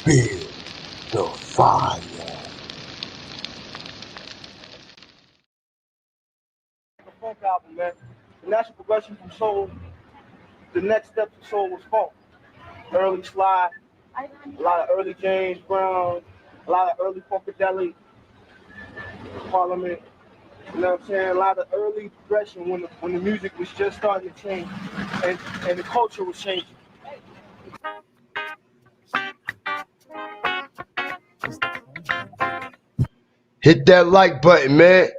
Build the fire. The funk album, man. The natural progression from soul, the next step to soul was funk. Early slide, a lot of early James Brown, a lot of early funkadelic, Parliament. You know what I'm saying? A lot of early progression when the music was just starting to change and the culture was changing. Hit that like button, man.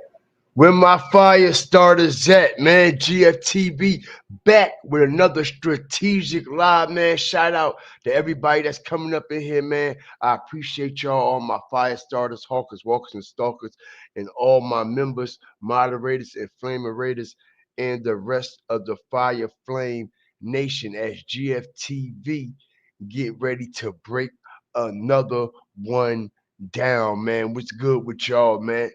Where my fire starters at, man? GFTV back with another strategic live, man. Shout out to everybody that's coming up in here, man. I appreciate y'all, all my fire starters, hawkers, walkers, and stalkers, and all my members, moderators, and flamerators, and the rest of the Fire Flame Nation as GFTV get ready to break another one down, man. What's good with y'all, man?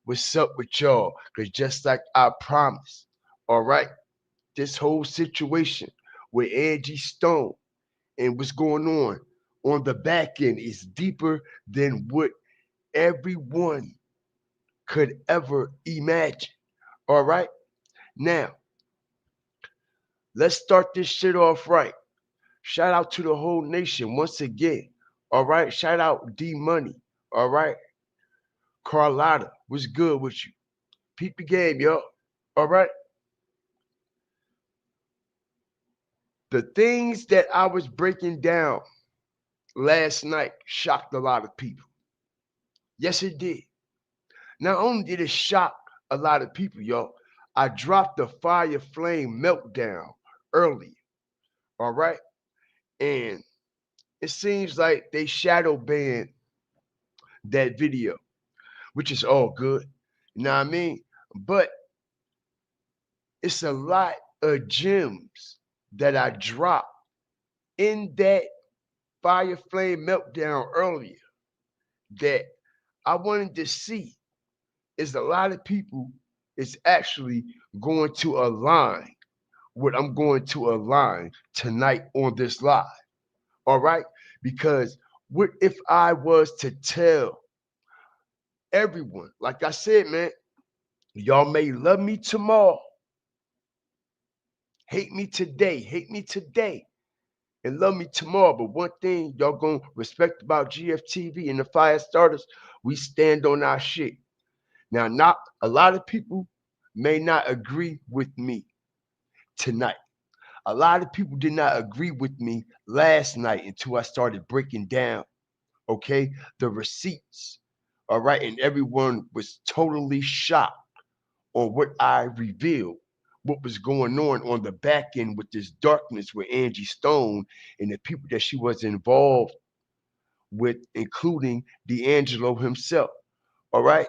What's up with y'all? Because just like I promised, all right, this whole situation with Angie Stone and what's going on the back end is deeper than what everyone could ever imagine. All right, now let's start this shit off right. Shout out to the whole nation once again. All right, shout out D Money. All right, Carlotta, what's good with you? Peep the game, y'all. All right. The things that I was breaking down last night shocked a lot of people. Yes, it did. Not only did it shock a lot of people, y'all, I dropped the fire flame meltdown earlier. All right. And it seems like they shadow banned that video, which is all good. You know what I mean? But it's a lot of gems that I dropped in that fire flame meltdown earlier that I wanted to see is a lot of people is actually going to align what I'm going to align tonight on this live. All right? Because what if I was to tell everyone, like I said, man, y'all may love me tomorrow, hate me today, and love me tomorrow. But one thing y'all gonna respect about GFTV and the fire starters, we stand on our shit. Now, not a lot of people may not agree with me tonight. A lot of people did not agree with me last night until I started breaking down, okay, the receipts. All right. And everyone was totally shocked on what I revealed, what was going on the back end with this darkness with Angie Stone and the people that she was involved with, including D'Angelo himself. All right.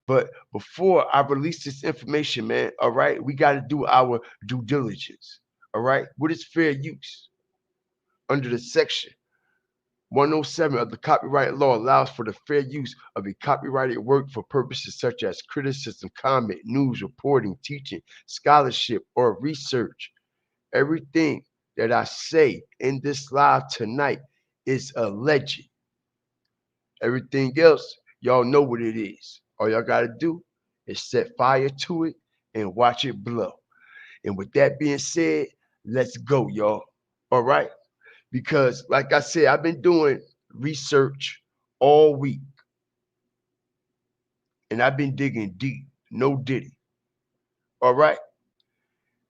But before I release this information, man, all right, we got to do our due diligence. All right. What is fair use? Under the section 107 of the copyright law allows for the fair use of a copyrighted work for purposes such as criticism, comment, news, reporting, teaching, scholarship, or research. Everything that I say in this live tonight is alleged. Everything else, y'all know what it is. All y'all got to do is set fire to it and watch it blow. And with that being said, let's go, y'all. All right. Because, like I said, I've been doing research all week and I've been digging deep. No diddy. All right.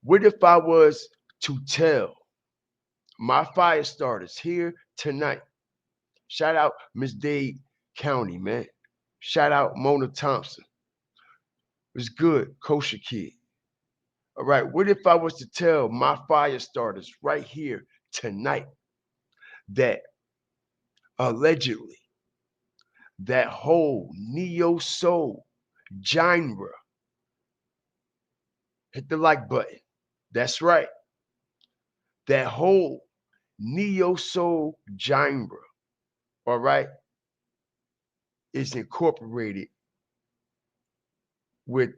What if I was to tell my fire starters here tonight? Shout out Miss Dade County, man. Shout out Mona Thompson. It's good, kosher kid. All right. What if I was to tell my fire starters right here tonight that allegedly that whole neo soul genre, hit the like button. That's right. That whole neo soul genre, all right, is incorporated with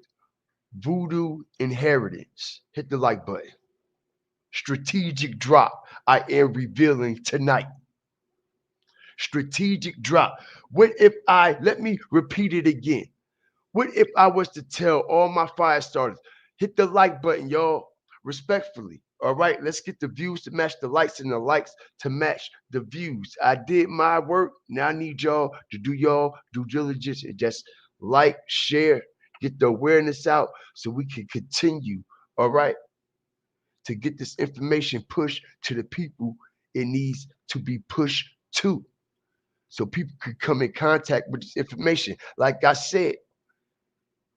voodoo inheritance. Hit the like button. Strategic drop I am revealing tonight. Strategic drop. What if let me repeat it again. What if I was to tell all my fire starters, hit the like button, y'all, respectfully. All right, let's get the views to match the likes and the likes to match the views. I did my work. Now I need y'all to do y'all due diligence and just like, share, get the awareness out so we can continue, all right, to get this information pushed to the people it needs to be pushed to so people could come in contact with this information. Like I said,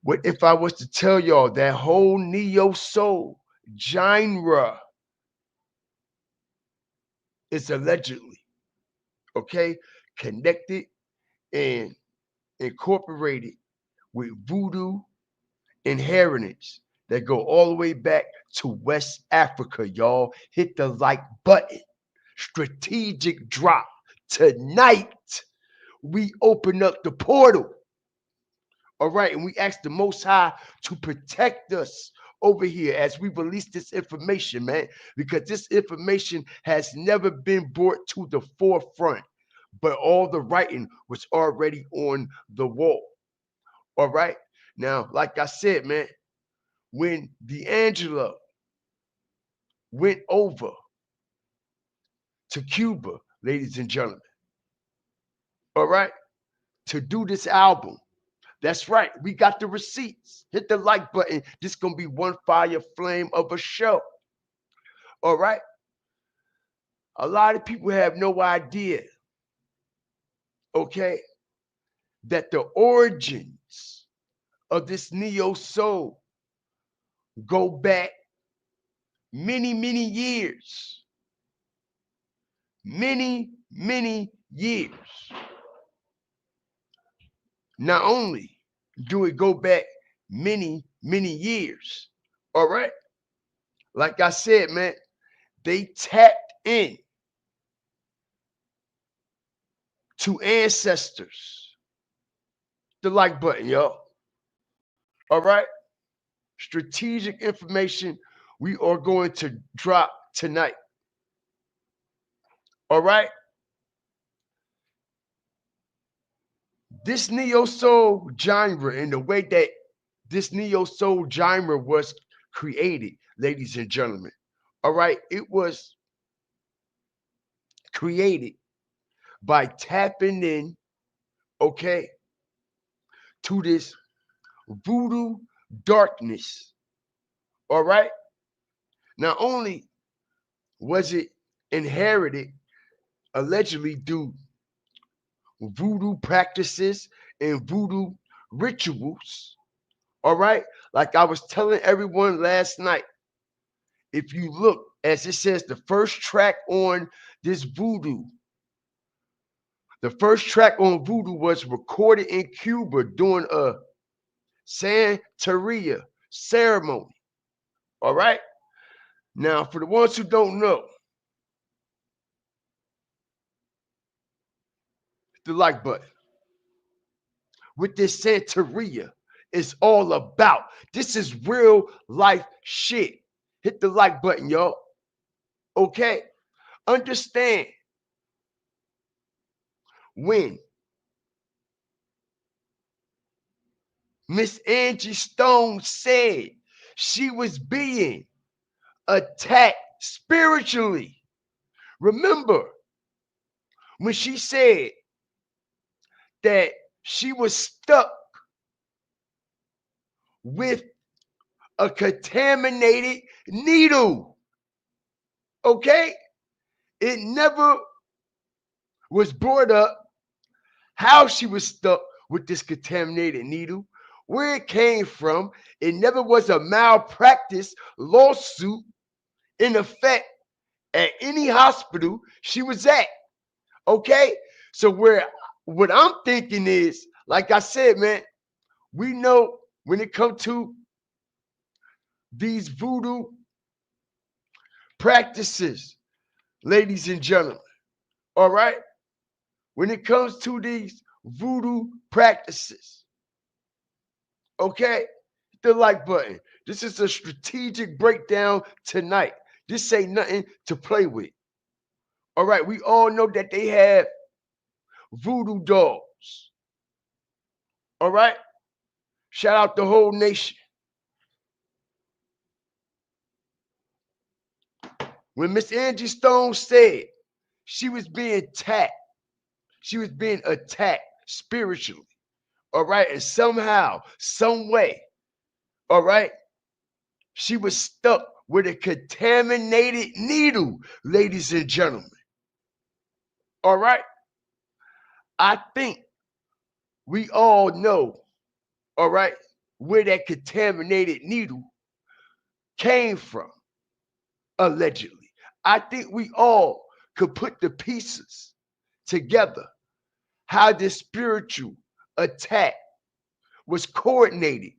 what if I was to tell y'all that whole neo soul genre is allegedly, okay, connected and incorporated with voodoo inheritance that go all the way back to West Africa, y'all. Hit the like button. Strategic drop. Tonight, we open up the portal. All right, and we ask the Most High to protect us over here as we release this information, man, because this information has never been brought to the forefront, but all the writing was already on the wall. All right, now, like I said, man, when D'Angelo went over to Cuba, ladies and gentlemen, all right, to do this album, that's right. We got the receipts. Hit the like button. This gonna be one fire flame of a show. All right. A lot of people have no idea, okay, that the origins of this neo soul go back many, many years. Many, many years. Not only do it go back many, many years, all right, like I said, man, they tapped in to ancestors. The like button, y'all. All right, strategic information we are going to drop tonight. All right, this neo soul genre and the way that this neo soul genre was created, ladies and gentlemen. All right, it was created by tapping in, okay, to this voodoo darkness. All right. Not only was it inherited allegedly through voodoo practices and voodoo rituals. All right. Like I was telling everyone last night, if you look, as it says, the first track on this voodoo, the first track on voodoo was recorded in Cuba during a Santeria ceremony. All right. Now, for the ones who don't know, the like button. What this Santeria is all about. This is real life shit. Hit the like button, y'all. Okay? Understand when Miss Angie Stone said she was being attacked spiritually. Remember when she said that she was stuck with a contaminated needle. Okay? It never was brought up how she was stuck with this contaminated needle, where it came from. It never was a malpractice lawsuit in effect at any hospital she was at. Okay? So what I'm thinking is, like I said, man, we know when it comes to these voodoo practices, ladies and gentlemen, all right? When it comes to these voodoo practices, okay? The like button. This is a strategic breakdown tonight. This ain't nothing to play with. All right, we all know that they have voodoo dolls. All right? Shout out the whole nation. When Miss Angie Stone said she was being attacked, she was being attacked spiritually, all right? And somehow, some way, all right, she was stuck with a contaminated needle, ladies and gentlemen. All right? I think we all know, all right, where that contaminated needle came from, allegedly. I think we all could put the pieces together how this spiritual attack was coordinated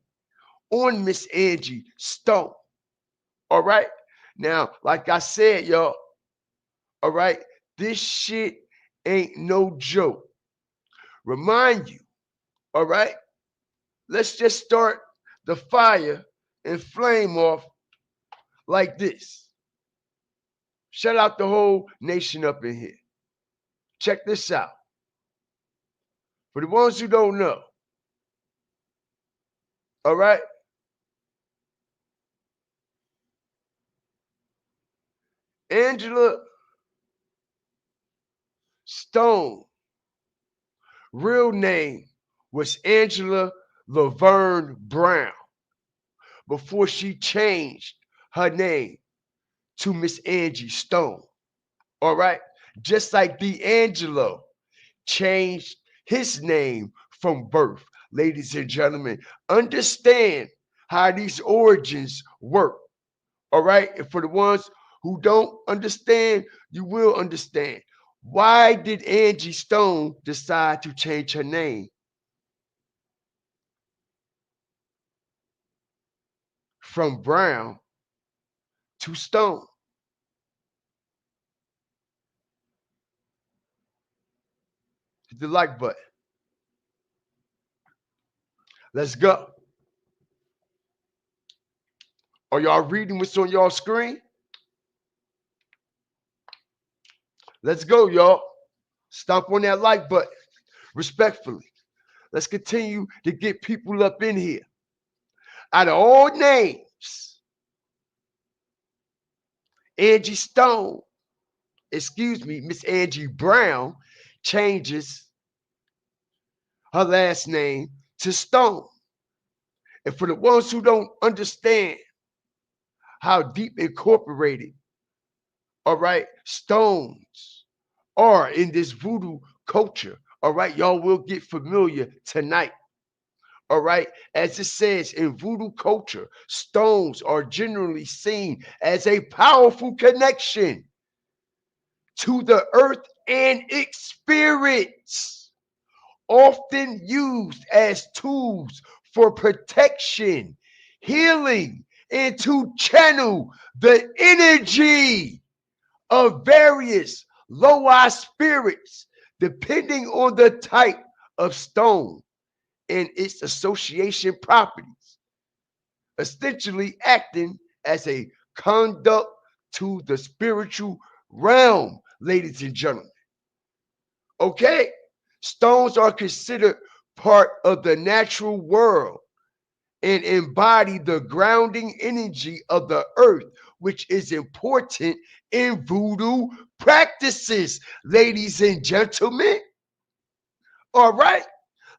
on Miss Angie Stone. All right? Now, like I said, y'all, all right, this shit ain't no joke. Remind you, all right? Let's just start the fire and flame off like this. Shout out the whole nation up in here. Check this out. For the ones who don't know, all right? Angela Stone, real name was Angela Laverne Brown before she changed her name to Miss Angie Stone. All right? Just like D'Angelo changed his name from birth. Ladies and gentlemen, understand how these origins work. All right? And for the ones who don't understand, you will understand. Why did Angie Stone decide to change her name from Brown to Stone? Hit the like button. Let's go. Are y'all reading what's on y'all screen? Let's go, y'all. Stomp on that like button. Respectfully. Let's continue to get people up in here. Out of all names, Angie Stone, Miss Angie Brown changes her last name to Stone. And for the ones who don't understand how deep incorporated, all right, stones are in this voodoo culture, all right, y'all will get familiar tonight. All right, as it says in voodoo culture, stones are generally seen as a powerful connection to the earth and its spirits, often used as tools for protection, healing, and to channel the energy of various lower spirits, depending on the type of stone and its association properties, essentially acting as a conduct to the spiritual realm, ladies and gentlemen. Okay? Stones are considered part of the natural world and embody the grounding energy of the earth, which is important in voodoo practices, ladies and gentlemen. All right?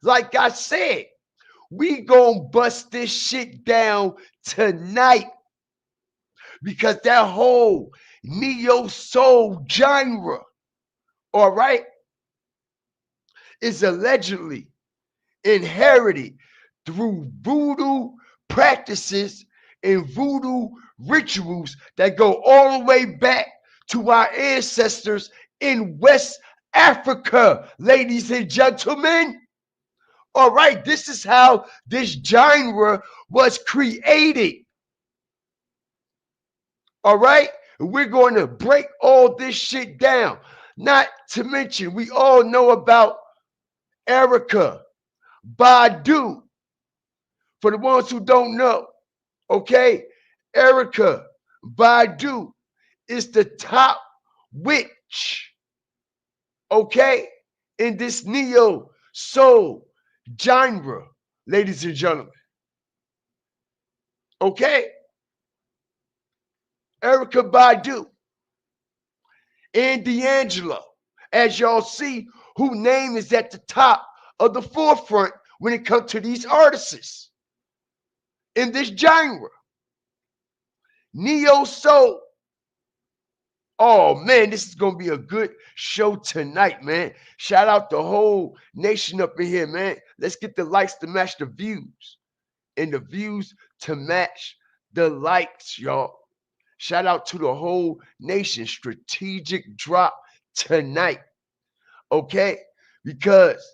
Like I said, we gonna bust this shit down tonight because that whole neo soul genre, all right, is allegedly inherited through voodoo practices and voodoo rituals that go all the way back to our ancestors in West Africa, ladies and gentlemen. All right, this is how this genre was created. All right, we're going to break all this shit down. Not to mention, we all know about Erykah Badu. For the ones who don't know, okay, Erykah Badu is the top witch, okay, in this neo soul genre, ladies and gentlemen. Okay? Erykah Badu and D'Angelo, as y'all see, whose name is at the top of the forefront when it comes to these artists in this genre. Neo soul. Oh man, this is gonna be a good show tonight, man. Shout out the whole nation up in here, man. Let's get the likes to match the views, and the views to match the likes, y'all. Shout out to the whole nation. Strategic drop tonight, okay? Because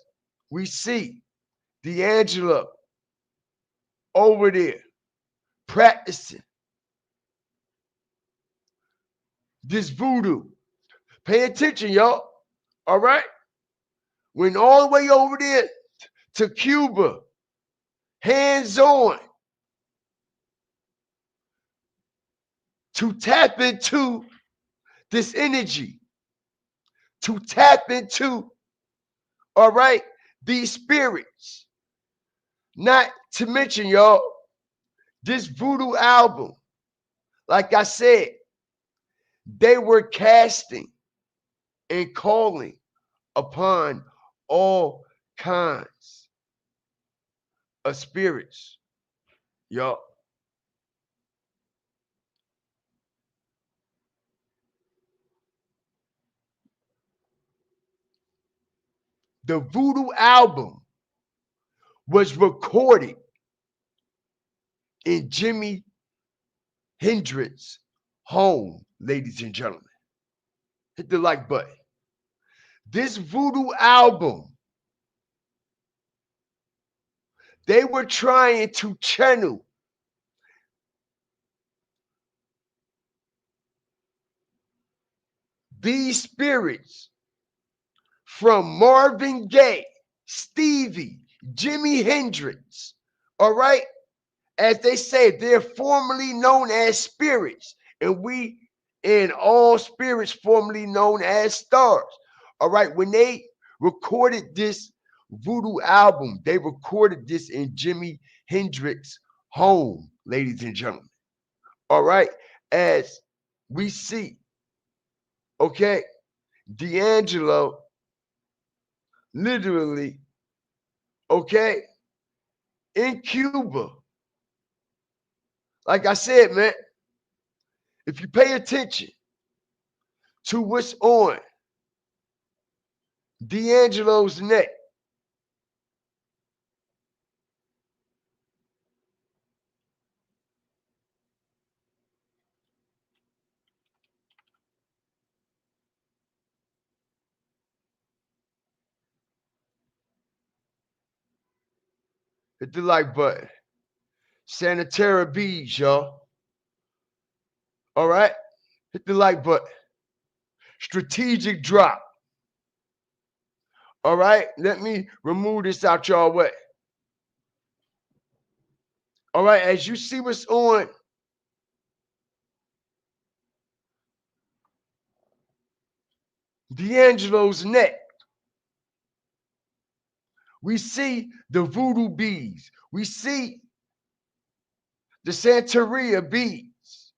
we see D'Angelo over there practicing this voodoo. Pay attention, y'all. All right? Went all the way over there to Cuba, hands on, to tap into this energy, to tap into, all right, these spirits. Not to mention, y'all, this voodoo album, like I said, they were casting and calling upon all kinds of spirits, y'all. The Voodoo album was recorded in Jimi Hendrix's home, ladies and gentlemen. Hit the like button. This Voodoo album, they were trying to channel these spirits from Marvin Gaye, Stevie, Jimi Hendrix, all right? As they say, they're formerly known as spirits, and all spirits formerly known as stars. All right, when they recorded this Voodoo album, they recorded this in Jimi Hendrix's home, ladies and gentlemen. All right, as we see, okay, D'Angelo literally, okay, in Cuba. Like I said, man, if you pay attention to what's on D'Angelo's neck, hit the like button. Sanitary beads, y'all. All right? Hit the like button. Strategic drop. All right? Let me remove this out y'all way. All right, as you see what's on D'Angelo's neck, we see the voodoo beads. We see the Santeria beads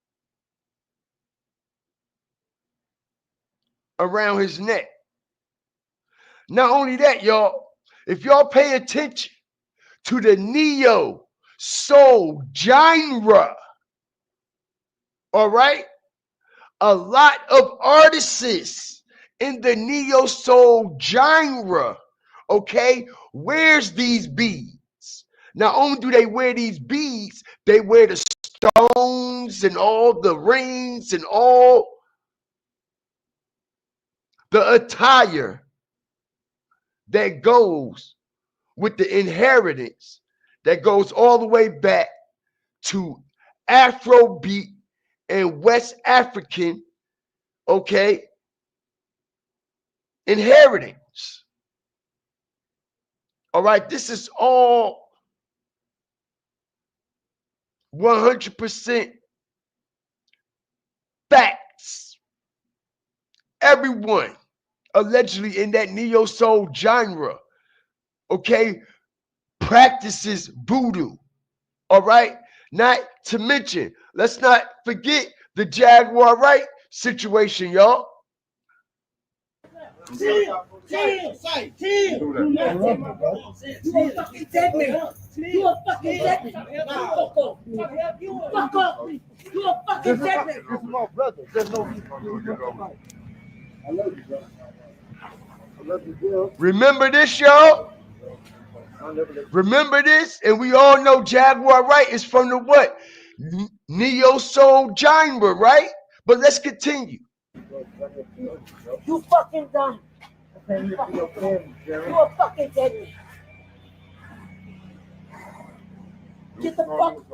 around his neck. Not only that, y'all, if y'all pay attention to the neo soul genre, all right, a lot of artists in the neo soul genre, okay, wears these beads. Not only do they wear these beads, they wear the stones and all the rings and all the attire that goes with the inheritance that goes all the way back to Afrobeat and West African, okay, inheritance. All right, this is all 100% facts. Everyone allegedly in that neo soul genre, okay, practices voodoo. All right. Not to mention, let's not forget the Jaguar Wright situation, y'all. You a fucking dead man. You a fucking dead man. Fuck off. Fuck off. You a fucking dead man. This is my brother. There's no I love you, bro. I love you, bro. Remember this, y'all? Remember this? And we all know Jaguar Wright is from the what? Neo soul genre, right? But let's continue. You fucking done. You a fucking dead man. Get the fuck.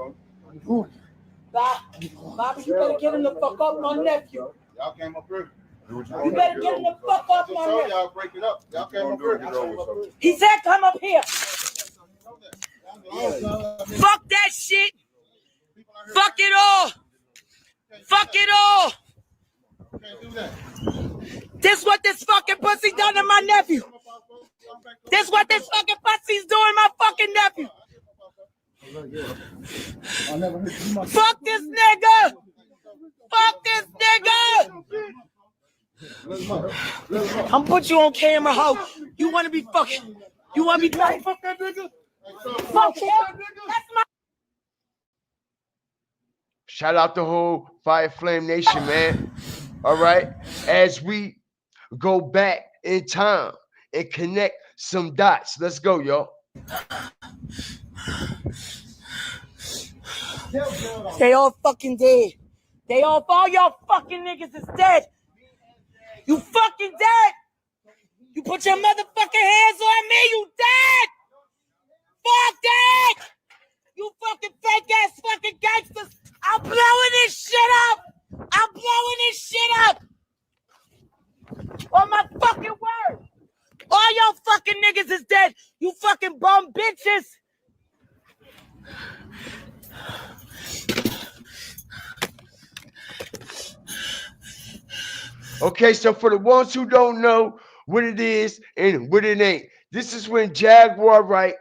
Bobby, you better get him the fuck off my nephew. Y'all came up here. You better get him the fuck off my nephew. Y'all break it up. Y'all came up here. He said come up here. Fuck that shit. Fuck it all. Fuck it all. Can't do that. This what this fucking pussy done to my nephew. This what this fucking pussy's doing to my fucking nephew. Fuck this nigga. Fuck this nigga. I'm put you on camera, hoe. You wanna be fucking. You wanna be fucking. Fuck that nigga. Fuck him. That's my. Shout out the whole Fire Flame Nation, man. All right. As we go back in time and connect some dots. Let's go, y'all. They all fucking dead. They all y'all fucking niggas is dead. You fucking dead. You put your motherfucking hands on me, you dead. Fuck that. You fucking fake ass fucking gangsters. I'm blowing this shit up. I'm blowing this shit up. On my fucking word. All y'all fucking niggas is dead. You fucking bum bitches. Okay, so for the ones who don't know what it is and what it ain't, this is when Jaguar Wright,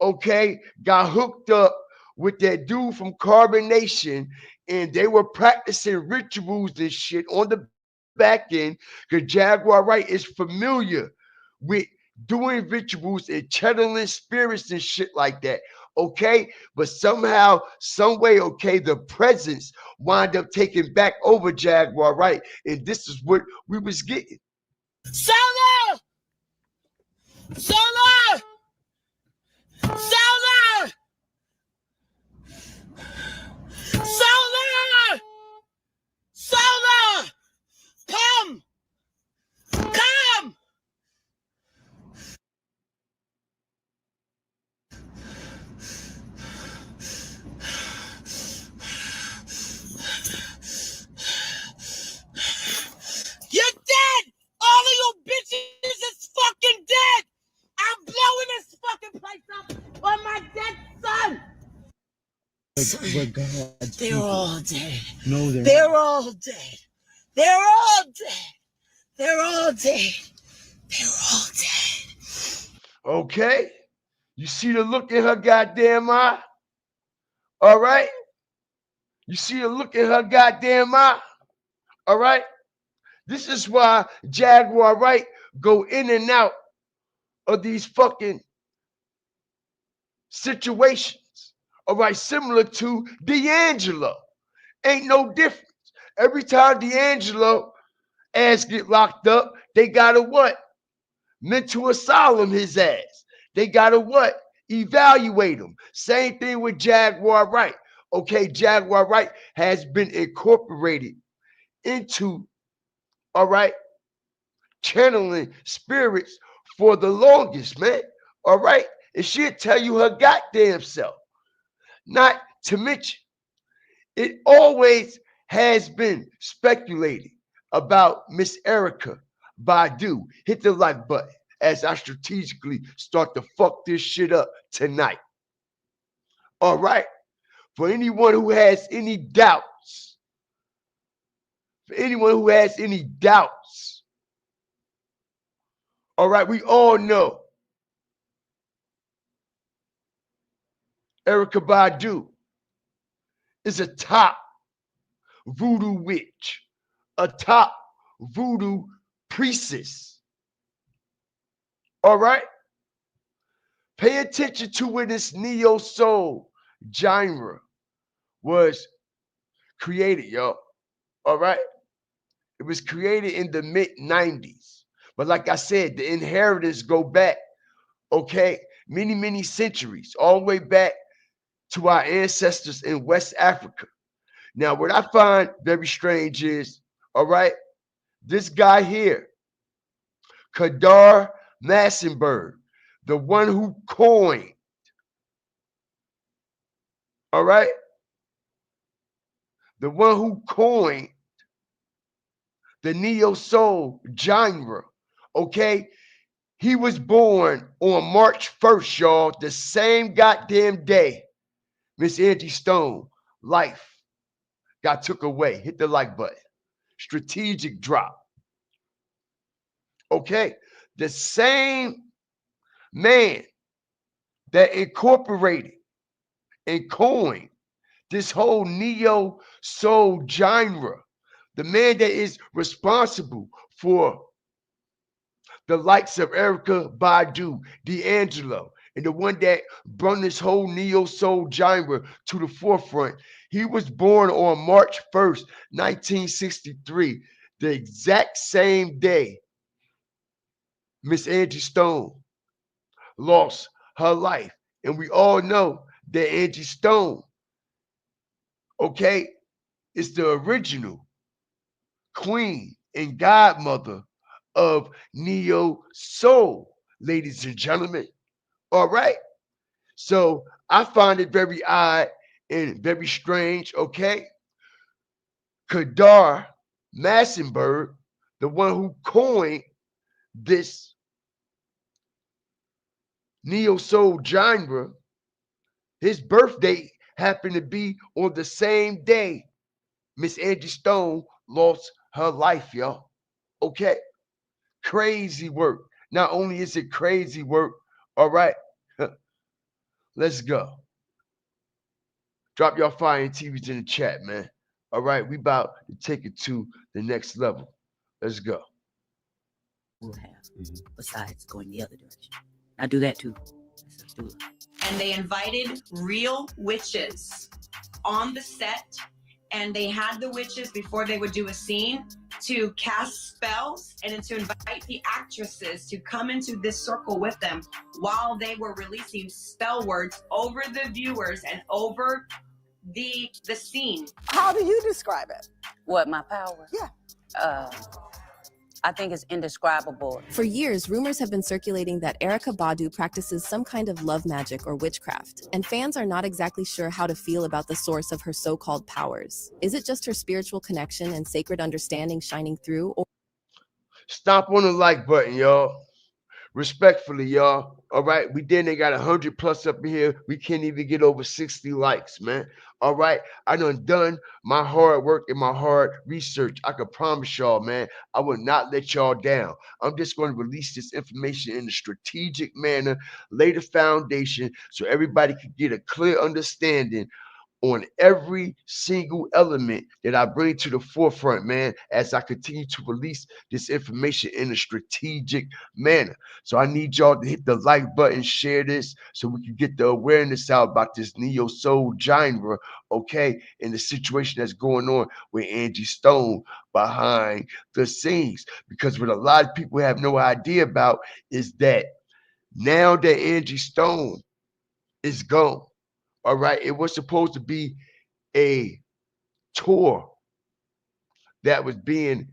okay, got hooked up with that dude from Carbonation, and they were practicing rituals and shit on the back end, because Jaguar Wright is familiar with doing rituals and channeling spirits and shit like that. Okay, but somehow, some way, okay, the presence wind up taking back over Jaguar Wright, and this is what we was getting. Solar! Solar! Solar! Solar! Solar! Come! Come! You're dead! All of you bitches is fucking dead! I'm blowing this fucking place up on my dead son! But God's They're people. all dead. No, They're all dead. They're all dead. They're all dead. They're all dead. Okay, you see the look in her goddamn eye? All right, you see the look in her goddamn eye? All right, this is why Jaguar Wright go in and out of these fucking situations. All right, similar to D'Angelo. Ain't no difference. Every time D'Angelo ass get locked up, they gotta what? Mental asylum his ass. They gotta what? Evaluate him. Same thing with Jaguar Wright. Okay, Jaguar Wright has been incorporated into, all right, channeling spirits for the longest, man. All right, and she'll tell you her goddamn self. Not to mention, it always has been speculated about Miss Erykah Badu. Hit the like button as I strategically start to fuck this shit up tonight. All right, for anyone who has any doubts, All right, we all know Erykah Badu is a top voodoo witch, a top voodoo priestess. All right? Pay attention to where this neo soul genre was created, y'all. All right? It was created in the mid 90s. But like I said, the inheritance go back, okay, many, many centuries, all the way back to our ancestors in West Africa. Now, what I find very strange is, all right, this guy here, Kadar Massenberg, the one who coined, all right, the one who coined the neo soul genre, okay, he was born on March 1st, y'all, the same goddamn day Miss Angie Stone life got took away. Hit the like button. Strategic drop. Okay, the same man that incorporated and coined this whole neo soul genre, the man that is responsible for the likes of Erykah Badu, D'Angelo, and the one that brought this whole neo soul genre to the forefront. He was born on March 1st, 1963, the exact same day Miss Angie Stone lost her life. And we all know that Angie Stone, okay, is the original queen and godmother of neo soul, ladies and gentlemen. All right. So I find it very odd and very strange. Okay. Kadar Massenberg, the one who coined this neo soul genre, his birthday happened to be on the same day Miss Angie Stone lost her life, y'all. Okay. Crazy work. Not only is it crazy work, all right, let's go. Drop your fire and TVs in the chat, man. All right, we about to take it to the next level. Let's go. We'll have, besides going the other direction. I do that too. Let's do it. And they invited real witches on the set, and they had the witches before they would do a scene to cast spells and to invite the actresses to come into this circle with them while they were releasing spell words over the viewers and over the scene. How do you describe it? What, my power? Yeah. I think it's indescribable. For years, rumors have been circulating that Erykah Badu practices some kind of love magic or witchcraft, and fans are not exactly sure how to feel about the source of her so-called powers. Is it just her spiritual connection and sacred understanding shining through, or Stomp on the like button, y'all. Respectfully, y'all. All right, we then they got 100 plus up in here. We can't even get over 60 likes, man. All right, I done my hard work and my hard research. I can promise y'all, man, I will not let y'all down. I'm just going to release this information in a strategic manner, lay the foundation so everybody can get a clear understanding on every single element that I bring to the forefront, man, as I continue to release this information in a strategic manner. So I need y'all to hit the like button, share this, so we can get the awareness out about this neo soul genre, okay, and the situation that's going on with Angie Stone behind the scenes. Because what a lot of people have no idea about is that now that Angie Stone is gone, all right, it was supposed to be a tour that was being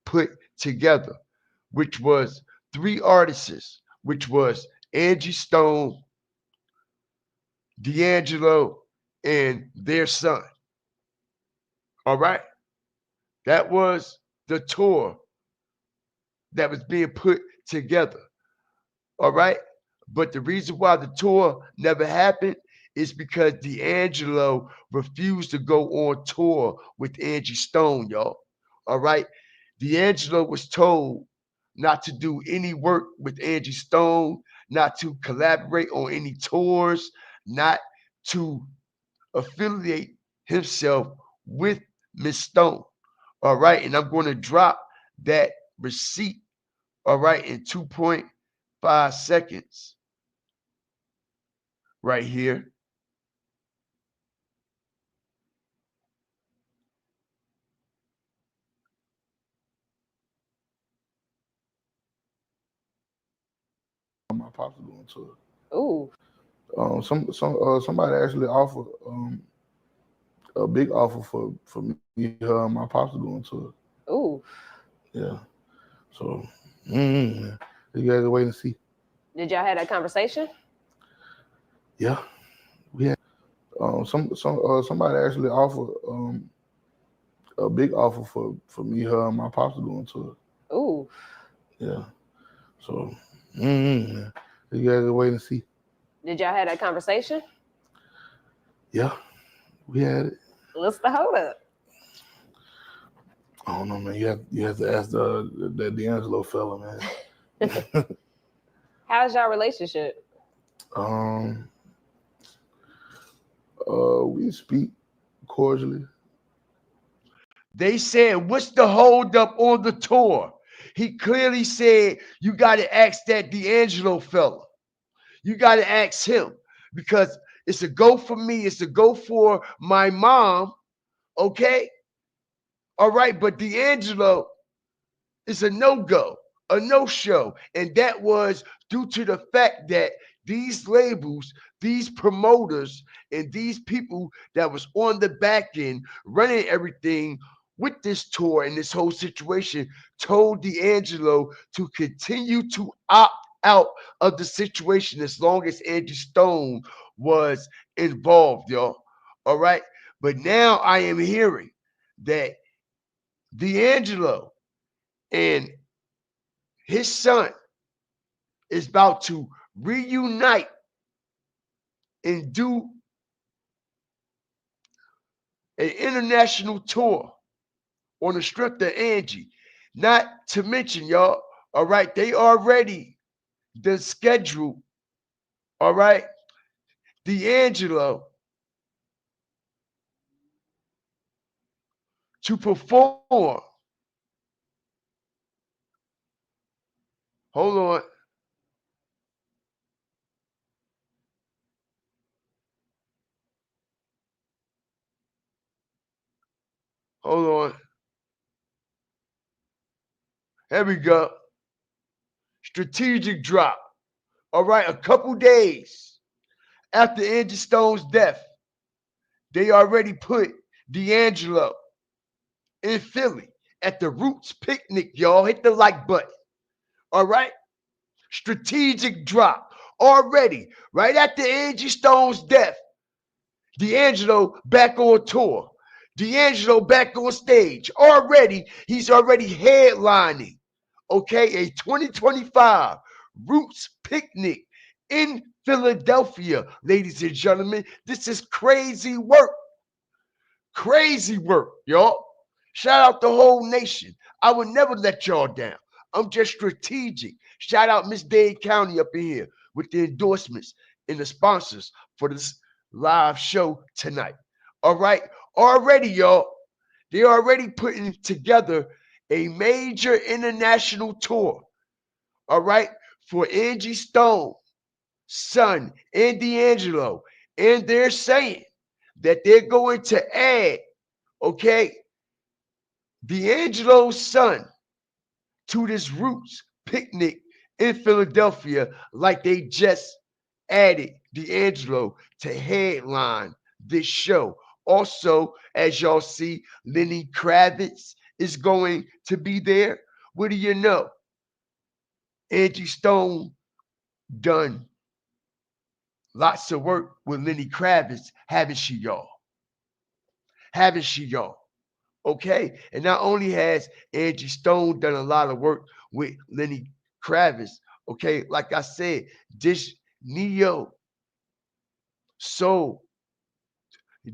put together, which was 3 artists, which was Angie Stone, D'Angelo, and their son. All right, that was the tour that was being put together. All right, but the reason why the tour never happened is because D'Angelo refused to go on tour with Angie Stone, y'all. All right. D'Angelo was told, not to do any work with Angie Stone, not to collaborate on any tours, not to affiliate himself with Miss Stone. All right. And I'm going to drop that receipt, all right, in 2.5 seconds right here. My pops doing to it. Ooh. Somebody actually offered a big offer for me, her, and my pops doing to it. Ooh. Yeah. So you guys wait and see. Did y'all have that conversation? Yeah, we had somebody actually offered a big offer for me, her, and my pops doing to it. Ooh. Yeah. So you guys wait and see. Did y'all have that conversation? Yeah, we had it. What's the hold up? I don't know, man. You have to ask that D'Angelo fella, man. How's y'all relationship? We speak cordially. They said, what's the holdup on the tour? He clearly said, you got to ask that D'Angelo fella. You got to ask him because it's a go for me. It's a go for my mom. Okay. All right. But D'Angelo is a no-go, a no-show. And that was due to the fact that these labels, these promoters, and these people that was on the back end running everything with this tour and this whole situation told D'Angelo to continue to opt out of the situation as long as Angie Stone was involved, y'all. All right. But now I am hearing that D'Angelo and his son is about to reunite and do an international tour on the strength of Angie. Not to mention, y'all, all right, they already the schedule, all right, D'Angelo to perform. Hold on. Hold on. Here we go. Strategic drop. All right, a couple days after Angie Stone's death, they already put D'Angelo in Philly at the Roots Picnic, y'all. Hit the like button. All right? Strategic drop. Already, right after Angie Stone's death, D'Angelo back on tour. D'Angelo back on stage. He's already headlining, okay, a 2025 Roots Picnic in Philadelphia, ladies and gentlemen. This is crazy work. Crazy work, y'all. Shout out the whole nation. I would never let y'all down. I'm just strategic. Shout out Miss Dade County up in here with the endorsements and the sponsors for this live show tonight. All right. Already, y'all, they're already putting together a major international tour. All right. For Angie Stone, son, and D'Angelo. And they're saying that they're going to add, okay, D'Angelo's son to this Roots Picnic in Philadelphia, like they just added D'Angelo to headline this show. Also, as y'all see, Lenny Kravitz is going to be there. What do you know? Angie Stone done lots of work with Lenny Kravitz, haven't she, y'all? Haven't she, y'all? Okay. And not only has Angie Stone done a lot of work with Lenny Kravitz, okay, like I said, this neo soul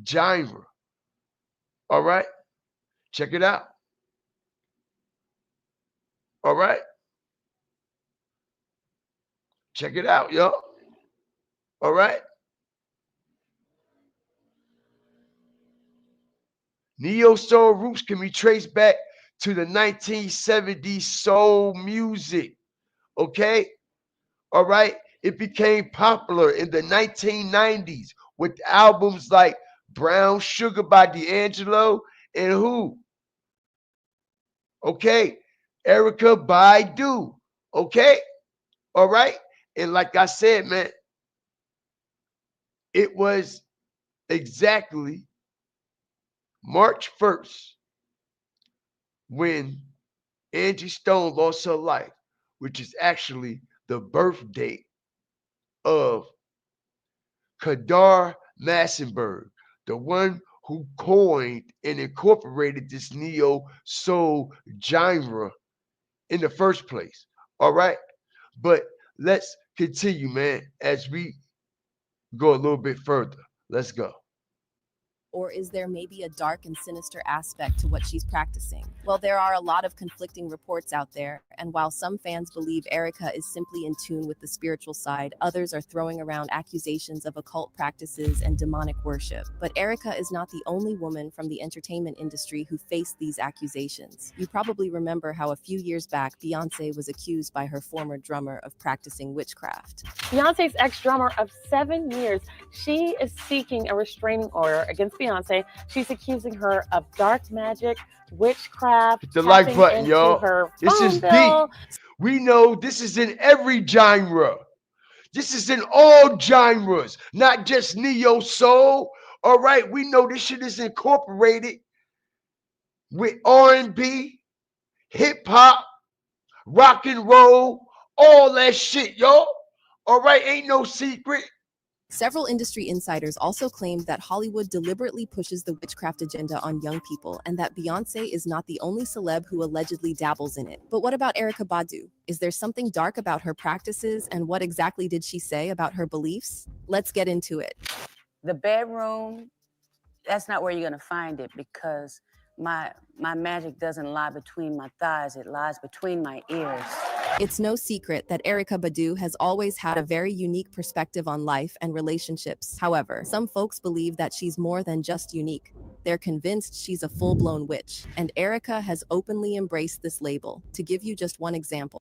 genre. All right. Check it out. All right. Check it out, y'all. All right. Neo soul roots can be traced back to the 1970s soul music. Okay. All right. It became popular in the 1990s with albums like Brown Sugar by D'Angelo and who? Okay. Erykah Badu. Okay. All right. And like I said, man, it was exactly March 1st when Angie Stone lost her life, which is actually the birth date of Kadar Massenberg, the one who coined and incorporated this neo soul genre in the first place. All right. But let's continue, man, as we go a little bit further. Let's go. Or is there maybe a dark and sinister aspect to what she's practicing? Well, there are a lot of conflicting reports out there, and while some fans believe Erykah is simply in tune with the spiritual side, others are throwing around accusations of occult practices and demonic worship. But Erykah is not the only woman from the entertainment industry who faced these accusations. You probably remember how a few years back, Beyoncé was accused by her former drummer of practicing witchcraft. Beyonce's ex-drummer of 7 years, she is seeking a restraining order against Beyonce. She's accusing her of dark magic, witchcraft. Hit the like button, y'all. This is deep. We know this is in every genre. This is in all genres, not just neo soul. All right, we know this shit is incorporated with R&B, hip hop, rock and roll, all that shit, y'all. All right, ain't no secret. Several industry insiders also claimed that Hollywood deliberately pushes the witchcraft agenda on young people and that Beyoncé is not the only celeb who allegedly dabbles in it. But what about Erykah Badu? Is there something dark about her practices, and what exactly did she say about her beliefs? Let's get into it. The bedroom, that's not where you're going to find it, because my magic doesn't lie between my thighs, it lies between my ears. It's no secret that Erykah Badu has always had a very unique perspective on life and relationships. However, some folks believe that she's more than just unique. They're convinced she's a full-blown witch, and Erykah has openly embraced this label. To give you just one example.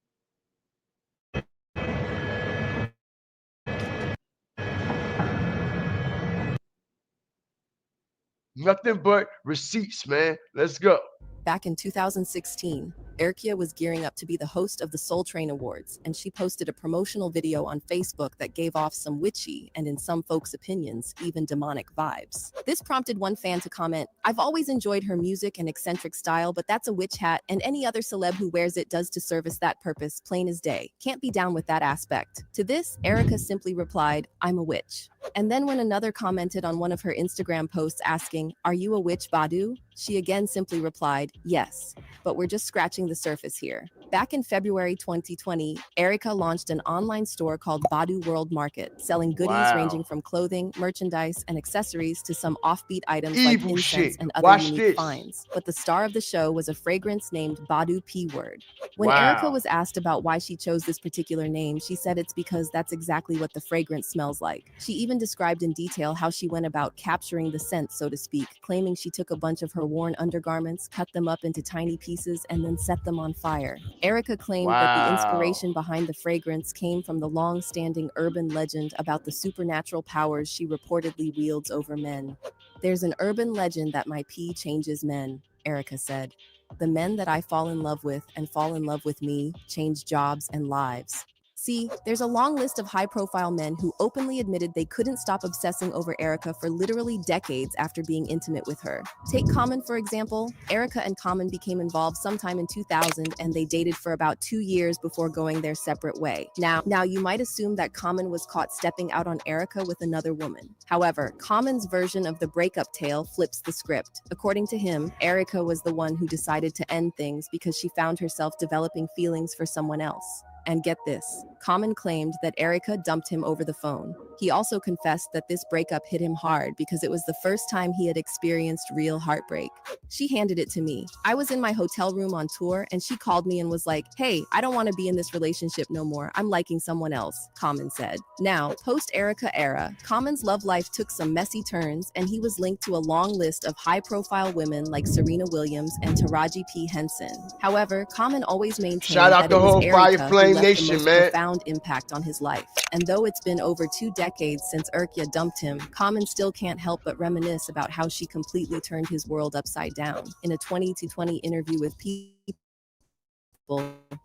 Nothing but receipts, man. Let's go. Back in 2016, Erykah was gearing up to be the host of the Soul Train Awards, and she posted a promotional video on Facebook that gave off some witchy, and in some folks' opinions, even demonic vibes. This prompted one fan to comment, "I've always enjoyed her music and eccentric style, but that's a witch hat, and any other celeb who wears it does to service that purpose, plain as day. Can't be down with that aspect." To this, Erykah simply replied, "I'm a witch." And then when another commented on one of her Instagram posts asking, "Are you a witch, Badu?" she again simply replied, "Yes, but we're just scratching the surface here." Back in February 2020, Erykah launched an online store called Voodoo World Market, selling goodies ranging from clothing, merchandise, and accessories to some offbeat items like incense and other unique finds. But the star of the show was a fragrance named Badu P Word. When Erykah was asked about why she chose this particular name, she said it's because that's exactly what the fragrance smells like. She even described in detail how she went about capturing the scent, so to speak, claiming she took a bunch of her worn undergarments, cut them up into tiny pieces, and then set them on fire. Erykah claimed that the inspiration behind the fragrance came from the long-standing urban legend about the supernatural powers she reportedly wields over men. "There's an urban legend that my pee changes men," Erykah said. "The men that I fall in love with and fall in love with me change jobs and lives." See, there's a long list of high-profile men who openly admitted they couldn't stop obsessing over Erykah for literally decades after being intimate with her. Take Common, for example. Erykah and Common became involved sometime in 2000, and they dated for about 2 years before going their separate way. Now you might assume that Common was caught stepping out on Erykah with another woman. However, Common's version of the breakup tale flips the script. According to him, Erykah was the one who decided to end things because she found herself developing feelings for someone else. And get this, Common claimed that Erykah dumped him over the phone. He also confessed that this breakup hit him hard because it was the first time he had experienced real heartbreak. She handed it to me. I was in my hotel room on tour and she called me and was like, "Hey, I don't want to be in this relationship no more. I'm liking someone else," Common said. Now, post-Erykah era, Common's love life took some messy turns and he was linked to a long list of high-profile women like Serena Williams and Taraji P. Henson. However, Common always maintained Shout out that the it was whole Fire Erykah who Flame left the Nation, most man. profound impact on his life. And though it's been over 2 decades since Erykah dumped him, Common still can't help but reminisce about how she completely turned his world upside down. In a 2020 interview with People,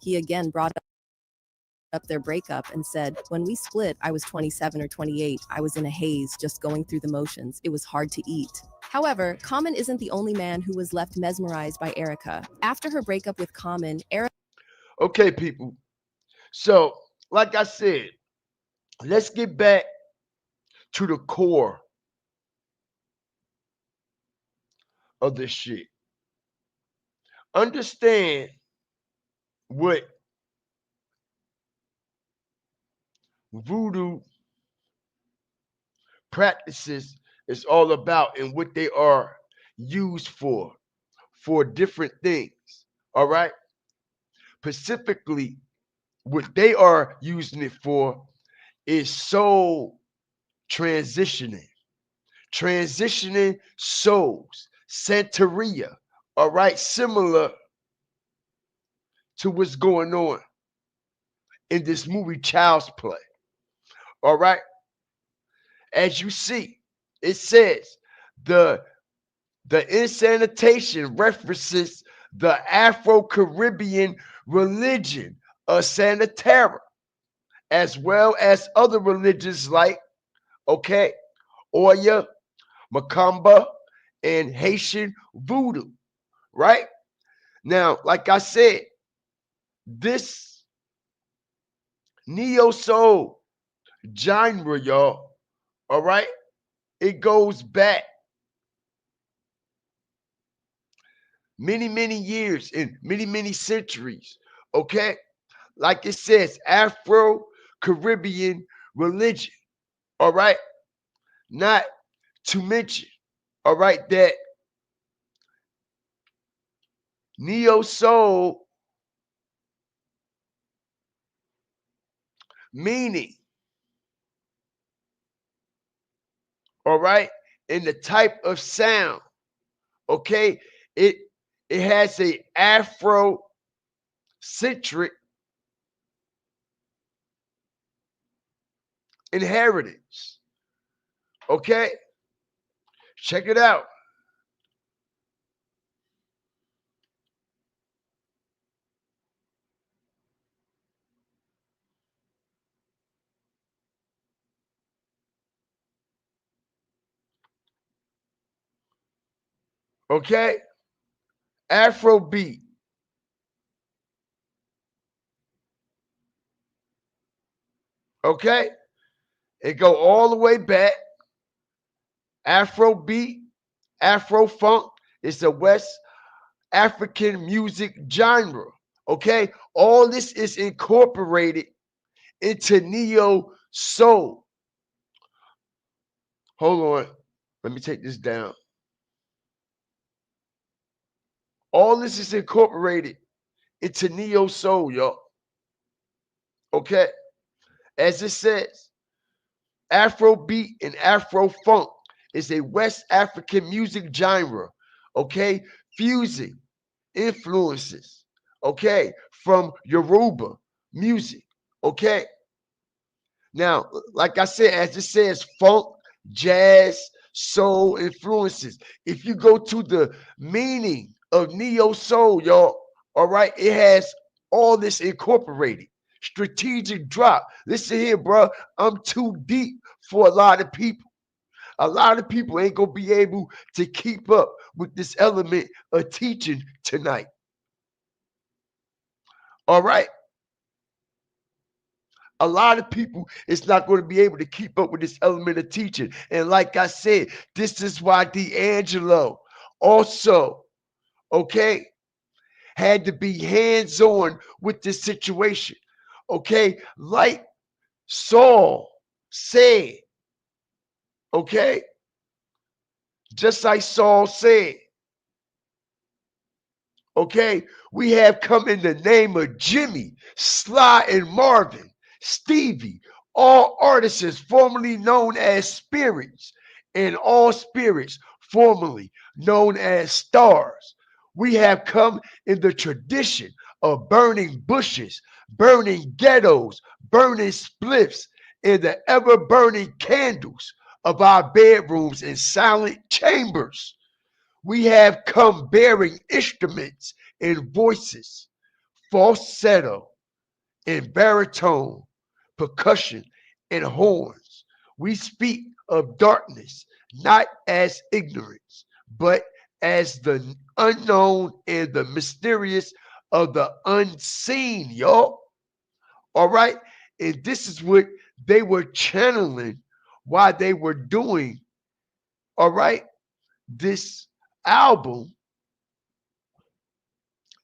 he again brought up their breakup and said, "When we split, I was 27 or 28. I was in a haze, just going through the motions. It was hard to eat." However, Common isn't the only man who was left mesmerized by Erykah. After her breakup with Common, Erykah... Okay, people. So, like I said, let's get back to the core of this shit. Understand what voodoo practices is all about and what they are used for different things. All right. Specifically, what they are using it for is soul transitioning souls, Santeria. All right. Similar to what's going on in this movie Child's Play. All right. As you see, it says the insanitation references the Afro-Caribbean religion of Sanitera, as well as other religions like, okay, Oya, Macumba, and Haitian Voodoo, right? Now, like I said, this neo-soul genre, y'all, all right, it goes back many years and many centuries. Okay, like it says, Afro-Caribbean religion. All right, not to mention, all right, that neo soul meaning. All right, in the type of sound. Okay, it has a Afro-centric inheritance. Okay, check it out. Okay, Afrobeat. Okay, it go all the way back. Afrobeat, Afro-funk is the West African music genre. Okay, all this is incorporated into neo soul. Hold on, let me take this down. All this is incorporated into neo soul, y'all. Okay, as it says, Afrobeat and Afro-funk is a West African music genre. Okay, fusing influences, okay, from Yoruba music. Okay. Now, like I said, as it says, funk, jazz, soul influences. If you go to the meaning of neo soul, y'all, all right, it has all this incorporated. Strategic drop. Listen here, bro. I'm too deep for a lot of people. A lot of people ain't gonna be able to keep up with this element of teaching tonight. All right. A lot of people is not going to be able to keep up with this element of teaching. And like I said, this is why D'Angelo also, okay, had to be hands-on with this situation. Okay, like Saul said, okay, just like Saul said, okay, we have come in the name of Jimmy, Sly, and Marvin, Stevie, all artists formerly known as spirits, and all spirits formerly known as stars. We have come in the tradition of burning bushes, burning ghettos, burning spliffs, and the ever burning candles of our bedrooms and silent chambers. We have come bearing instruments and voices, falsetto and baritone, percussion and horns. We speak of darkness not as ignorance, but as the unknown and the mysterious of the unseen, y'all. All right. And this is what they were channeling while they were doing, all right, this album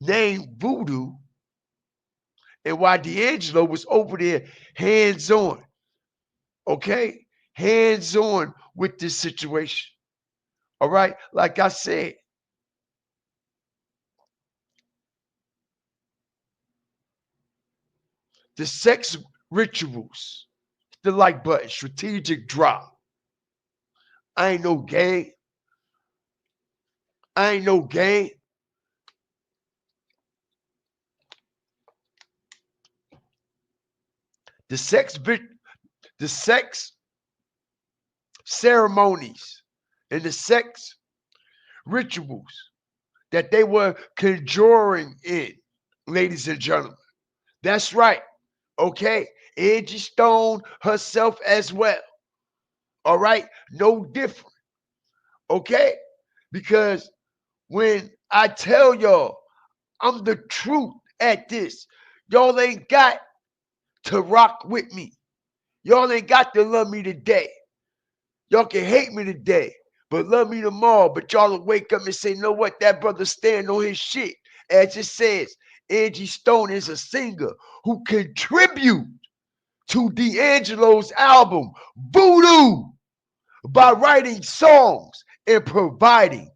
named Voodoo, and why D'Angelo was over there hands on, okay? Hands on with this situation. All right. Like I said, the sex rituals, the like button, strategic drop. I ain't no gang. I ain't no gang. The the sex ceremonies and the sex rituals that they were conjuring in, ladies and gentlemen. That's right. Okay. Angie Stone herself as well. All right. No different. Okay. Because when I tell y'all I'm the truth at this, y'all ain't got to rock with me. Y'all ain't got to love me today. Y'all can hate me today, but love me tomorrow. But y'all will wake up and say, know what? That brother stand on his shit. As it says, Angie Stone is a singer who contribute to D'Angelo's album, Voodoo, by writing songs and providing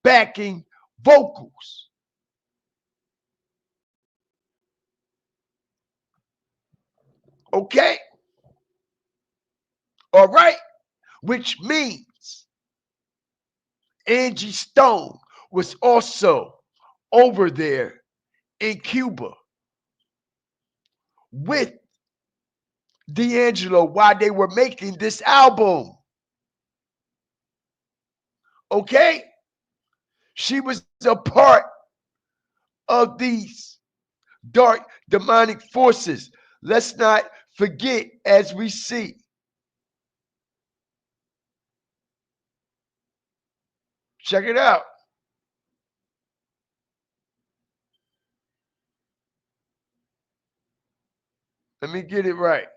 backing vocals. Okay? All right? Which means Angie Stone was also over there in Cuba with D'Angelo while they were making this album. Okay? She was a part of these dark demonic forces. Let's not forget, as we see. Check it out. Let me get it right.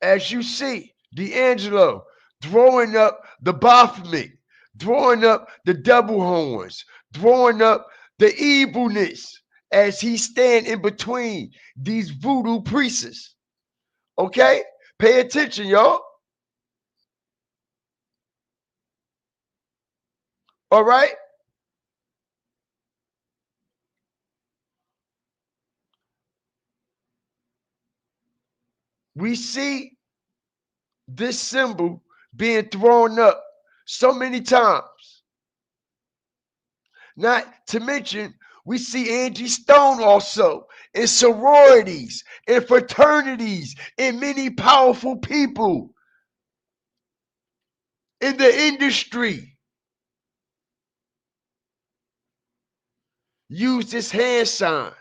As you see, D'Angelo throwing up the Baphomet, throwing up the devil horns, throwing up the evilness as he stand in between these voodoo priests. Okay? Pay attention, y'all. All right? We see this symbol being thrown up so many times. Not to mention, we see Angie Stone also in sororities, in fraternities, in many powerful people in the industry. Use this hand sign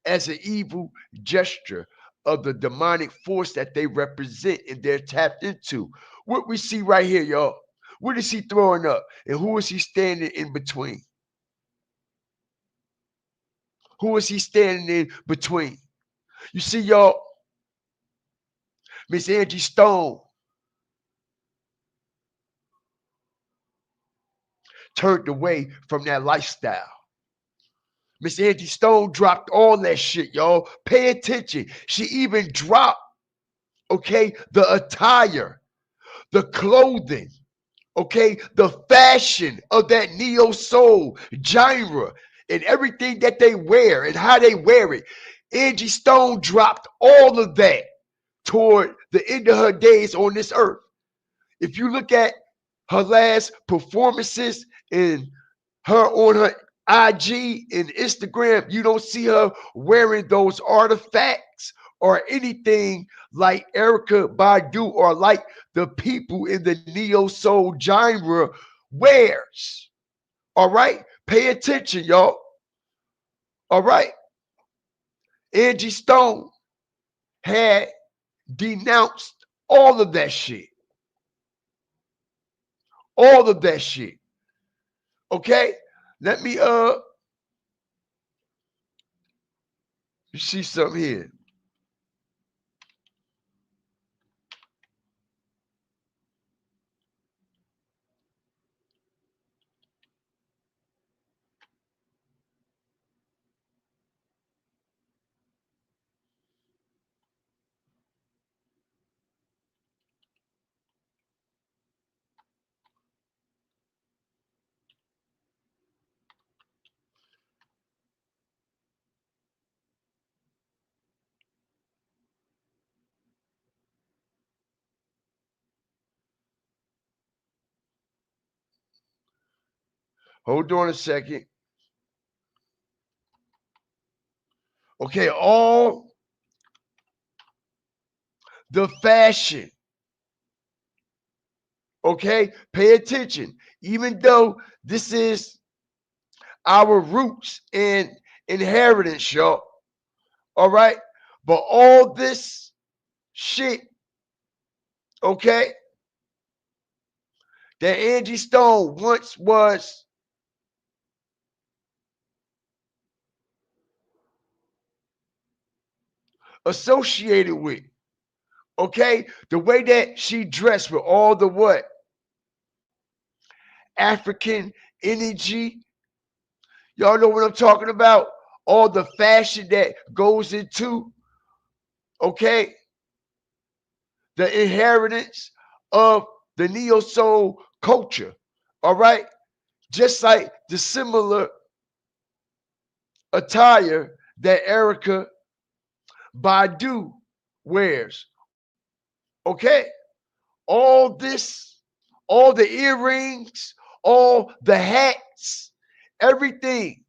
as an evil gesture of the demonic force that they represent and they're tapped into. What we see right here, y'all. What is he throwing up? And who is he standing in between? Who is he standing in between? You see, y'all, Miss Angie Stone turned away from that lifestyle. Miss Angie Stone dropped all that shit, y'all. Pay attention. She even dropped, okay, the attire, the clothing, okay, the fashion of that neo soul genre and everything that they wear and how they wear it. Angie Stone dropped all of that toward the end of her days on this earth. If you look at her last performances and her on her IG and Instagram, you don't see her wearing those artifacts or anything like Erykah Badu or like the people in the neo soul genre wears. All right? Pay attention, y'all. All right? Angie Stone had denounced all of that shit. All of that shit. Okay? Let me see something here. Hold on a second. Okay, all the fashion. Okay, pay attention. Even though this is our roots and inheritance, y'all. All right, but all this shit, okay, that Angie Stone once was associated with. Okay, the way that she dressed with all the what? African energy. Y'all know what I'm talking about? All the fashion that goes into, okay, the inheritance of the neo soul culture. All right, just like the similar attire that Erykah Badu wears. Okay, all this, all the earrings, all the hats, everything.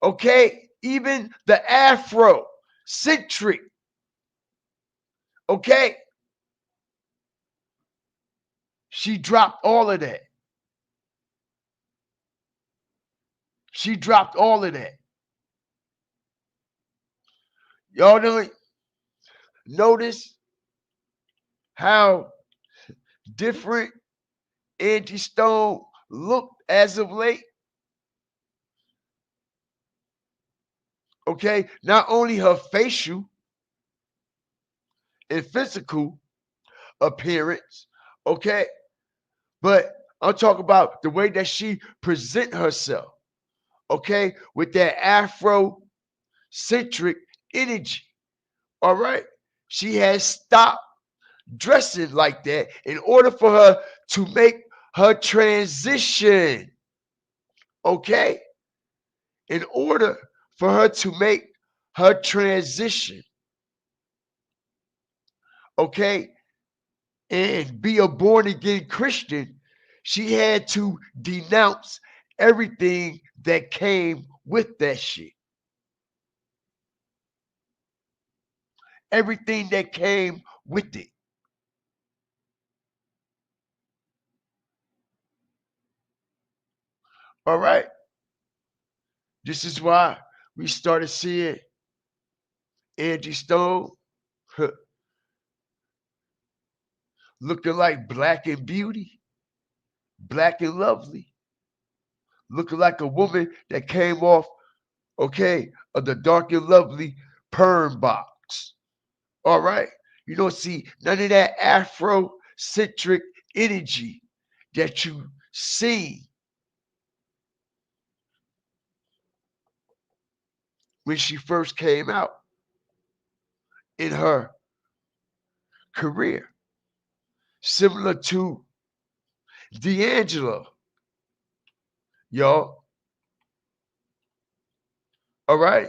Okay, even the Afro centric. Okay, she dropped all of that. She dropped all of that. Y'all don't notice how different Angie Stone looked as of late? Okay, not only her facial and physical appearance, okay, but I'm talking about the way that she present herself, okay, with that Afro-centric energy. All right, she has stopped dressing like that in order for her to make her transition. Okay, in order for her to make her transition, okay, and be a born again Christian, she had to denounce everything that came with that shit. Everything that came with it. All right. This is why we started seeing Angie Stone looking like black and beauty, black and lovely, looking like a woman that came off, okay, of the dark and lovely perm box. All right. You don't see none of that Afro-centric energy that you see when she first came out in her career, similar to D'Angelo, y'all. All right.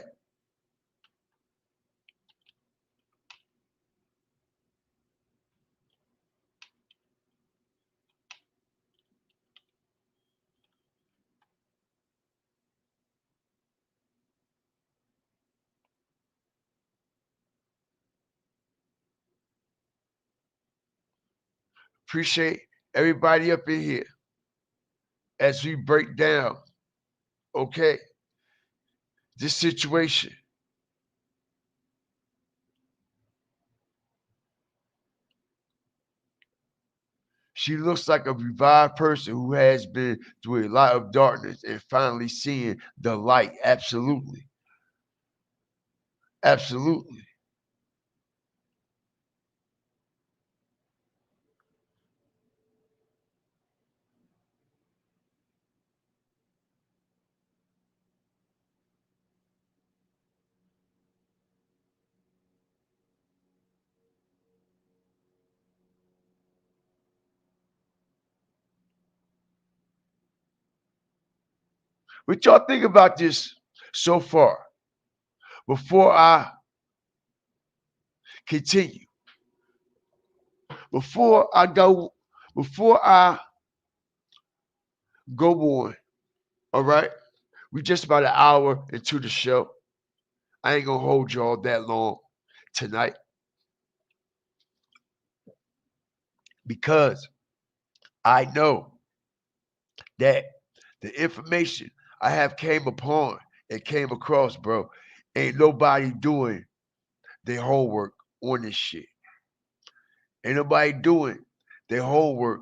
Appreciate everybody up in here as we break down, okay, this situation. She looks like a revived person who has been through a lot of darkness and finally seeing the light. Absolutely. Absolutely. What y'all think about this so far? Before I continue, before I go, before I go on, all right? We just about an hour into the show. I ain't gonna hold y'all that long tonight because I know that the information I have came upon and came across, bro, ain't nobody doing their homework on this shit. Ain't nobody doing their homework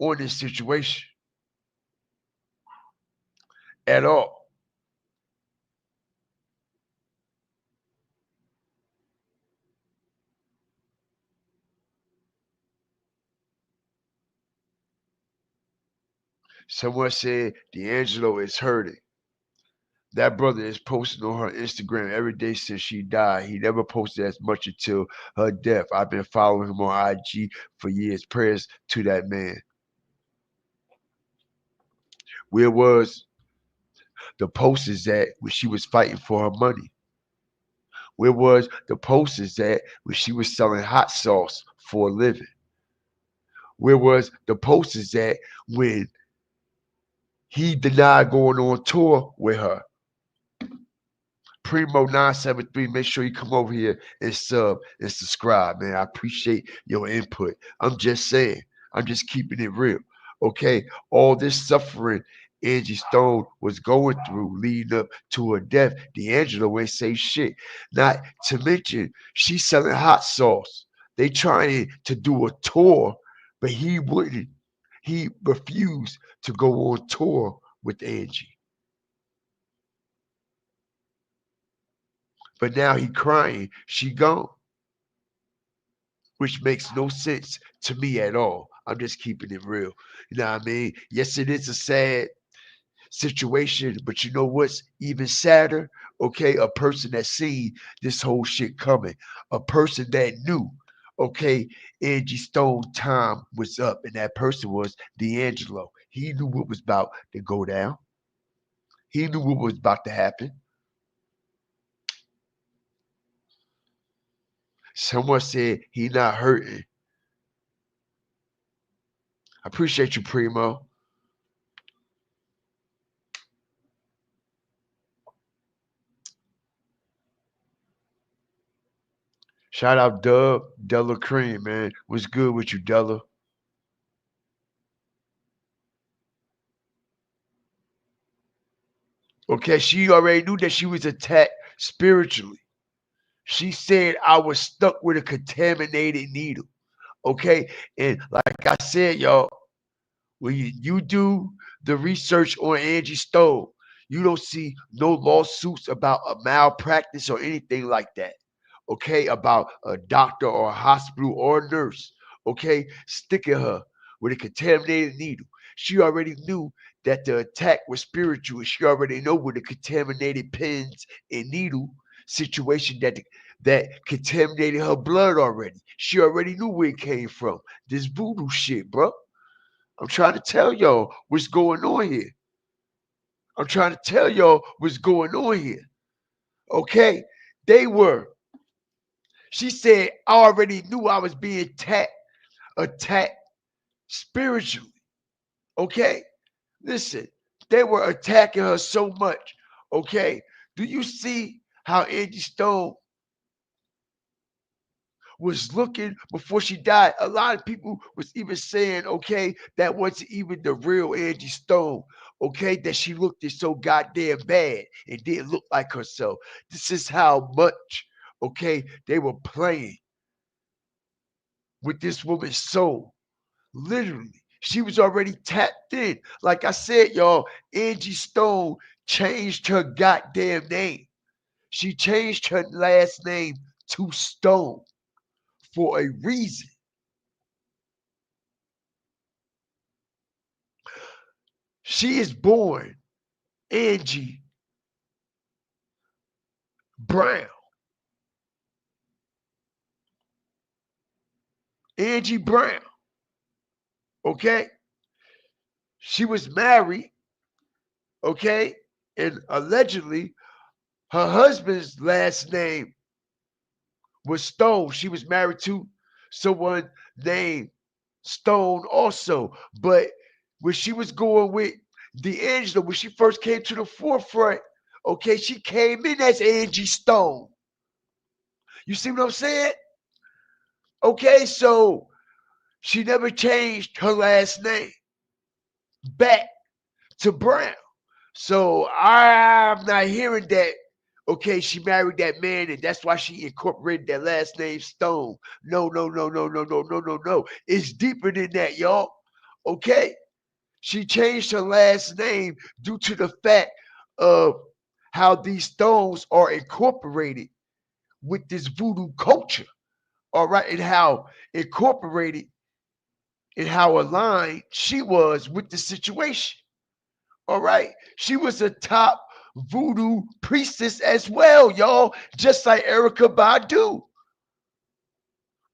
on this situation at all. Someone said D'Angelo is hurting. That brother is posting on her Instagram every day since she died. He never posted as much until her death. I've been following him on IG for years. Prayers to that man. Where was the posters at when she was fighting for her money? Where was the posters at when she was selling hot sauce for a living? Where was the posters at when he denied going on tour with her? Primo973, make sure you come over here and sub and subscribe, man. I appreciate your input. I'm just saying, I'm just keeping it real. Okay, all this suffering Angie Stone was going through leading up to her death, D'Angelo ain't say shit. Not to mention, she's selling hot sauce. They trying to do a tour, but he wouldn't. He refused to go on tour with Angie. But now he crying, she gone, which makes no sense to me at all. I'm just keeping it real. You know what I mean? Yes, it is a sad situation, but you know what's even sadder? Okay, a person that seen this whole shit coming, a person that knew, okay, Angie Stone time was up, and that person was D'Angelo. He knew what was about to go down. He knew what was about to happen. Someone said he not hurting. I appreciate you, Primo. Shout out Dub, Della Cream, man. What's good with you, Della? Okay, she already knew that she was attacked spiritually. She said I was stuck with a contaminated needle. Okay, and like I said, y'all, when you do the research on Angie Stone, you don't see no lawsuits about a malpractice or anything like that. Okay, about a doctor or a hospital or a nurse, okay, sticking her with a contaminated needle. she already knew that the attack was spiritual. She already know where the contaminated pins and needle situation that contaminated her blood already. She already knew where it came from. This voodoo shit, bro. I'm trying to tell y'all what's going on here. I'm trying to tell y'all what's going on here. Okay? They were. She said, I already knew I was being attacked spiritually. Okay? Listen, they were attacking her so much. Okay? Do you see how Angie Stone was looking before she died? A lot of people was even saying, okay, that wasn't even the real Angie Stone. Okay, that she looked it so goddamn bad and didn't look like herself. This is how much, okay, they were playing with this woman's soul. Literally, she was already tapped in. Like I said, y'all, Angie Stone changed her goddamn name. She changed her last name to Stone for a reason. She is born Angie Brown. Angie Brown. Okay? She was married, okay? And allegedly, her husband's last name was Stone. She was married to someone named Stone also. But when she was going with D'Angelo, when she first came to the forefront, okay, she came in as Angie Stone. You see what I'm saying? Okay, so she never changed her last name back to Brown. So I'm not hearing that. Okay, she married that man, and that's why she incorporated that last name Stone. No, no, no, no, no, no, no, no, no. It's deeper than that, y'all. Okay? She changed her last name due to the fact of how these stones are incorporated with this voodoo culture. All right, and how incorporated and how aligned she was with the situation. All right. She was a top voodoo priestess as well, y'all, just like Erykah Badu.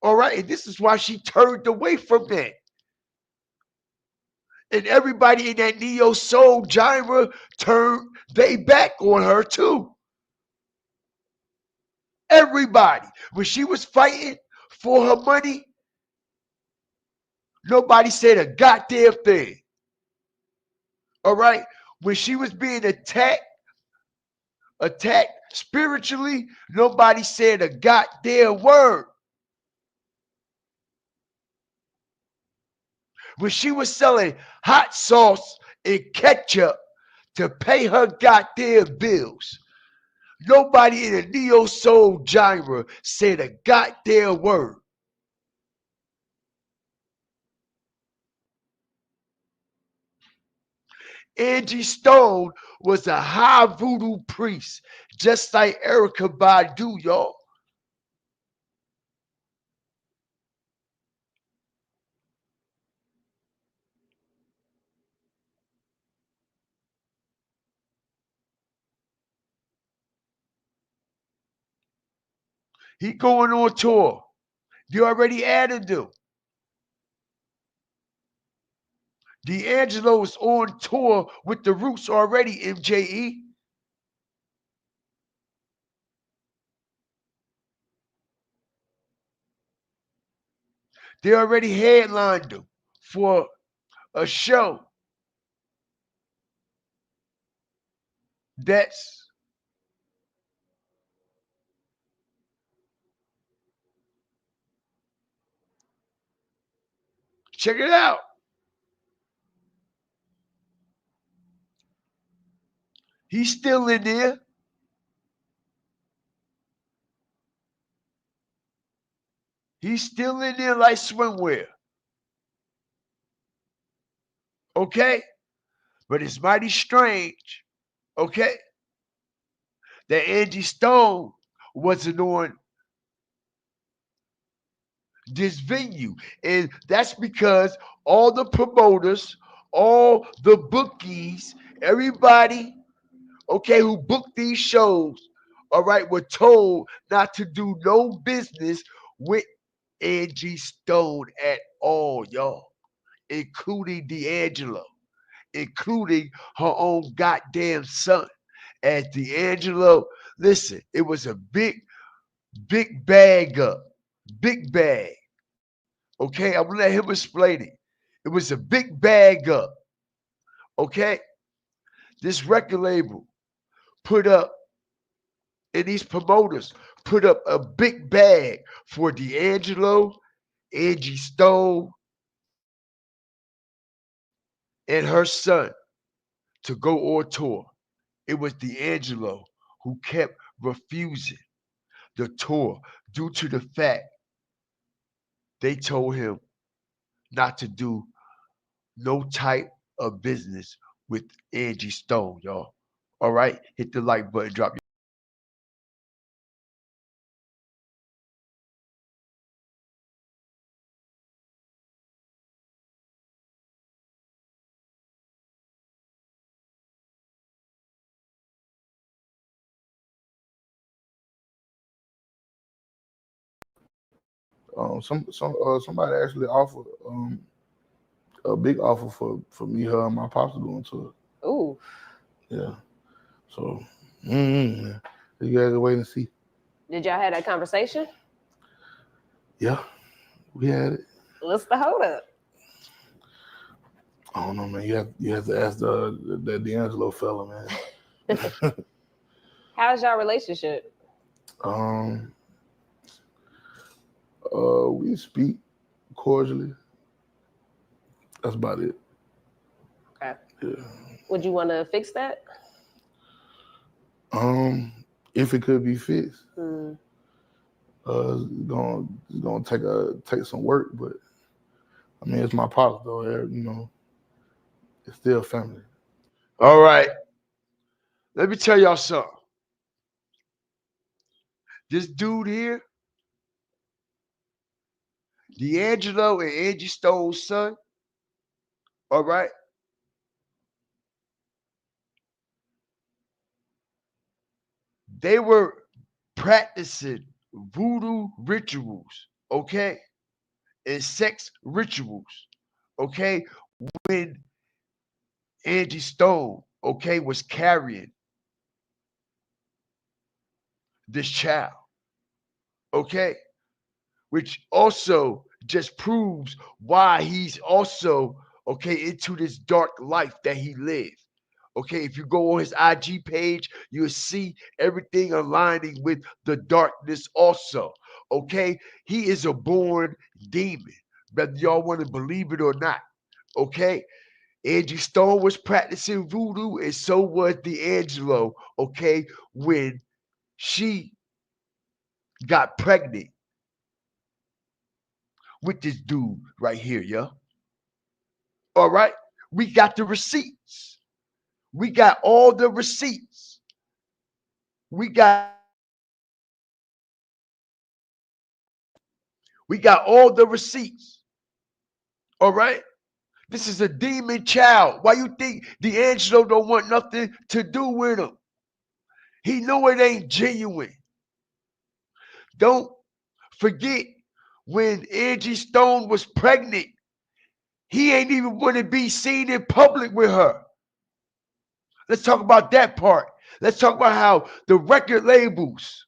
All right. And this is why she turned away from that. And everybody in that neo soul genre turned they back on her too. Everybody. When she was fighting for her money, nobody said a goddamn thing. All right. When she was being attacked spiritually, nobody said a goddamn word. When she was selling hot sauce and ketchup to pay her goddamn bills, nobody in the neo soul genre said a goddamn word. Angie Stone was a high voodoo priest, just like Erykah Badu, y'all. He going on tour. You already added them. D'Angelo is on tour with the Roots already, MJE. They already headlined them for a show that's check it out. He's still in there. He's still in there like swimwear. Okay? But it's mighty strange, okay, that Angie Stone wasn't on this venue. And that's because all the promoters, all the bookies, everybody, okay, who booked these shows, all right, were told not to do no business with Angie Stone at all, y'all, including D'Angelo, including her own goddamn son. As D'Angelo, listen, it was a big bag up, big bag. Okay, I'm gonna let him explain it. It was a big bag up. Okay, this record label put up, and these promoters put up a big bag for D'Angelo, Angie Stone, and her son to go on tour. It was D'Angelo who kept refusing the tour due to the fact they told him not to do no type of business with Angie Stone, y'all. All right, hit the like button, drop Somebody actually offered a big offer for me, her, and my pops to do into it. Ooh. Yeah. So you guys wait and see. Did y'all have that conversation? Yeah, we had it. What's the hold up? I don't know, man. You have to ask that D'Angelo fella, man. How's y'all relationship? We speak cordially. That's about it. Okay. Yeah. Would you want to fix that? If it could be fixed, Mm. it's gonna take some work, but I mean, it's my pops though. You know, it's still family. All right. Let me tell y'all something. This dude here, D'Angelo and Angie Stone's son, all right, they were practicing voodoo rituals, okay, and sex rituals, okay, when Angie Stone, okay, was carrying this child, okay, which also just proves why he's also, okay, into this dark life that he lived. Okay, if you go on his IG page, you'll see everything aligning with the darkness also. Okay, he is a born demon, whether y'all want to believe it or not. Okay, Angie Stone was practicing voodoo, and so was D'Angelo. Okay, when she got pregnant with this dude right here, yeah. All right, we got the receipts. We got all the receipts. We got all the receipts. All right. This is a demon child. Why you think D'Angelo don't want nothing to do with him? He know it ain't genuine. Don't forget when Angie Stone was pregnant, he ain't even want to be seen in public with her. Let's talk about that part. Let's talk about how the record labels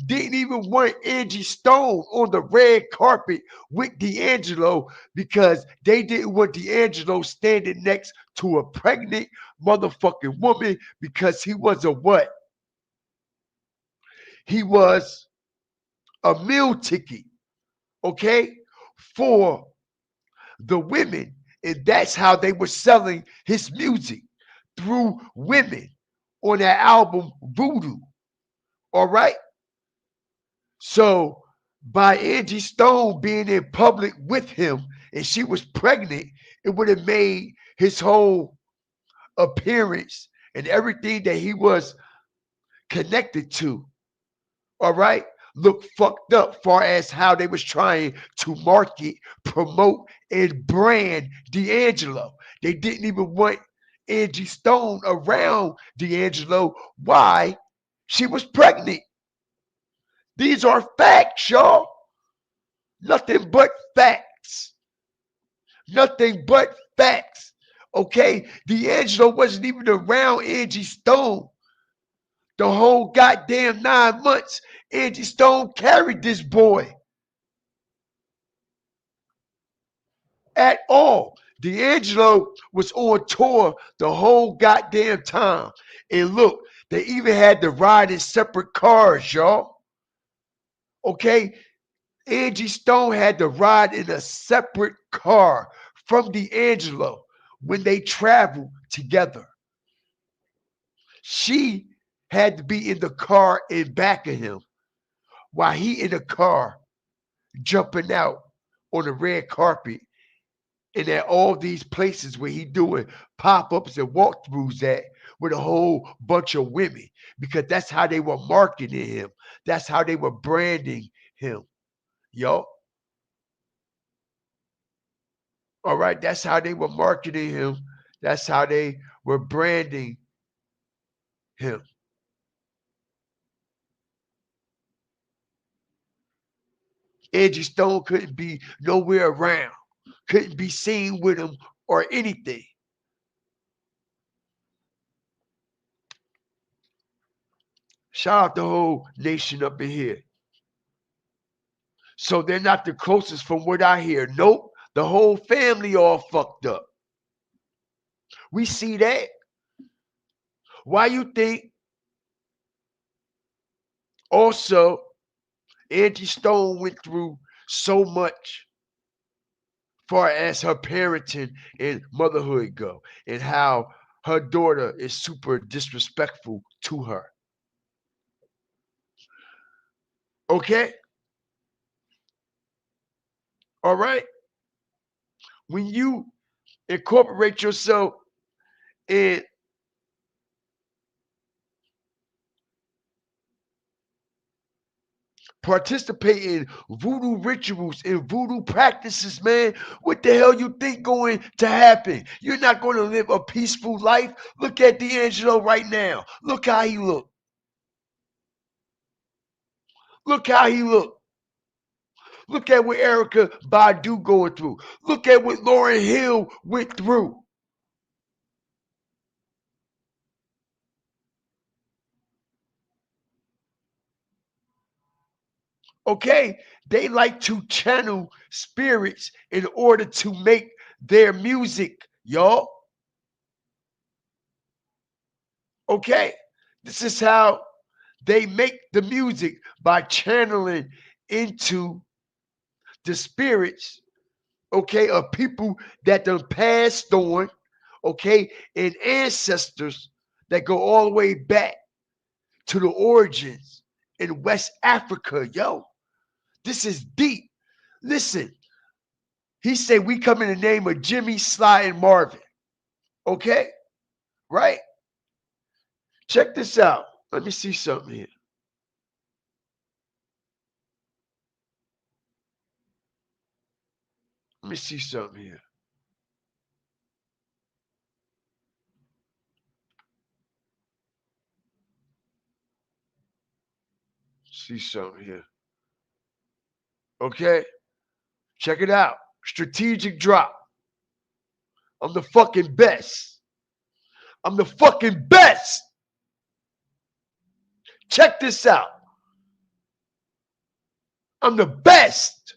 didn't even want Angie Stone on the red carpet with D'Angelo because they didn't want D'Angelo standing next to a pregnant motherfucking woman because he was a what? He was a meal ticket, okay, for the women. And that's how they were selling his music, through women on that album Voodoo. All right. So by Angie Stone being in public with him and she was pregnant, it would have made his whole appearance and everything that he was connected to, all right, look fucked up far as how they was trying to market, promote, and brand D'Angelo. They didn't even want Angie Stone around D'Angelo. Why? She was pregnant. These are facts, y'all. Nothing but facts. Nothing but facts. Okay? D'Angelo wasn't even around Angie Stone the whole goddamn 9 months. Angie Stone carried this boy. At all. D'Angelo was on tour the whole goddamn time. And look, they even had to ride in separate cars, y'all. Okay? Angie Stone had to ride in a separate car from D'Angelo when they traveled together. She had to be in the car in back of him while he in the car jumping out on the red carpet and at all these places where he doing pop-ups and walkthroughs at with a whole bunch of women, because that's how they were marketing him. That's how they were branding him. Yo. All right. That's how they were marketing him. That's how they were branding him. Angie Stone couldn't be nowhere around, couldn't be seen with him or anything. Shout out the whole nation up in here. So they're not the closest from what I hear. Nope. The whole family all fucked up. We see that. Why you think also Angie Stone went through so much far as her parenting and motherhood go, and how her daughter is super disrespectful to her. Okay? All right? When you incorporate yourself in participate in voodoo rituals and voodoo practices, man, what the hell you think going to happen? You're not going to live a peaceful life. Look at D'Angelo right now. Look how he look. Look how he look. Look at what Erykah Badu going through. Look at what Lauryn Hill went through. Okay, they like to channel spirits in order to make their music, y'all. Okay, this is how they make the music, by channeling into the spirits, okay, of people that done passed on, okay, and ancestors that go all the way back to the origins in West Africa, yo. This is deep. Listen, he said we come in the name of Jimmy, Sly, and Marvin. Okay? Right? Check this out. Let me see something here. Let me see something here. See something here. Okay? Check it out. Strategic drop. I'm the fucking best. I'm the fucking best. Check this out. I'm the best.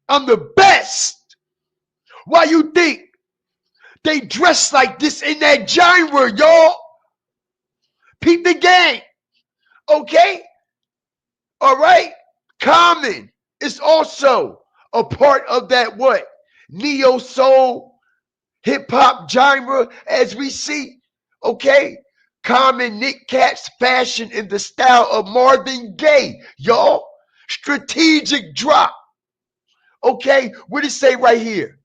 I'm the best. Why you think they dress like this in that genre, y'all? Peep the game. Okay? All right? Common is also a part of that what? Neo soul hip hop genre, as we see. Okay? Common Nick Cat's fashion in the style of Marvin Gaye, y'all. Strategic drop. Okay? What does it say right here?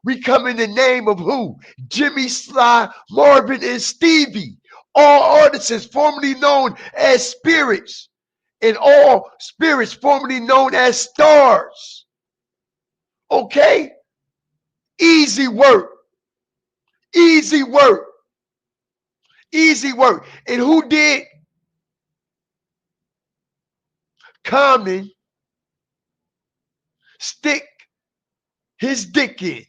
We come in the name of who? Jimmy, Sly, Marvin, and Stevie. All artists formerly known as spirits, and all spirits formerly known as stars. Okay? Easy work. Easy work. Easy work. And who did? Common stick his dick in.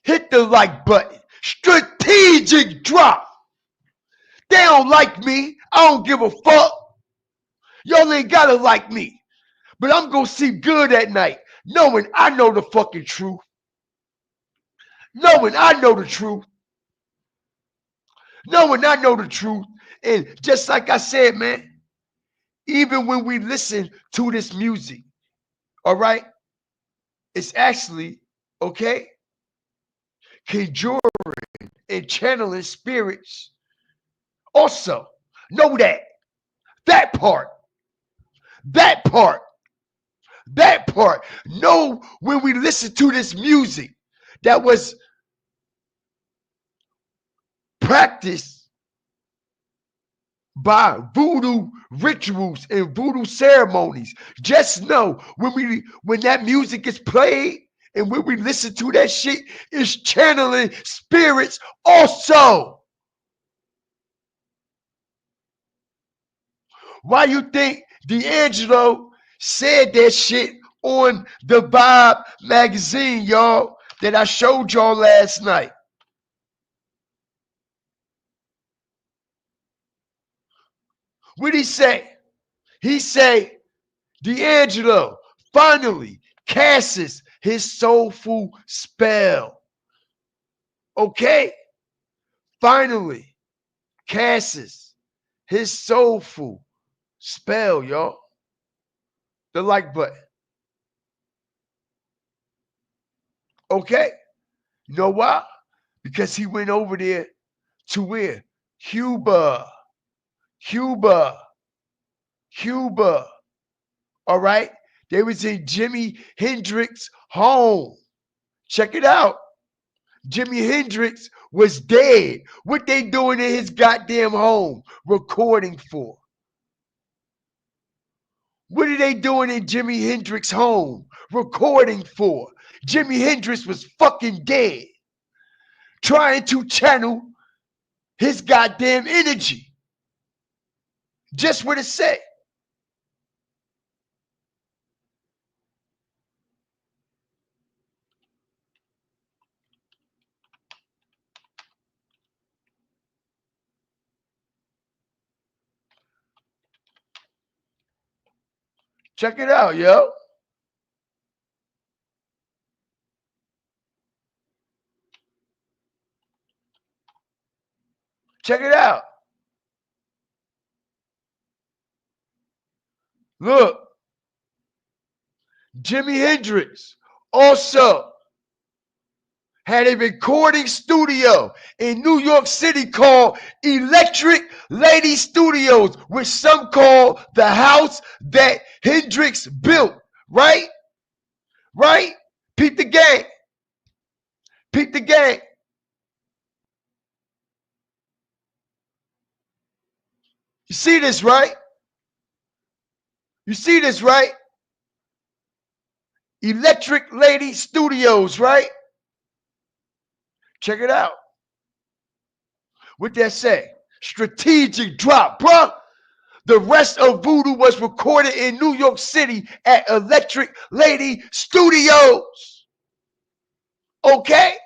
Hit the like button. Strategic drop. They don't like me. I don't give a fuck. Y'all ain't gotta like me. But I'm gonna sleep good at night, knowing I know the fucking truth. Knowing I know the truth. Knowing I know the truth. And just like I said, man, even when we listen to this music, all right, it's actually, okay, conjuring and channeling spirits. Also, know that. That part. Know when we listen to this music that was practiced by voodoo rituals and voodoo ceremonies. Just know when that music is played and when we listen to that shit, it's channeling spirits also. Why you think D'Angelo said that shit on the Vibe magazine, y'all, that I showed y'all last night? What did he say? He say, D'Angelo finally casts his soulful spell. Okay? Finally casts his soulful spell, y'all. The like button. Okay? You know why? Because he went over there to where? Cuba. All right? They was in Jimi Hendrix's home. Check it out. Jimi Hendrix was dead. What they doing in his goddamn home recording for? What are they doing in Jimi Hendrix's home recording for? Jimi Hendrix was fucking dead. Trying to channel his goddamn energy. Just what it said. Check it out, yo. Check it out. Look. Jimi Hendrix also had a recording studio in New York City called Electric Lady Studios, which some call the house that Hendrix built, right? Right? Peep the game. Peep the game. You see this, right? You see this, right? Electric Lady Studios, right? Check it out. What that say? Strategic drop, bruh. The rest of Voodoo was recorded in New York City at Electric Lady Studios. Okay?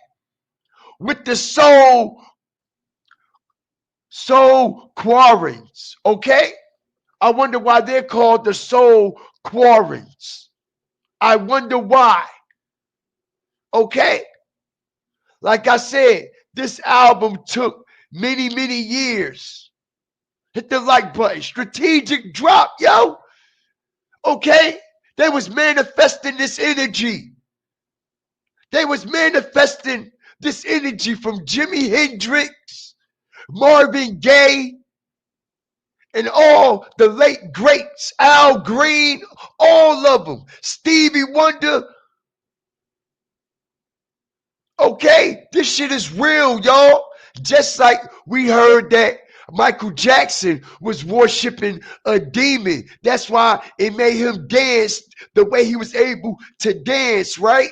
With the Soulquarians. Okay? I wonder why they're called the Soulquarians. I wonder why. Okay? Like I said, this album took many, many years. Hit the like button. Strategic drop, yo. Okay? They was manifesting this energy. They was manifesting this energy from Jimi Hendrix, Marvin Gaye, and all the late greats, Al Green, all of them, Stevie Wonder. Okay, this shit is real, y'all. Just like we heard that Michael Jackson was worshiping a demon. That's why it made him dance the way he was able to dance, right?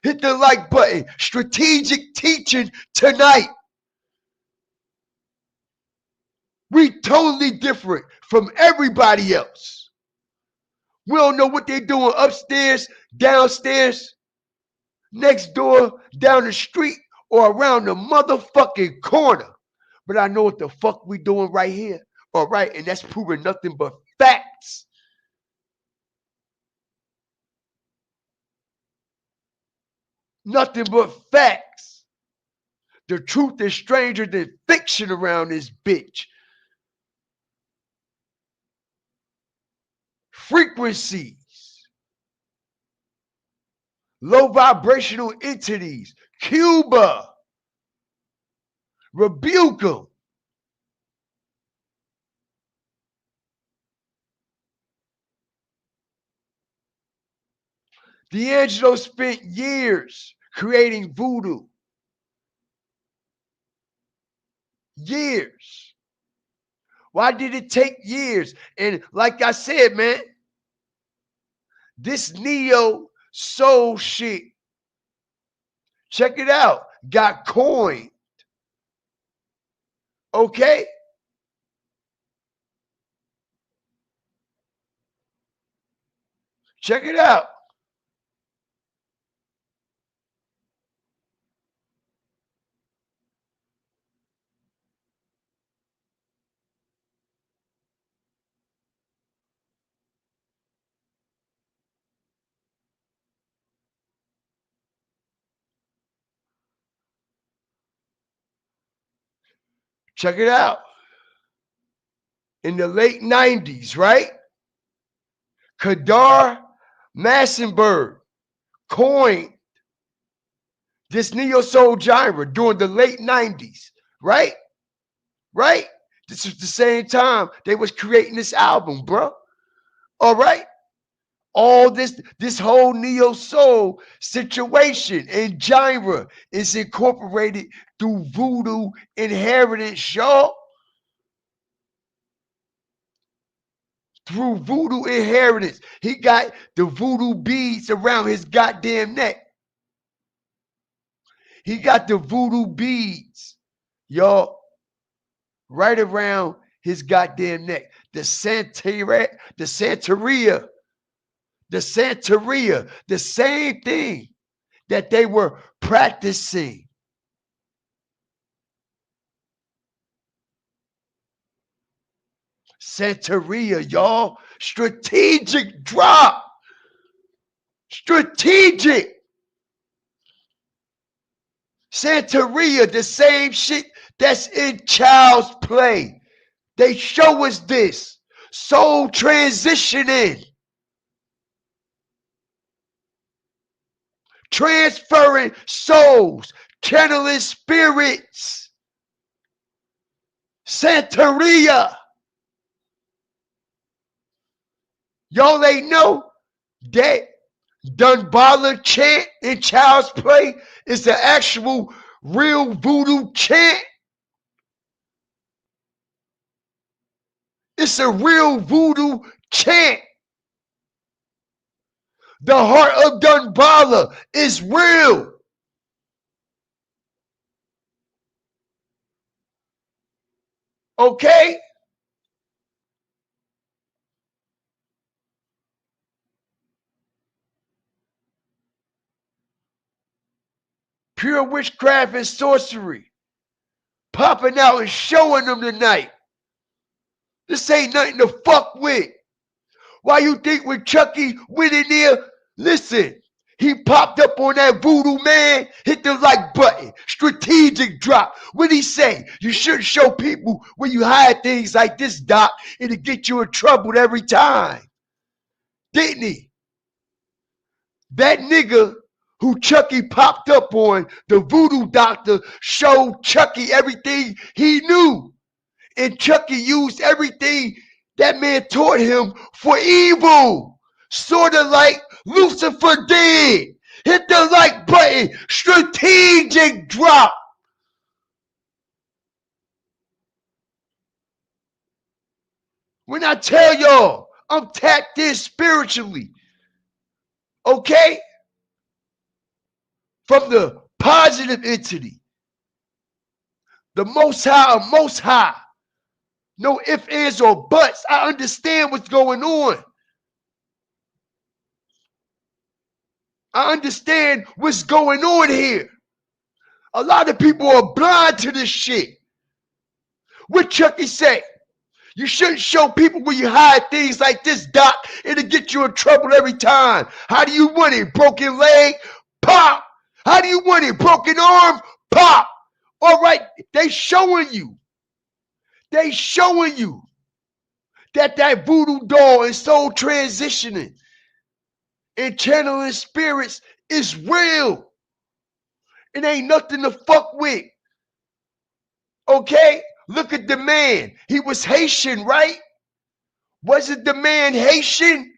Hit the like button. Strategic teaching tonight. We totally different from everybody else. We don't know what they're doing upstairs, downstairs, next door, down the street, or around the motherfucking corner. But I know what the fuck we doing right here. All right, and that's proving nothing but facts. Nothing but facts. The truth is stranger than fiction around this bitch. Frequencies. Low vibrational entities. Cuba. Rebuke them. D'Angelo spent years creating voodoo. Years. Why did it take years? And like I said, man, this neo soul shit, check it out, got coined. Okay? Check it out. Check it out. In the late 90s, right? Kadar Massenberg coined this neo soul genre during the late 90s, right? Right? This was the same time they was creating this album, bro. All right? All this whole neo soul situation and genre is incorporated through voodoo inheritance, y'all. Through voodoo inheritance. He got the voodoo beads around his goddamn neck. He got the voodoo beads, y'all, right around his goddamn neck. The Santeria, the same thing that they were practicing. Santeria, y'all. Strategic drop. Strategic. Santeria, the same shit that's in Child's Play. They show us this. Soul transitioning. Transferring souls. Channeling spirits. Santeria. Y'all ain't know that Dunbala chant in Child's Play is the actual real voodoo chant. It's a real voodoo chant. The heart of Dunbala is real. Okay? Pure witchcraft and sorcery. Popping out and showing them tonight. This ain't nothing to fuck with. Why you think when Chucky went in there, listen, he popped up on that voodoo man, hit the like button, strategic drop. What'd he say? You shouldn't show people when you hide things like this, Doc. It'll get you in trouble every time. Didn't he? That nigga who Chucky popped up on, the voodoo doctor, showed Chucky everything he knew. And Chucky used everything that man taught him for evil. Sort of like Lucifer did. Hit the like button. Strategic drop. When I tell y'all, I'm tapped in spiritually. Okay? from the positive entity, the Most High or Most High. No ifs, ands, or buts. I understand what's going on. I understand what's going on here. A lot of people are blind to this shit. What Chucky say? You shouldn't show people where you hide things like this, Doc. It'll get you in trouble every time. How do you want it? Broken leg? Pop. How do you want it? Broken arm? Pop. All right, they showing you. They showing you that voodoo doll and soul transitioning and channeling spirits is real. It ain't nothing to fuck with. Okay? Look at the man. He was Haitian, right? Wasn't the man Haitian?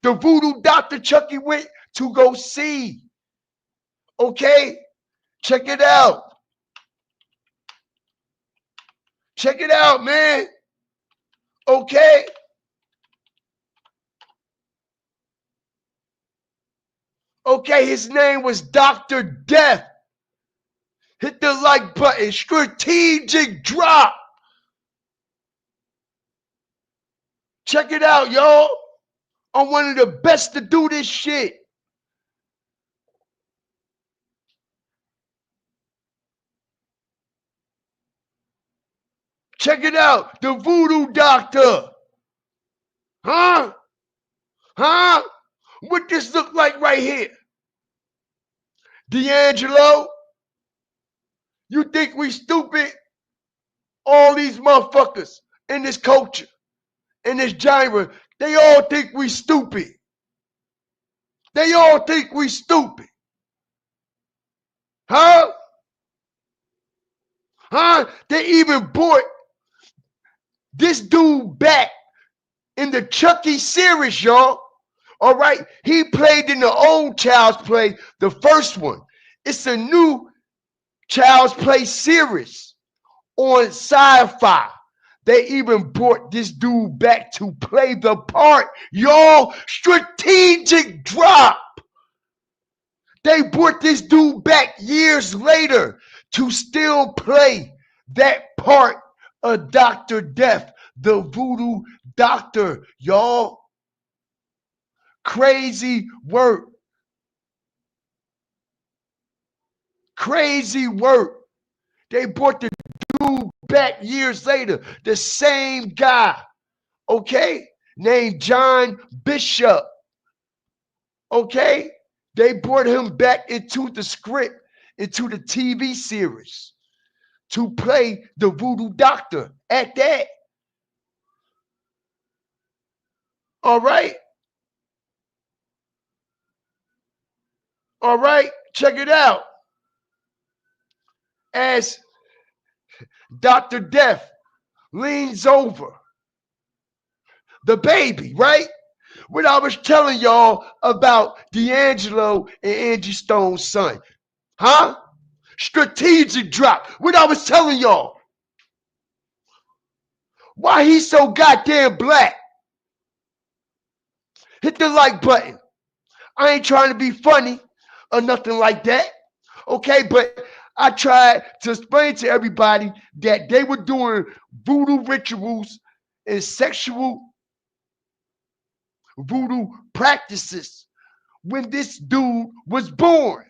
The voodoo doctor Chucky went to go see. Okay? Check it out. Check it out, man. Okay? Okay, his name was Dr. Death. Hit the like button. Strategic drop. Check it out, y'all. I'm one of the best to do this shit. Check it out. The voodoo doctor. Huh? Huh? What this look like right here? D'Angelo? You think we stupid? All these motherfuckers in this culture, in this genre, they all think we stupid. They all think we stupid. Huh? Huh? They even brought this dude back in the Chucky series, y'all. All right? He played in the old Child's Play, the first one. It's a new Child's Play series on Sci-Fi. They even brought this dude back to play the part. Y'all, strategic drop. They brought this dude back years later to still play that part of Dr. Death, the voodoo doctor, y'all. Crazy work. Crazy work. They brought the dude back years later. The same guy, okay, named John Bishop. Okay? They brought him back into the script, into the TV series to play the voodoo doctor at that. All right? All right? Check it out. As Dr. Death leans over the baby, right? What I was telling y'all about D'Angelo and Angie Stone's son. Huh? Strategic drop. What I was telling y'all. Why he's so goddamn black? Hit the like button. I ain't trying to be funny or nothing like that. Okay, but I tried to explain to everybody that they were doing voodoo rituals and sexual voodoo practices when this dude was born.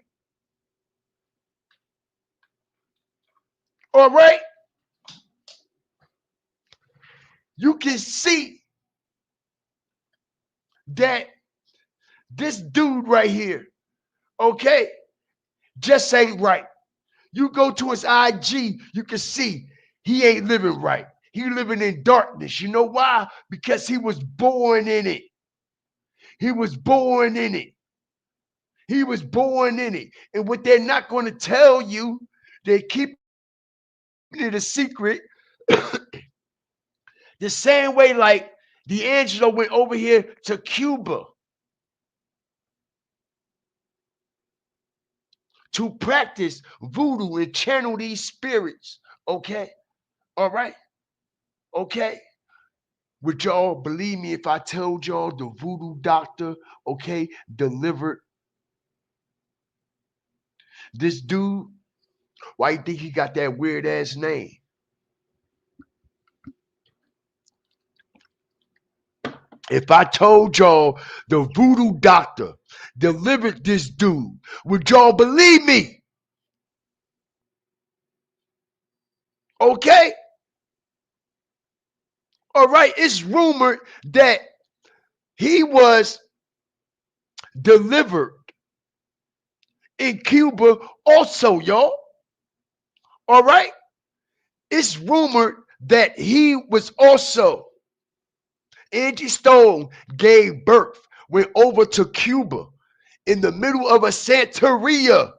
All right? You can see that this dude right here, okay, just ain't right. You go to his IG, you can see he ain't living right. He living in darkness. You know why? Because he was born in it. He was born in it. He was born in it. And what they're not going to tell you, they keep it a secret. The same way like D'Angelo went over here to Cuba to practice voodoo and channel these spirits. Okay? All right? Okay? Would y'all believe me if I told y'all the voodoo doctor, okay, delivered This dude, why you think he got that weird ass name? If I told y'all the voodoo doctor delivered this dude, would y'all believe me? Okay? All right, it's rumored that he was delivered in Cuba also, y'all. All right? It's rumored that he was also, Angie Stone gave birth, went over to Cuba in the middle of a Santeria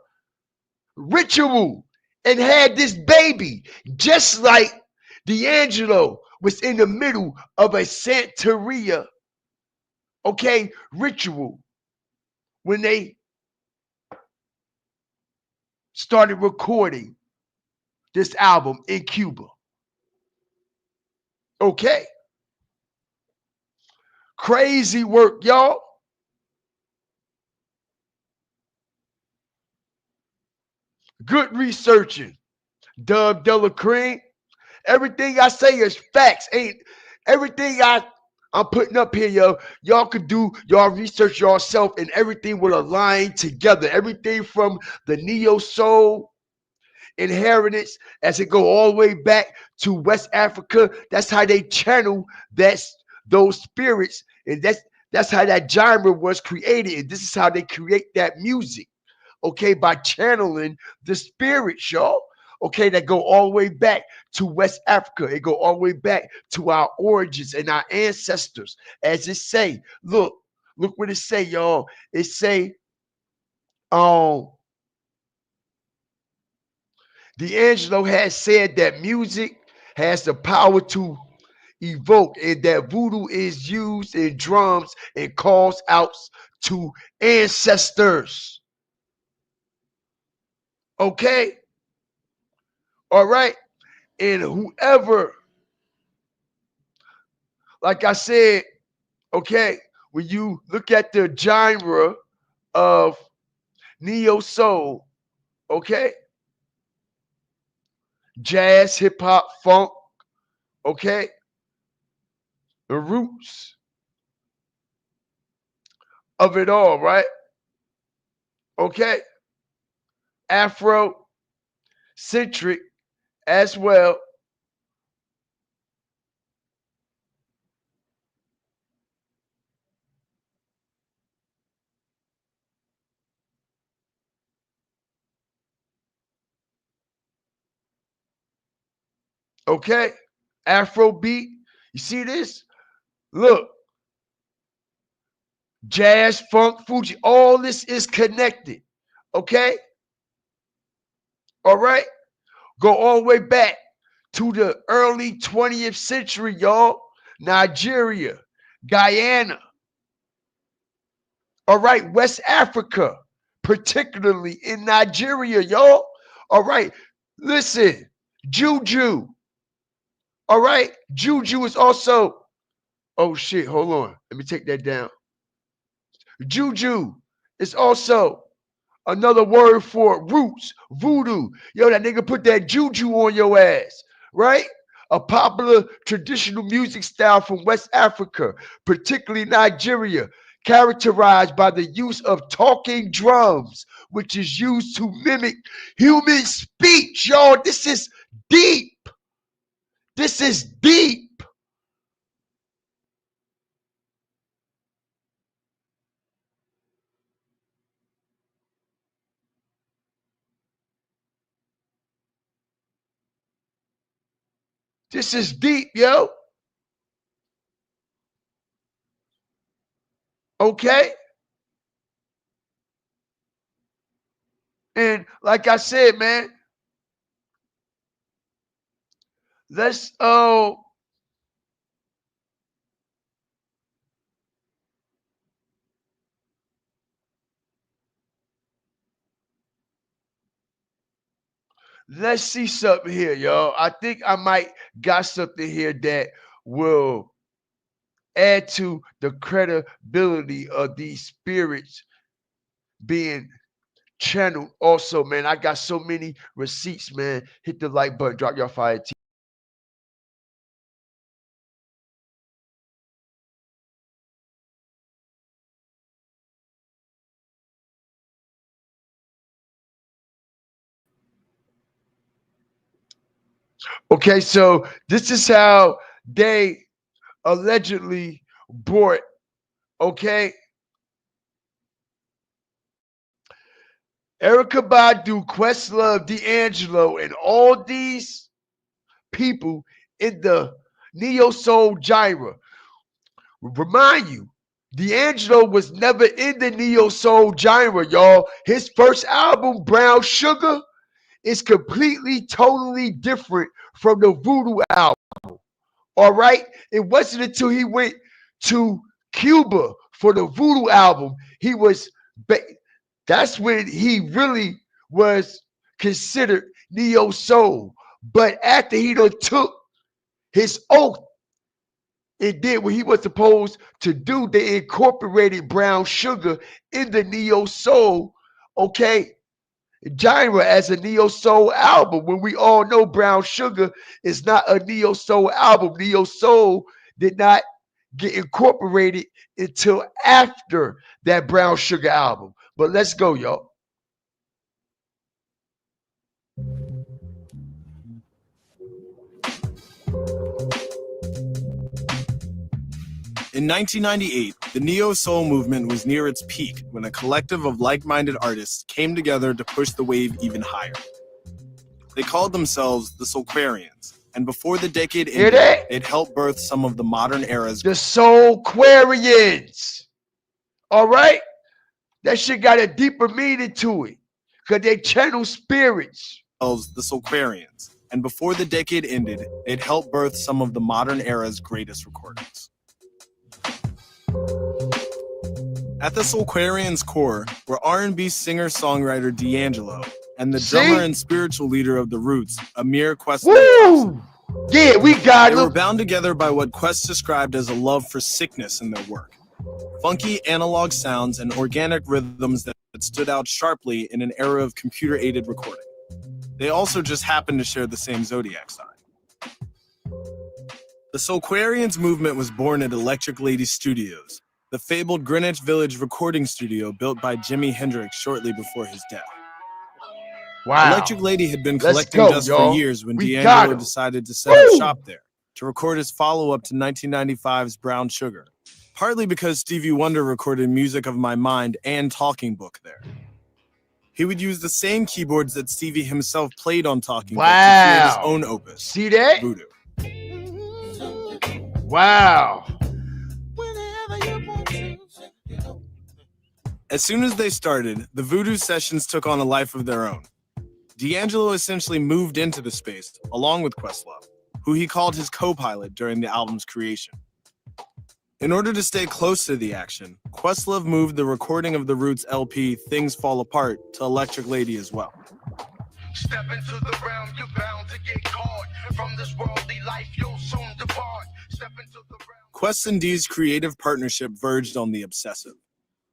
ritual and had this baby, just like D'Angelo was in the middle of a Santeria, okay, ritual when they started recording this album in Cuba. Okay. Crazy work, y'all. Good researching. Dub Della Cream. Everything I say is facts. Ain't everything I'm putting up here, yo. Y'all could do y'all research yourself, and everything will align together. Everything from the neo soul inheritance as it go all the way back to West Africa. That's how they channel those spirits, and that's how that genre was created. And this is how they create that music. Okay, by channeling the spirits, y'all. Okay, that go all the way back to West Africa. It go all the way back to our origins and our ancestors. As it say, look what it say, y'all. It say, D'Angelo has said that music has the power to evoke, and that voodoo is used in drums and calls outs to ancestors. Okay, all right, and whoever, like I said, okay, when you look at the genre of neo soul, okay, jazz, hip hop, funk, okay, the roots of it all, right? Okay, Afro centric as well. Okay, Afro beat. You see this? Look, jazz, funk, Fuji, all this is connected. Okay, all right. Go all the way back to the early 20th century, y'all. Nigeria, Guyana, all right, West Africa, particularly in Nigeria, y'all. All right, listen, Juju, all right, Juju is also, oh shit, hold on, let me take that down. Juju is also another word for roots, voodoo. Yo, that nigga put that juju on your ass, right? A popular traditional music style from West Africa, particularly Nigeria, characterized by the use of talking drums, which is used to mimic human speech. Y'all, this is deep. This is deep. This is deep, yo. Okay? And like I said, man, let's let's see something here, y'all. I think I might got something here that will add to the credibility of these spirits being channel also, man. I got so many receipts, man. Hit the like button, drop your fire. Okay, so this is how they allegedly brought, okay, Erykah Badu, Questlove, D'Angelo, and all these people in the neo soul genre. Remind you, D'Angelo was never in the neo soul genre, y'all. His first album, Brown Sugar, is completely, totally different from the Voodoo album. All right, it wasn't until he went to Cuba for the Voodoo album that's when he really was considered neo soul. But after he done took his oath and did what he was supposed to do, they incorporated Brown Sugar in the neo soul, okay, genre as a neo soul album. When we all know Brown Sugar is not a neo soul album. Neo soul did not get incorporated until after that Brown Sugar album. But let's go, y'all. In 1998, the neo-soul movement was near its peak when a collective of like-minded artists came together to push the wave even higher. They called themselves the Soulquarians, and before the decade ended, it helped birth some of the modern era's... The Soulquarians. All right? That shit got a deeper meaning to it, because they channel spirits. The Soulquarians, and before the decade ended, it helped birth some of the modern era's greatest recordings. At the Soulquarians' core were R&B singer-songwriter D'Angelo and the drummer and spiritual leader of the Roots, Amir Questlove. Yeah, we got them. They were bound together by what Quest described as a love for sickness in their work. Funky analog sounds and organic rhythms that stood out sharply in an era of computer-aided recording. They also just happened to share the same zodiac sign. The Soulquarians movement was born at Electric Lady Studios, the fabled Greenwich Village recording studio built by Jimi Hendrix shortly before his death. Wow. Electric Lady had been collecting dust for years when D'Angelo decided to set up shop there to record his follow-up to 1995's Brown Sugar, partly because Stevie Wonder recorded Music of My Mind and Talking Book there. He would use the same keyboards that Stevie himself played on Talking Book to create his own opus, See that? Voodoo. Wow. As soon as they started, the Voodoo sessions took on a life of their own. D'Angelo essentially moved into the space, along with Questlove, who he called his co-pilot during the album's creation. In order to stay close to the action, Questlove moved the recording of the Roots LP Things Fall Apart to Electric Lady as well. Step into the realm, you're bound to get caught. From this worldly life, you'll soon depart. Step into the realm. Quest and D's creative partnership verged on the obsessive.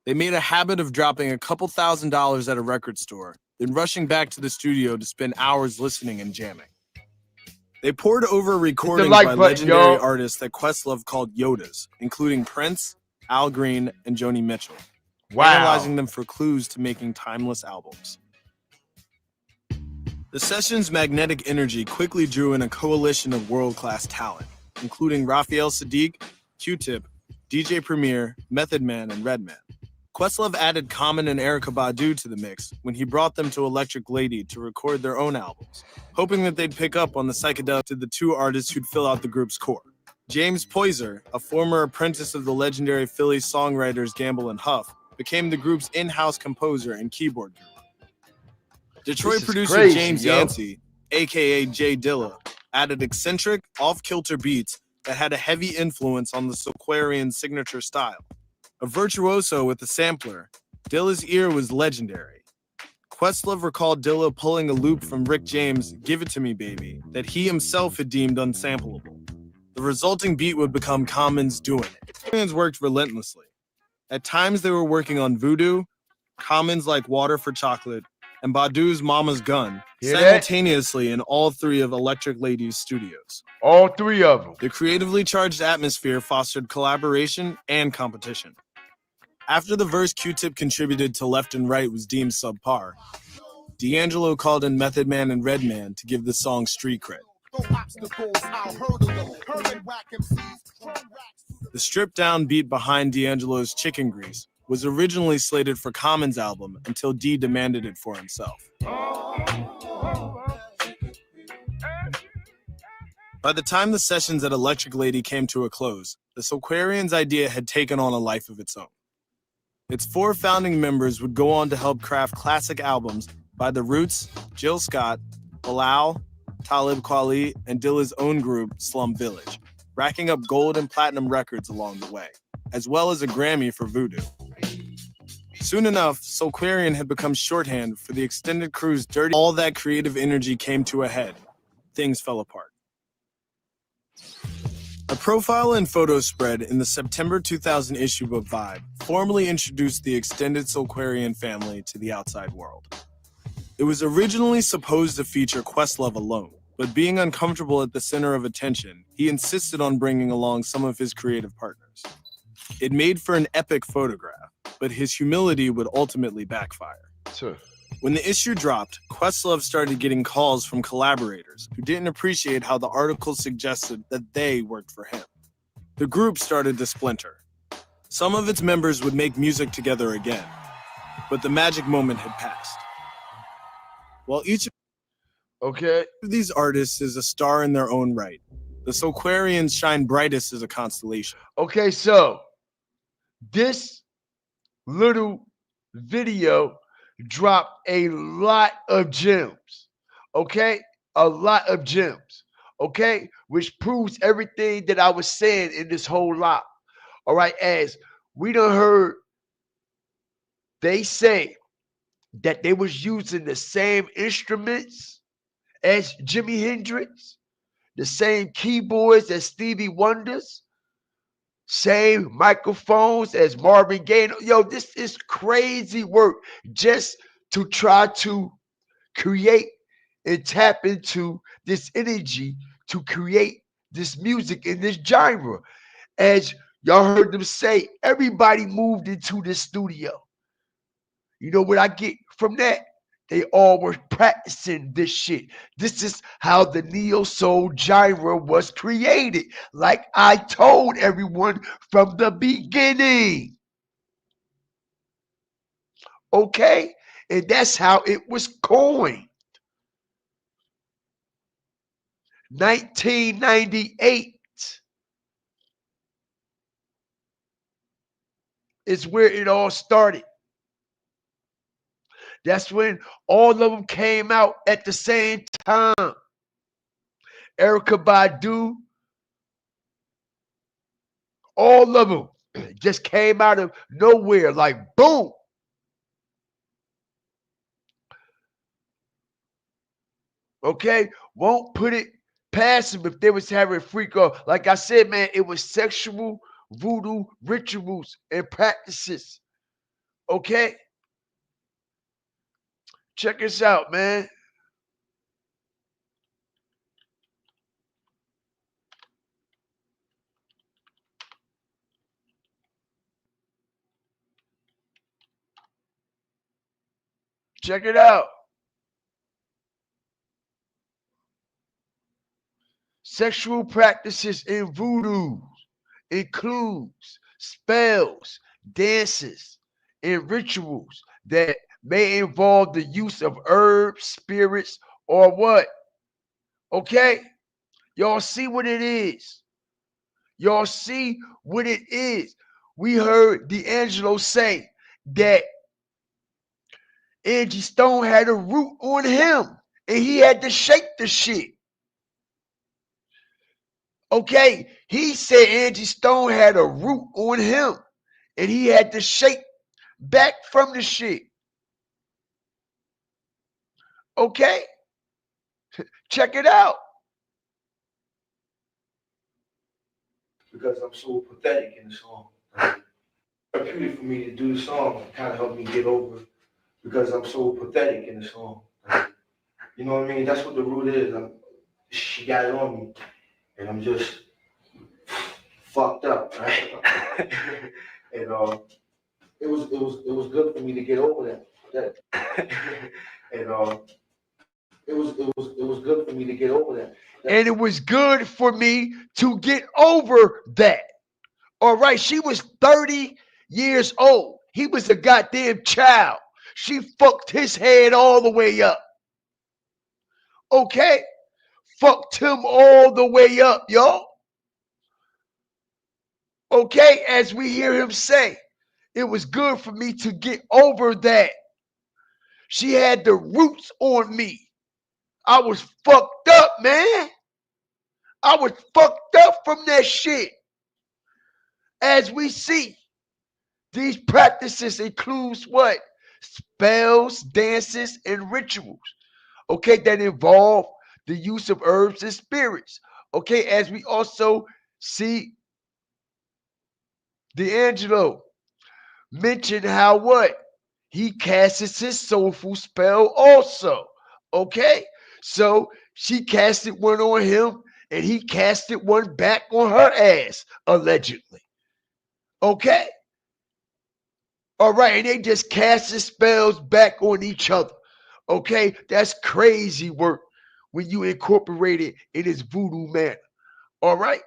They made a habit of dropping a couple $1,000s at a record store, then rushing back to the studio to spend hours listening and jamming. They poured over recordings by legendary artists that Questlove called Yodas, including Prince, Al Green, and Joni Mitchell, analyzing them for clues to making timeless albums. The session's magnetic energy quickly drew in a coalition of world-class talent, including Raphael Sadiq, Q-Tip, DJ Premier, Method Man, and Redman. Questlove added Common and Erykah Badu to the mix when he brought them to Electric Lady to record their own albums, hoping that they'd pick up on the psychedelic to the two artists who'd fill out the group's core. James Poyser, a former apprentice of the legendary Philly songwriters Gamble and Huff, became the group's in-house composer and keyboard guru. Detroit producer James Yancey, aka Jay Dilla, added eccentric, off-kilter beats that had a heavy influence on the Soulquarian signature style. A virtuoso with a sampler, Dilla's ear was legendary. Questlove recalled Dilla pulling a loop from Rick James' Give It To Me Baby that he himself had deemed unsampleable. The resulting beat would become Common's Doing It. Fans worked relentlessly. At times they were working on Voodoo, Common's Like Water for Chocolate, and Badu's Mama's Gun, Hear that? simultaneously in all three of Electric Lady's studios. All three of them. The creatively charged atmosphere fostered collaboration and competition. After the verse Q-Tip contributed to Left and Right was deemed subpar, D'Angelo called in Method Man and Redman to give the song street cred. The stripped-down beat behind D'Angelo's Chicken Grease was originally slated for Common's album until D demanded it for himself. By the time the sessions at Electric Lady came to a close, the Soulquarians' idea had taken on a life of its own. Its 4 founding members would go on to help craft classic albums by The Roots, Jill Scott, Bilal, Talib Kweli, and Dilla's own group, Slum Village, racking up gold and platinum records along the way, as well as a Grammy for Voodoo. Soon enough, Soulquarian had become shorthand for the extended crew's dirty. All that creative energy came to a head. Things fell apart. A profile and photo spread in the September 2000 issue of Vibe formally introduced the extended Soulquarian family to the outside world. It was originally supposed to feature Questlove alone, but being uncomfortable at the center of attention, he insisted on bringing along some of his creative partners. It made for an epic photograph, but his humility would ultimately backfire. Sure. When the issue dropped, Questlove started getting calls from collaborators who didn't appreciate how the article suggested that they worked for him. The group started to splinter. Some of its members would make music together again, but the magic moment had passed. While each of these artists is a star in their own right, the Soulquarians shine brightest as a constellation. Okay, so this little video dropped a lot of gems, okay? A lot of gems, okay? Which proves everything that I was saying in this whole lot, all right? As we done heard, they say that they was using the same instruments as Jimi Hendrix, the same keyboards as Stevie Wonder's, same microphones as Marvin Gaye. Yo, this is crazy work just to try to create and tap into this energy to create this music in this genre. As y'all heard them say, everybody moved into the studio. You know what I get from that? They all were practicing this shit. This is how the neo-soul genre was created. Like I told everyone from the beginning. Okay? And that's how it was coined. 1998 is where it all started. That's when all of them came out at the same time. Erykah Badu, all of them just came out of nowhere, like boom. Okay, won't put it past them if they was having freak off. Like I said, man, it was sexual voodoo rituals and practices. Okay, check this out, man. Check it out. Sexual practices in voodoo includes spells, dances, and rituals that may involve the use of herbs, spirits, or what? Okay? Y'all see what it is. Y'all see what it is. We heard D'Angelo say that Angie Stone had a root on him and he had to shake the shit. Okay, he said Angie Stone had a root on him and he had to shake back from the shit. Okay, check it out. Because I'm so pathetic in the song. Therapeutic for me to do the song, kind of helped me get over because I'm so pathetic in the song. You know what I mean? That's what the root is. She got it on me, and I'm just fucked up, right? And it was good for me to get over that. And it was good for me to get over that. And it was good for me to get over that. All right, she was 30 years old. He was a goddamn child. She fucked his head all the way up. Okay? Fucked him all the way up, y'all. Okay, as we hear him say, it was good for me to get over that. She had the roots on me. I was fucked up, man. I was fucked up from that shit. As we see, these practices includes what? Spells, dances, and rituals. Okay, that involve the use of herbs and spirits. Okay, as we also see D'Angelo mention how what? He casts his soulful spell also. Okay, so she casted one on him and he casted one back on her ass, allegedly. Okay? All right, and they just casted spells back on each other. Okay, that's crazy work when you incorporate it in its voodoo manner. All right?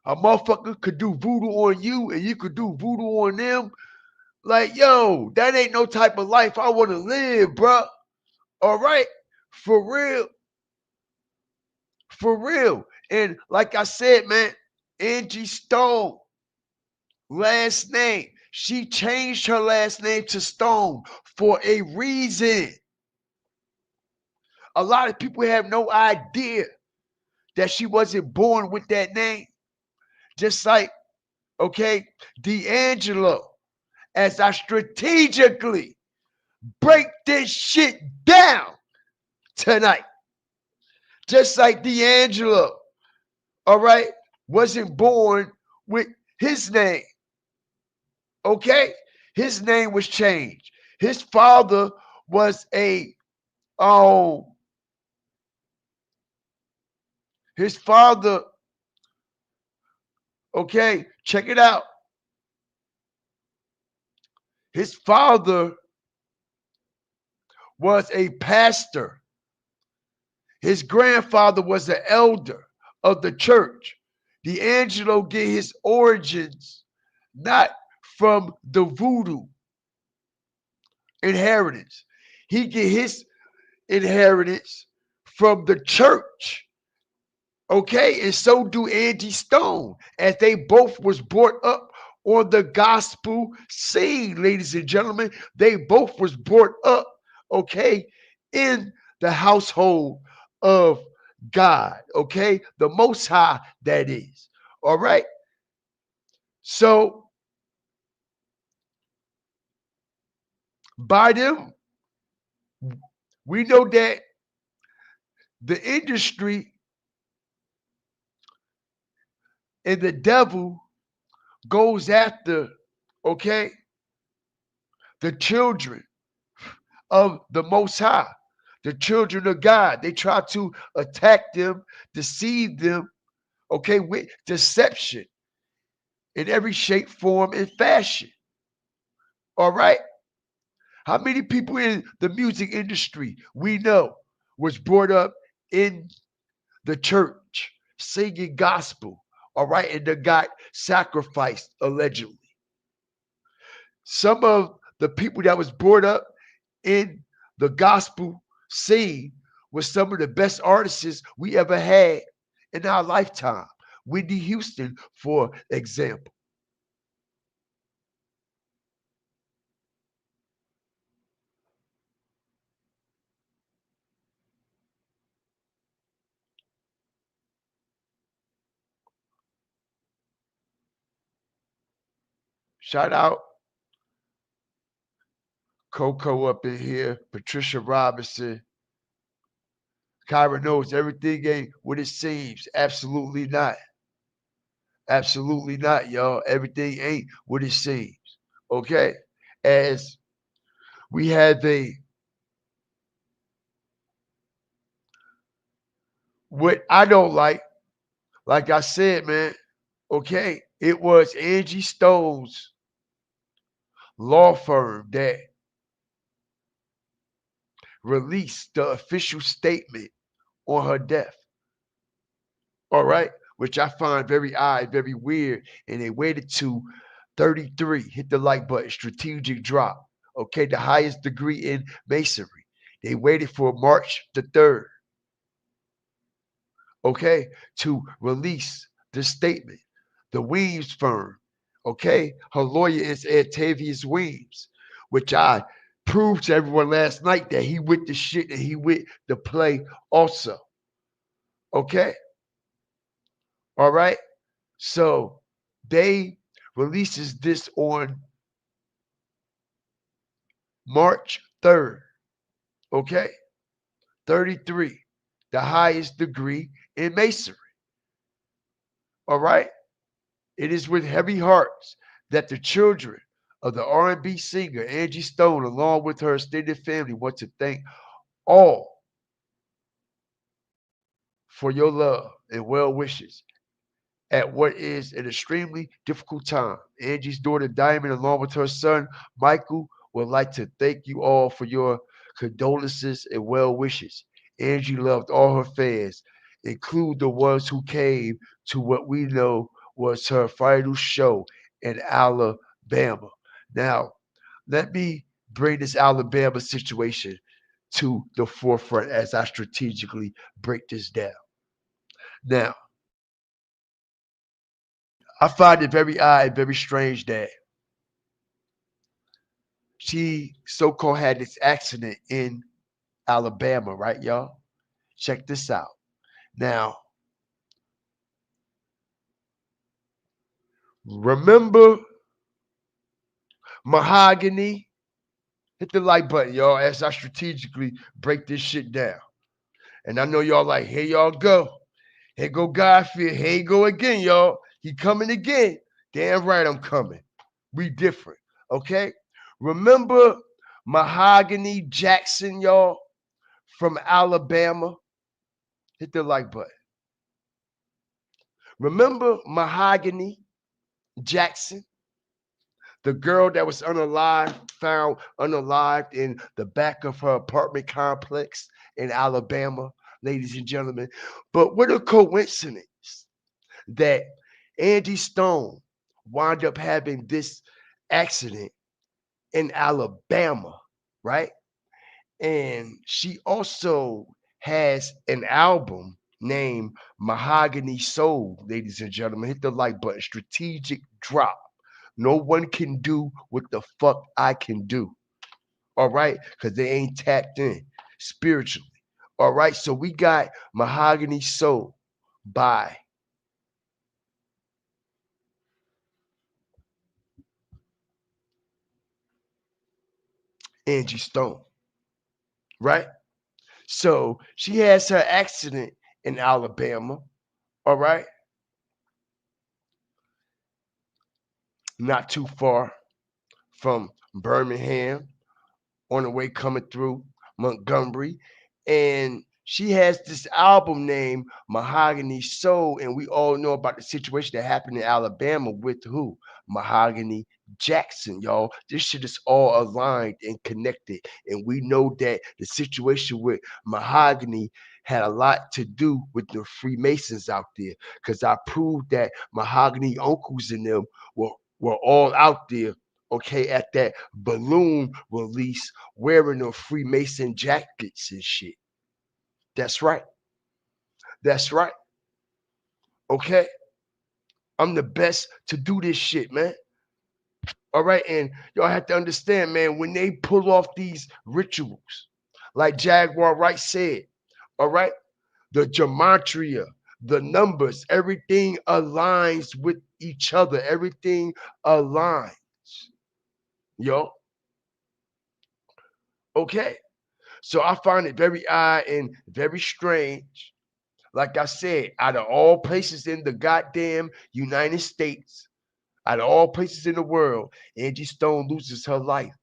A motherfucker could do voodoo on you and you could do voodoo on them. Like, yo, that ain't no type of life I want to live, bruh. All right? For real. For real. And like I said, man, Angie Stone, last name. She changed her last name to Stone for a reason. A lot of people have no idea that she wasn't born with that name. Just like, okay, D'Angelo, as I strategically break this shit down tonight. Just like D'Angelo, all right, wasn't born with his name. Okay? His name was changed. His father was his father, okay, check it out. His father was a pastor. His grandfather was an elder of the church. D'Angelo get his origins not from the voodoo inheritance. He get his inheritance from the church. Okay, and so do Angie Stone, as they both was brought up on the gospel scene, ladies and gentlemen. They both was brought up, okay, in the household of God, okay, the Most High, that is. All right. So by them, we know that the industry and the devil goes after, okay, the children of the Most High, the children of God. They try to attack them, deceive them, okay, with deception in every shape, form, and fashion. All right. How many people in the music industry we know was brought up in the church singing gospel? All right. And they got sacrificed allegedly. Some of the people that was brought up in the gospel scene was some of the best artists we ever had in our lifetime. Whitney Houston, for example. Shout out Coco up in here, Patricia Robinson. Kyra knows everything ain't what it seems. Absolutely not. Absolutely not, y'all. Everything ain't what it seems. Okay? As we had what I don't like I said, man, okay, it was Angie Stone's law firm that released the official statement on her death. All right, which I find very odd, very weird. And they waited to 33, hit the like button, strategic drop. Okay, the highest degree in masonry. They waited for March the 3rd, okay, to release the statement. The Weems firm, okay, her lawyer is Octavius Weems, which I proved to everyone last night that he with the shit and he with the play also. Okay, all right. So they releases this on March 3rd. Okay, 33, the highest degree in masonry. All right. It is with heavy hearts that the children of the R&B singer Angie Stone, along with her extended family, want to thank all for your love and well wishes at what is an extremely difficult time. Angie's daughter Diamond, along with her son Michael, would like to thank you all for your condolences and well wishes. Angie loved all her fans, include the ones who came to what we know was her final show in Alabama. Now, let me bring this Alabama situation to the forefront as I strategically break this down. Now, I find it very odd, very strange that she so-called had this accident in Alabama, right, y'all? Check this out. Now, remember Mahogany? Hit the like button, y'all, as I strategically break this shit down. And I know y'all like, here y'all go. Here go Godfield. Here he go again, y'all. He coming again. Damn right I'm coming. We different, okay? Remember Mahogany Jackson, y'all, from Alabama? Hit the like button. Remember Mahogany Jackson? The girl that was unalived, found unalived in the back of her apartment complex in Alabama, ladies and gentlemen. But what a coincidence that Angie Stone wound up having this accident in Alabama, right? And she also has an album named Mahogany Soul, ladies and gentlemen. Hit the like button. Strategic drop. No one can do what the fuck I can do. All right? Because they ain't tapped in spiritually. All right? So we got Mahogany Soul by Angie Stone. Right? So she has her accident in Alabama. All right? Not too far from Birmingham, on the way coming through Montgomery. And she has this album named Mahogany Soul. And we all know about the situation that happened in Alabama with who? Mahogany Jackson, y'all. This shit is all aligned and connected. And we know that the situation with Mahogany had a lot to do with the Freemasons out there. Because I proved that Mahogany uncles and them were all out there, okay, at that balloon release wearing the Freemason jackets and shit. That's right. That's right. Okay. I'm the best to do this shit, man. All right. And y'all have to understand, man, when they pull off these rituals, like Jaguar Wright said, all right, the gematria, the numbers, everything aligns with each other. Everything aligns. Yo. Okay. So I find it very odd and very strange. Like I said, out of all places in the goddamn United States, out of all places in the world, Angie Stone loses her life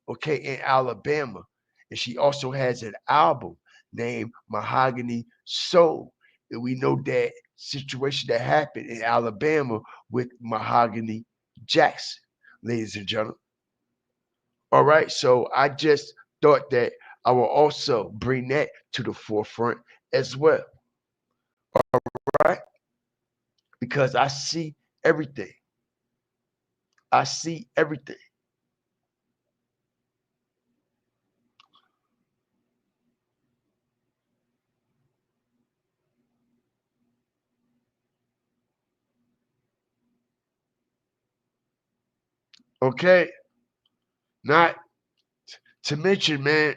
okay, in Alabama. And she also has an album named Mahogany Soul. And we know that situation that happened in Alabama with Mahogany Jackson, ladies and gentlemen. All right, so I just thought that I will also bring that to the forefront as well, right? Because I see everything. I see everything. Okay, not to mention, man,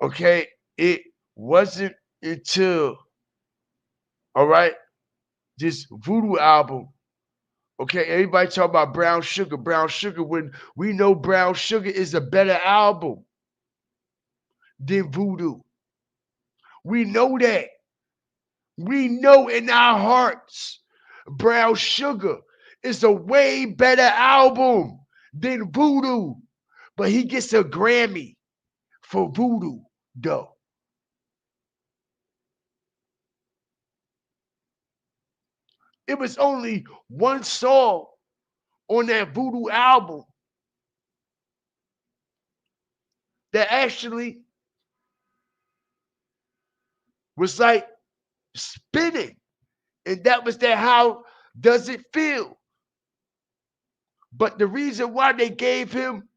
okay, it wasn't until, all right, this Voodoo album, okay, everybody talk about Brown Sugar, when we know Brown Sugar is a better album than Voodoo. We know that. We know in our hearts Brown Sugar is a way better album than Voodoo. But he gets a Grammy for Voodoo, though. It was only one song on that Voodoo album that actually was like spinning. And that was that How Does It Feel? But the reason why they gave him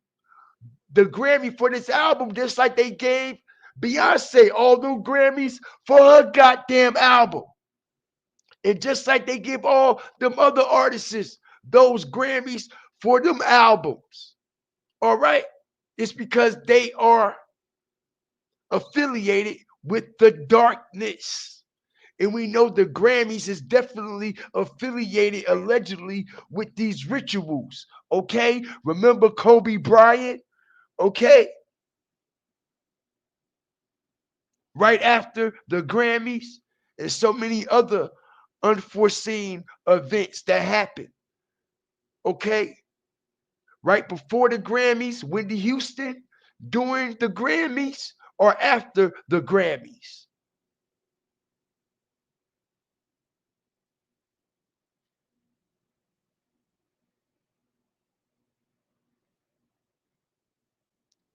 the Grammy for this album, just like they gave Beyonce all those Grammys for her goddamn album. And just like they give all them other artists those Grammys for them albums. All right? It's because they are affiliated with the darkness. And we know the Grammys is definitely affiliated allegedly with these rituals. Okay? Remember Kobe Bryant? Okay? Right after the Grammys and so many other unforeseen events that happen. Okay? Right before the Grammys, Whitney Houston, during the Grammys, or after the Grammys.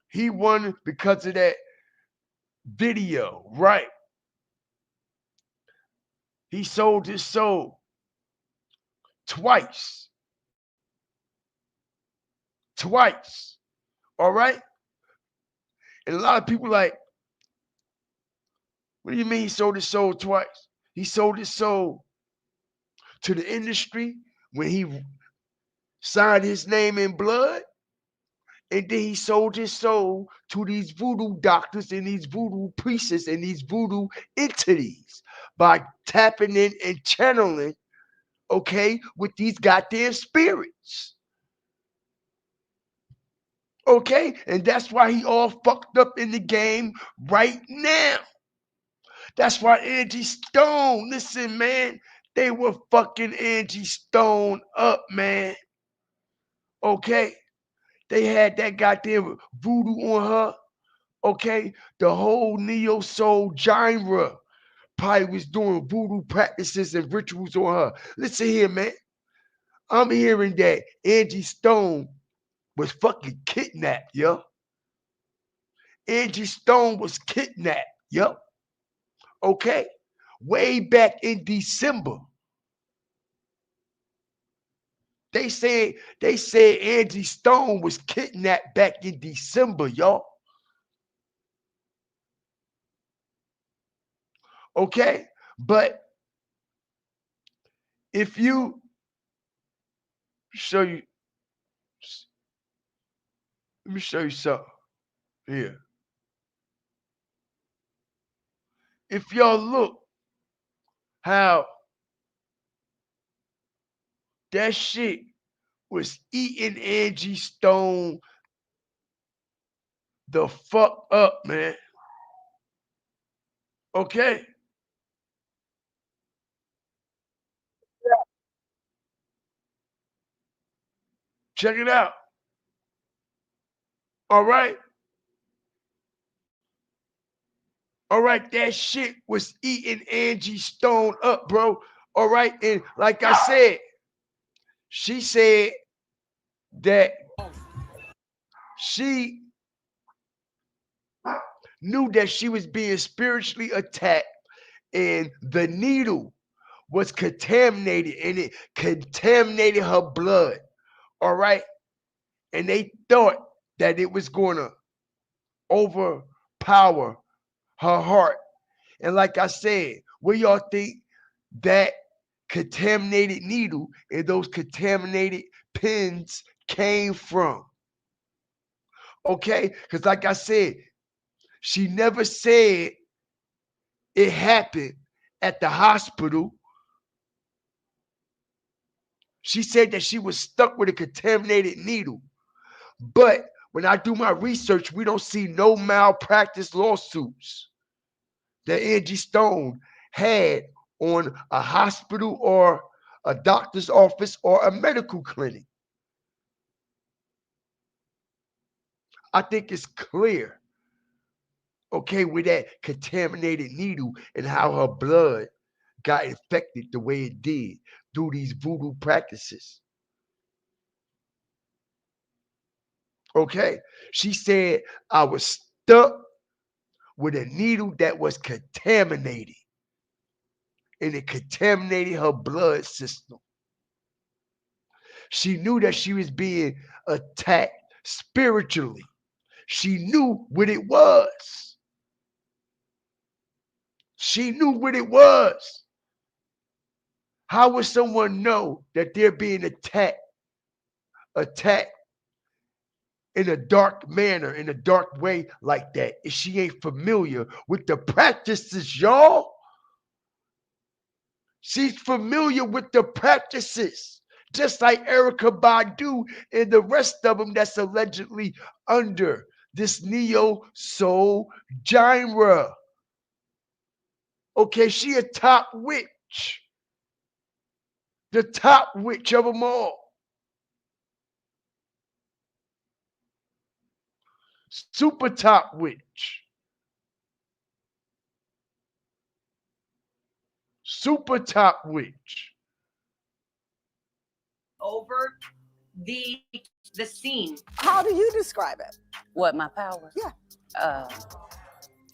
He won because of that video, right? He sold his soul twice. Twice. All right? And a lot of people like, what do you mean he sold his soul twice? He sold his soul to the industry when he signed his name in blood. And then he sold his soul to these voodoo doctors and these voodoo priests and these voodoo entities by tapping in and channeling, okay, with these goddamn spirits. Okay? And that's why he all fucked up in the game right now. That's why Angie Stone, listen, man, they were fucking Angie Stone up, man. Okay? They had that goddamn voodoo on her. Okay? The whole neo soul genre probably was doing voodoo practices and rituals on her. Listen here, man. I'm hearing that Angie Stone was fucking kidnapped, yo. Angie Stone was kidnapped, yo. Okay? Way back in December. They said Angie Stone was kidnapped back in December, y'all. Okay? But if you show you, let me show you something here. If y'all look how that shit was eating Angie Stone the fuck up, man. Okay? Check it out. All right. All right, that shit was eating Angie Stone up, bro. All right, and like I said, she said that she knew that she was being spiritually attacked and the needle was contaminated and it contaminated her blood. All right, and they thought that it was going to overpower her heart. And like I said, where y'all think that contaminated needle and those contaminated pins came from? Okay, because like I said, she never said it happened at the hospital. She said that she was stuck with a contaminated needle. But when I do my research, we don't see no malpractice lawsuits that Angie Stone had on a hospital or a doctor's office or a medical clinic. I think it's clear, okay, with that contaminated needle and how her blood got infected the way it did through these voodoo practices. Okay, she said I was stuck with a needle that was contaminated and it contaminated her blood system. She knew that she was being attacked spiritually. She knew what it was. She knew what it was. How would someone know that they're being attacked in a dark manner, in a dark way like that, if she ain't familiar with the practices, y'all? She's familiar with the practices, just like Erykah Badu and the rest of them that's allegedly under this neo soul genre. Okay, she a top witch, the top witch of them all. Super top witch. Super top witch. Over the scene. How do you describe it? What, my power? Yeah.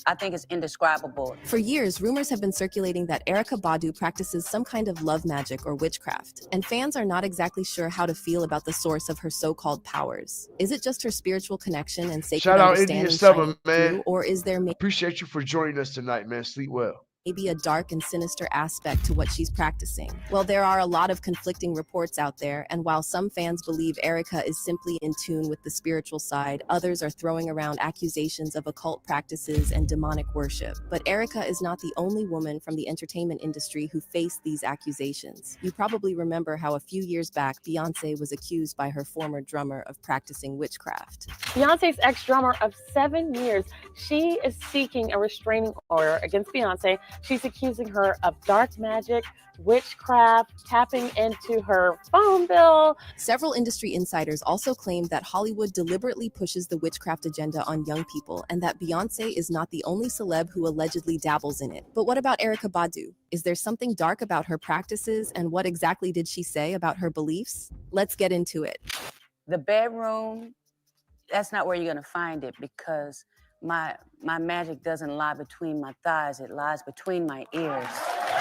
I think it's indescribable. For years, rumors have been circulating that Erykah Badu practices some kind of love magic or witchcraft, and fans are not exactly sure how to feel about the source of her so-called powers. Is it just her spiritual connection and sacred Shout out understanding India Summer, shining man. through, or is there Appreciate you for joining us tonight, man. Sleep well. maybe a dark and sinister aspect to what she's practicing? Well, there are a lot of conflicting reports out there, and while some fans believe Erykah is simply in tune with the spiritual side, others are throwing around accusations of occult practices and demonic worship. But Erykah is not the only woman from the entertainment industry who faced these accusations. You probably remember how a few years back, Beyoncé was accused by her former drummer of practicing witchcraft. Beyonce's ex-drummer of 7 years, she is seeking a restraining order against Beyonce. She's accusing her of dark magic, witchcraft, tapping into her phone bill. Several industry insiders also claim that Hollywood deliberately pushes the witchcraft agenda on young people and that Beyoncé is not the only celeb who allegedly dabbles in it. But what about Erykah Badu? Is there something dark about her practices, and what exactly did she say about her beliefs? Let's get into it. The bedroom, that's not where you're gonna find it, because my magic doesn't lie between my thighs, it lies between my ears.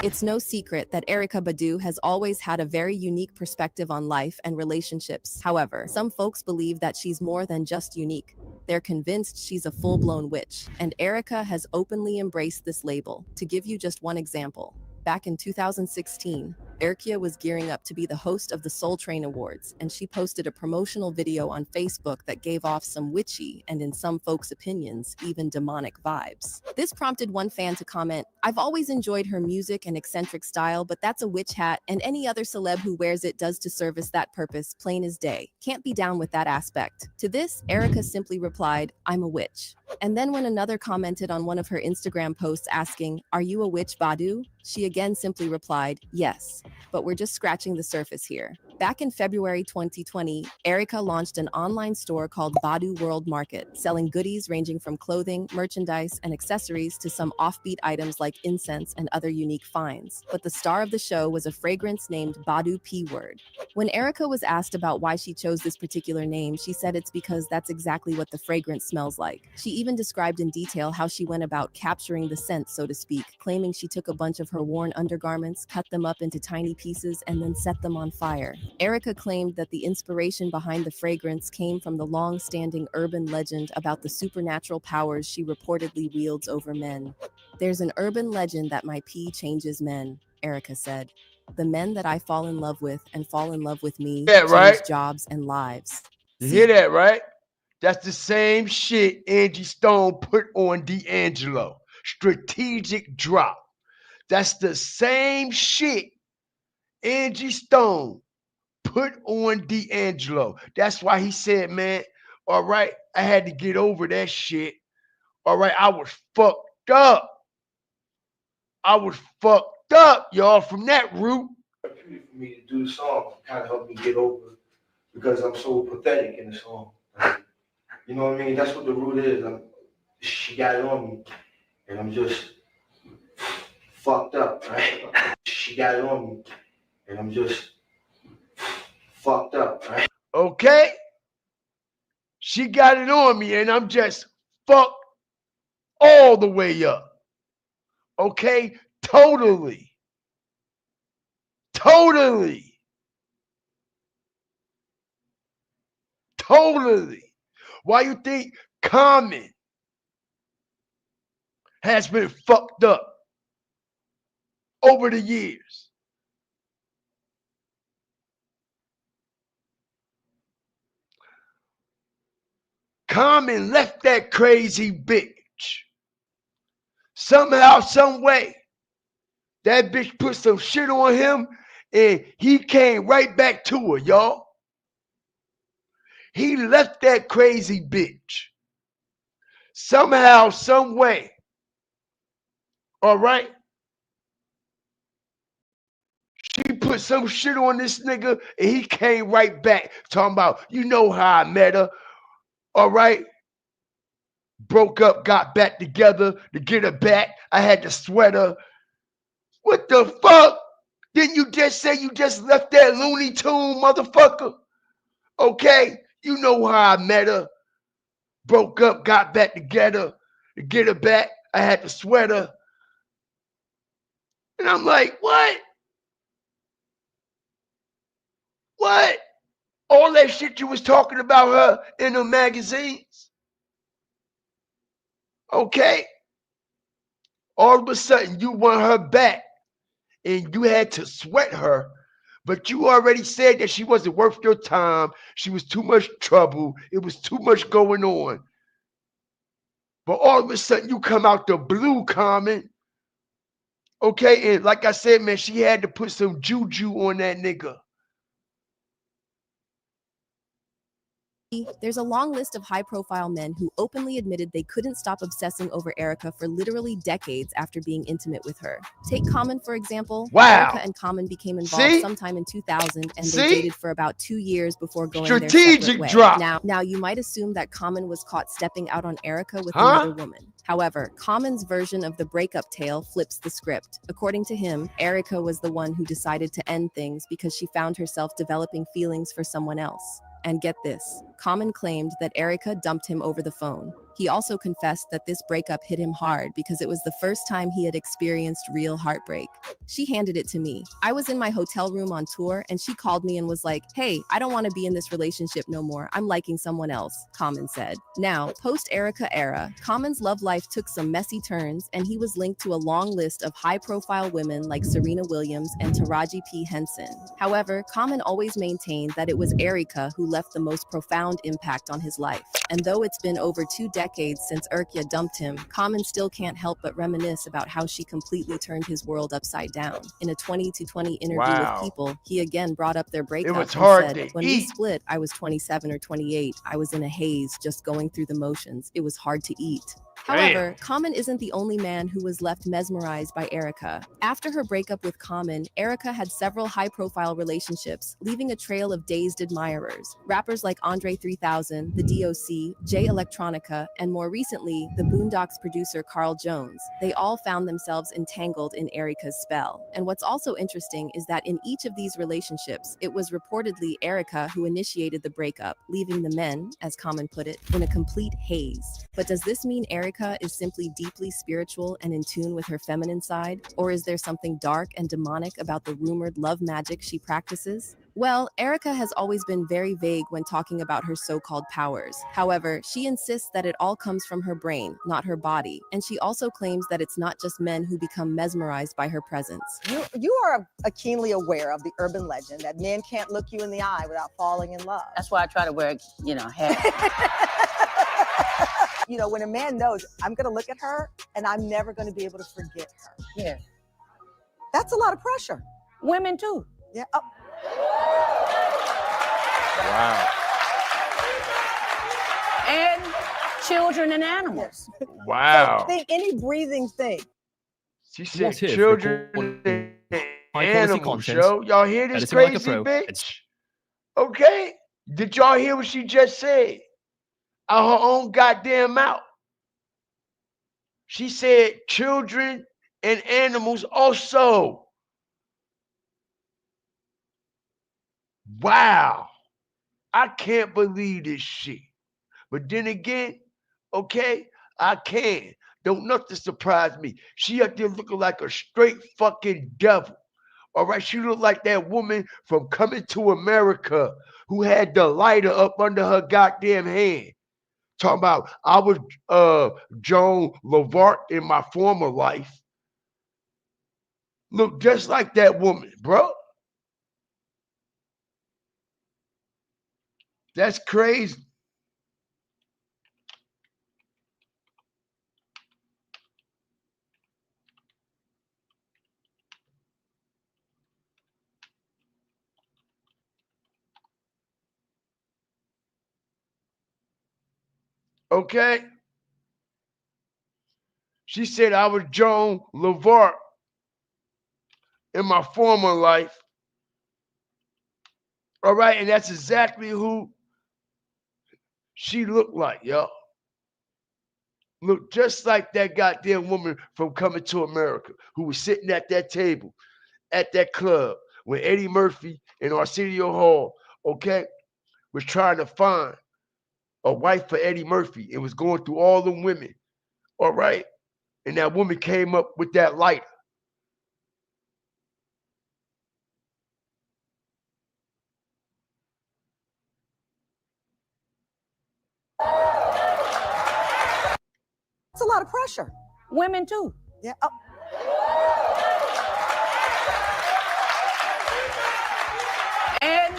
It's no secret that Erykah Badu has always had a very unique perspective on life and relationships. However, some folks believe that she's more than just unique. They're convinced she's a full-blown witch, and Erykah has openly embraced this label. To give you just one example, back in 2016, Erykah was gearing up to be the host of the Soul Train Awards, and she posted a promotional video on Facebook that gave off some witchy, and in some folks' opinions, even demonic vibes. This prompted one fan to comment, "I've always enjoyed her music and eccentric style, but that's a witch hat, and any other celeb who wears it does to service that purpose, plain as day. Can't be down with that aspect." To this, Erykah simply replied, "I'm a witch." And then when another commented on one of her Instagram posts asking, "Are you a witch, Badu?" she again simply replied, "Yes, but we're just scratching the surface here." Back in February 2020, Erykah launched an online store called Badu World Market, selling goodies ranging from clothing, merchandise, and accessories to some offbeat items like incense and other unique finds. But the star of the show was a fragrance named Badu P Word. When Erykah was asked about why she chose this particular name, she said it's because that's exactly what the fragrance smells like. She even described in detail how she went about capturing the scent, so to speak, claiming she took a bunch of her worn undergarments, cut them up into tiny pieces, and then set them on fire. Erykah claimed that the inspiration behind the fragrance came from the long-standing urban legend about the supernatural powers she reportedly wields over men. There's an urban legend that my pee changes men, Erykah said. The men that I fall in love with and fall in love with me change right? jobs and lives. You hear that, right? That's the same shit Angie Stone put on D'Angelo. Strategic drop. That's the same shit Angie Stone put on D'Angelo. That's why he said, man, all right, I had to get over that shit. All right, I was fucked up. I was fucked up, y'all, from that root. For me to do the song, kind of helped me get over it because I'm so pathetic in the song. You know what I mean? That's what the root is. She got it on me, and I'm just fucked up, right? She got it on me, and I'm just fucked up, right? Okay? She got it on me, and I'm just fucked all the way up. Okay? Totally. Totally. Totally. Why you think Common has been fucked up over the years? Common left that crazy bitch. Somehow, some way, that bitch put some shit on him and he came right back to her, y'all. He left that crazy bitch. Somehow, some way. All right? She put some shit on this nigga and he came right back talking about, you know how I met her. All right? Broke up, got back together to get her back. I had to sweat her. What the fuck? Didn't you just say you just left that Looney Tune, motherfucker? Okay? You know how I met her. Broke up, got back together to get her back. I had to sweat her. And I'm like, what? What? All that shit you was talking about her in the magazines? Okay? All of a sudden, you want her back and you had to sweat her, but you already said that she wasn't worth your time. She was too much trouble. It was too much going on. But all of a sudden, you come out the blue, Common. Okay? And like I said, man, she had to put some juju on that nigga. There's a long list of high-profile men who openly admitted they couldn't stop obsessing over Erykah for literally decades after being intimate with her. Take Common, for example. Wow. Erykah and Common became involved sometime in 2000, and they dated for about 2 years before going their separate way. Drop. Now, you might assume that Common was caught stepping out on Erykah with another woman. However, Common's version of the breakup tale flips the script. According to him, Erykah was the one who decided to end things because she found herself developing feelings for someone else. And get this, Common claimed that Erykah dumped him over the phone. He also confessed that this breakup hit him hard because it was the first time he had experienced real heartbreak. She handed it to me. I was in my hotel room on tour and she called me and was like, hey, I don't want to be in this relationship no more. I'm liking someone else, Common said. Now, post-Erykah era, Common's love life took some messy turns and he was linked to a long list of high-profile women like Serena Williams and Taraji P. Henson. However, Common always maintained that it was Erykah who left the most profound impact on his life. And though it's been over 2 decades since Erykah dumped him, Common still can't help but reminisce about how she completely turned his world upside down. In a 2020 interview with People, he again brought up their breakup and said, when we split, I was 27 or 28. I was in a haze, just going through the motions. It was hard to eat. However, Common isn't the only man who was left mesmerized by Erykah. After her breakup with Common, Erykah had several high-profile relationships, leaving a trail of dazed admirers. Rappers like Andre 3000, The DOC, Jay Electronica, and more recently, the Boondocks producer Carl Jones. They all found themselves entangled in Erykah's spell. And what's also interesting is that in each of these relationships, it was reportedly Erykah who initiated the breakup, leaving the men, as Common put it, in a complete haze. But does this mean Erykah is simply deeply spiritual and in tune with her feminine side? Or is there something dark and demonic about the rumored love magic she practices? Well, Erykah has always been very vague when talking about her so-called powers. However, she insists that it all comes from her brain, not her body. And she also claims that it's not just men who become mesmerized by her presence. You are keenly aware of the urban legend that men can't look you in the eye without falling in love. That's why I try to wear, hat. When a man knows, I'm going to look at her and I'm never going to be able to forget her. Yeah. That's a lot of pressure. Women too. Yeah. Wow. And children and animals. Wow. So think any breathing thing. She said children and animals, yo. Y'all hear this crazy bitch? Okay. Did y'all hear what she just said? Out her own goddamn mouth. She said children and animals also. Wow. I can't believe this shit. But then again, okay, I can. Don't nothing surprise me. She up there looking like a straight fucking devil. All right, she looked like that woman from Coming to America who had the lighter up under her goddamn hand. Talking about I was Joan Lavart in my former life. Look just like that woman, bro. That's crazy. Okay. She said I was Joan Lavart in my former life. All right, and that's exactly who she looked like, yo. Looked just like that goddamn woman from Coming to America who was sitting at that table at that club when Eddie Murphy and Arsenio Hall, okay, was trying to find a wife for Eddie Murphy and was going through all the women, all right? And that woman came up with that lighter. It's a lot of pressure. Women too. Yeah. And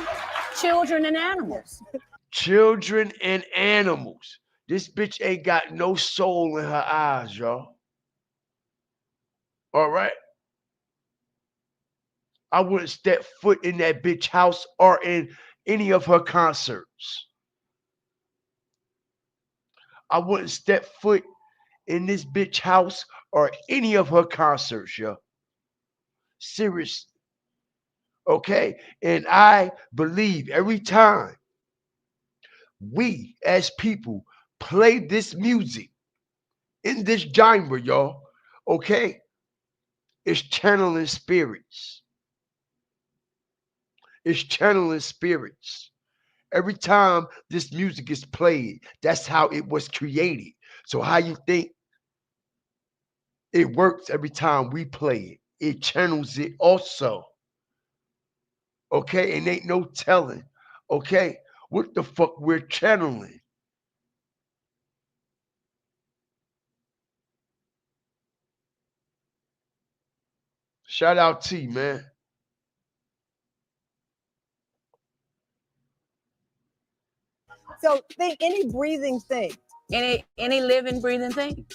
children and animals. Children and animals. This bitch ain't got no soul in her eyes, y'all. All right? I wouldn't step foot in that bitch house or in any of her concerts. I wouldn't step foot in this bitch house or any of her concerts, yo. Seriously. Okay? And I believe every time we as people play this music in this genre, y'all, okay, it's channeling spirits. It's channeling spirits. Every time this music is played, that's how it was created. So how you think it works every time we play it? It channels it also. Okay, and ain't no telling, okay, what the fuck we're channeling. Shout out T, man. So think any breathing thing. Any living, breathing thing.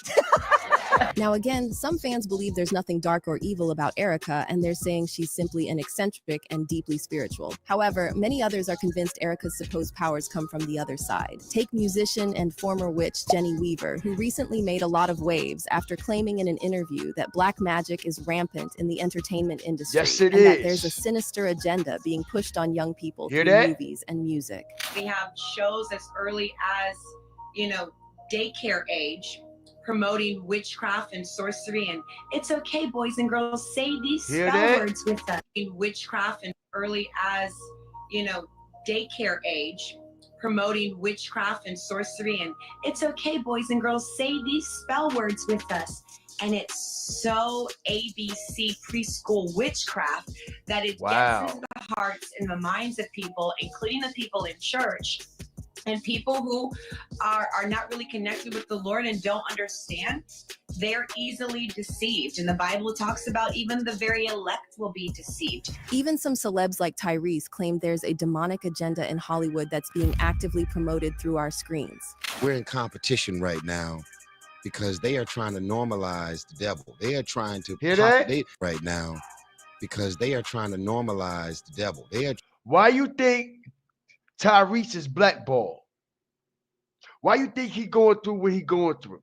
Now again, some fans believe there's nothing dark or evil about Erykah, and they're saying she's simply an eccentric and deeply spiritual. However, many others are convinced Erykah's supposed powers come from the other side. Take musician and former witch Jenny Weaver, who recently made a lot of waves after claiming in an interview that black magic is rampant in the entertainment industry, Yes, it and that is. there's a sinister agenda being pushed on young people Hear through that? movies and music. We have shows as early as, daycare age, promoting witchcraft and sorcery, and it's okay, boys and girls, say these Hear spell that? words with us. Witchcraft and early as, daycare age, promoting witchcraft and sorcery, and it's okay, boys and girls, say these spell words with us. And it's so ABC preschool witchcraft that it gets into the hearts and the minds of people, including the people in church. And people who are not really connected with the Lord and don't understand, they're easily deceived. And the Bible talks about even the very elect will be deceived. Even some celebs like Tyrese claim there's a demonic agenda in Hollywood that's being actively promoted through our screens. We're in competition right now because they are trying to normalize the devil. They are trying to Hear that? right now because they are trying to normalize the devil. Why you think Tyrese is blackballed? Why you think he going through what he going through?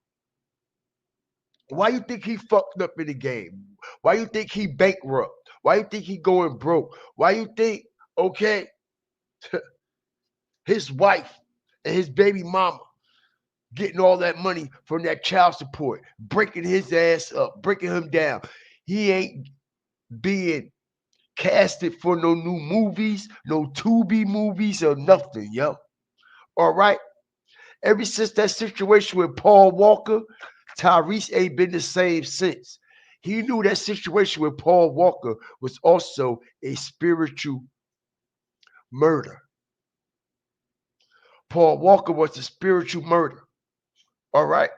Why you think he fucked up in the game? Why you think he bankrupt? Why you think he going broke? Why you think, okay, his wife and his baby mama getting all that money from that child support, breaking his ass up, breaking him down. He ain't being casted for no new movies, no Tubi movies or nothing, yo. All right? Ever since that situation with Paul Walker, Tyrese ain't been the same since. He knew that situation with Paul Walker was also a spiritual murder. Paul Walker was a spiritual murder. All right?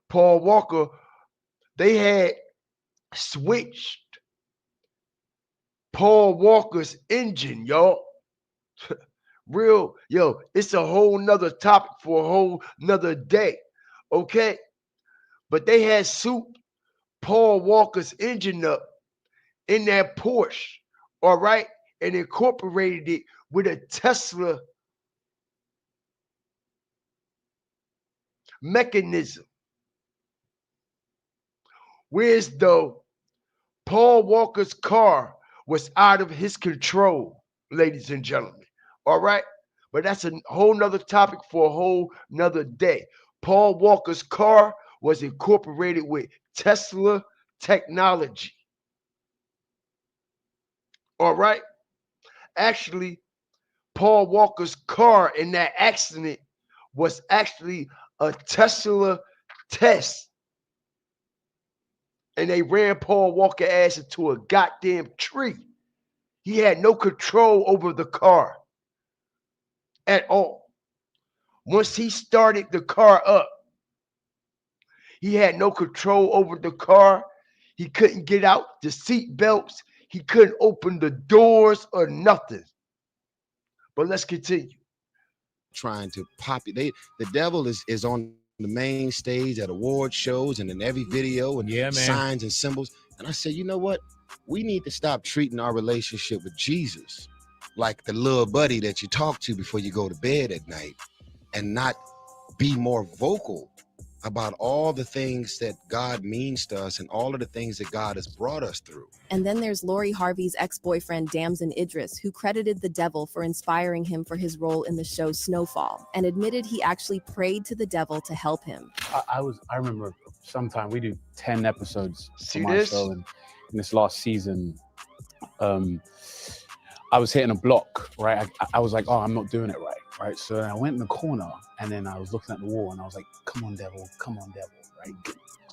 Paul Walker, they had switched Paul Walker's engine, y'all. Real, yo, it's a whole nother topic for a whole nother day. Okay? But they had souped Paul Walker's engine up in that Porsche, all right, and incorporated it with a Tesla mechanism. Whereas though Paul Walker's car was out of his control, ladies and gentlemen. All right? But that's a whole nother topic for a whole nother day. Paul Walker's car was incorporated with Tesla technology. All right? Actually, Paul Walker's car in that accident was actually a Tesla test. And they ran Paul Walker ass into a goddamn tree. He had no control over the car at all. Once he started the car up, he had no control over the car. He couldn't get out the seat belts. He couldn't open the doors or nothing. But let's continue. Trying to populate. The devil is on the main stage at award shows and in every video and signs and symbols. And I said, you know what? We need to stop treating our relationship with Jesus like the little buddy that you talk to before you go to bed at night, and not be more vocal about all the things that God means to us and all of the things that God has brought us through. And then there's Lori Harvey's ex-boyfriend Damson Idris, who credited the devil for inspiring him for his role in the show Snowfall, and admitted he actually prayed to the devil to help him. I remember sometime we do 10 episodes See for my this? show, and in this last season, I was hitting a block, right? I was like, oh, I'm not doing it right? So I went in the corner, and then I was looking at the wall, and I was like, come on, devil, right?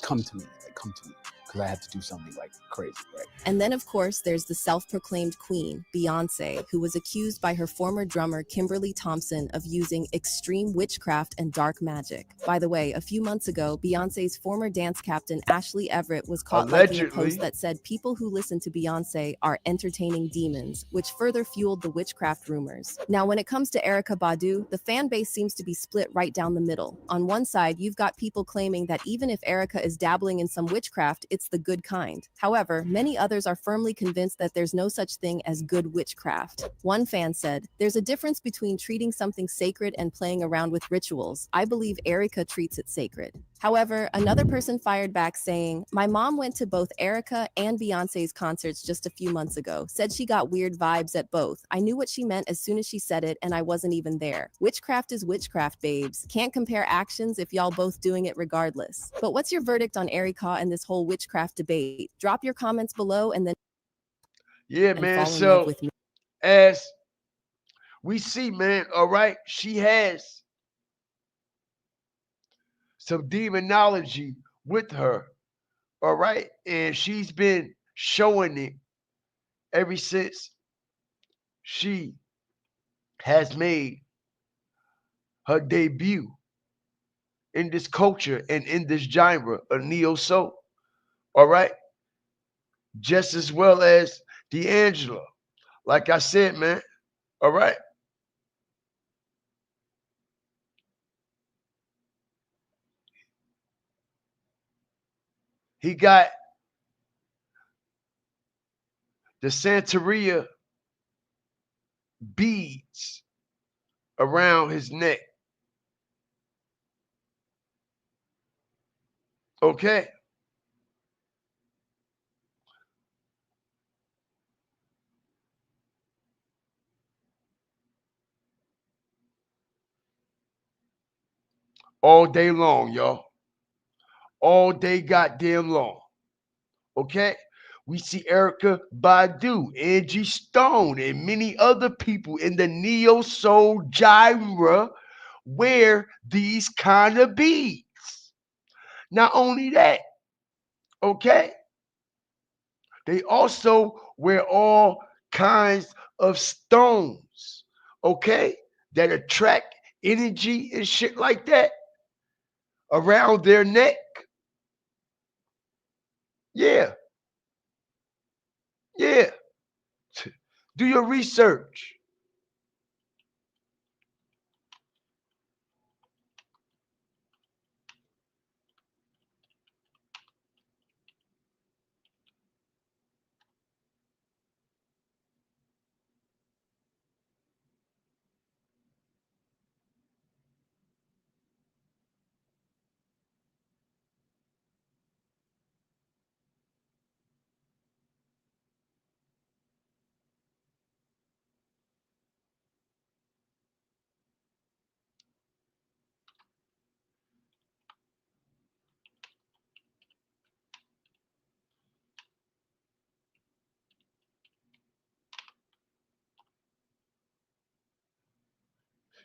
Come to me, because I had to do something like crazy, right? And then, of course, there's the self-proclaimed queen, Beyonce, who was accused by her former drummer, Kimberly Thompson, of using extreme witchcraft and dark magic. By the way, a few months ago, Beyonce's former dance captain, Ashley Everett, was caught liking a post that said people who listen to Beyonce are entertaining demons, which further fueled the witchcraft rumors. Now, when it comes to Erykah Badu, the fan base seems to be split right down the middle. On one side, you've got people claiming that even if Erykah is dabbling in some witchcraft, it's the good kind. However, many others are firmly convinced that there's no such thing as good witchcraft. One fan said, "There's a difference between treating something sacred and playing around with rituals. I believe Erykah treats it sacred." However, another person fired back saying, "My mom went to both Erykah and Beyonce's concerts just a few months ago. Said she got weird vibes at both. I knew what she meant as soon as she said it, and I wasn't even there. Witchcraft is witchcraft, babes. Can't compare actions if y'all both doing it regardless." But what's your verdict on Erykah and this whole witchcraft debate? Drop your comments below and then man. fall in love So with me. as we see, man, all right, she has some demonology with her, all right, and she's been showing it ever since she has made her debut in this culture and in this genre of neo soul, all right, just as well as D'Angelo. Like I said, man, all right. He got the Santeria beads around his neck. Okay. All day long, y'all. All day goddamn long. Okay. We see Erykah Badu, Angie Stone, and many other people in the neo soul genre wear these kind of beads. Not only that, okay, they also wear all kinds of stones, okay, that attract energy and shit like that around their neck. Yeah, yeah. Do your research.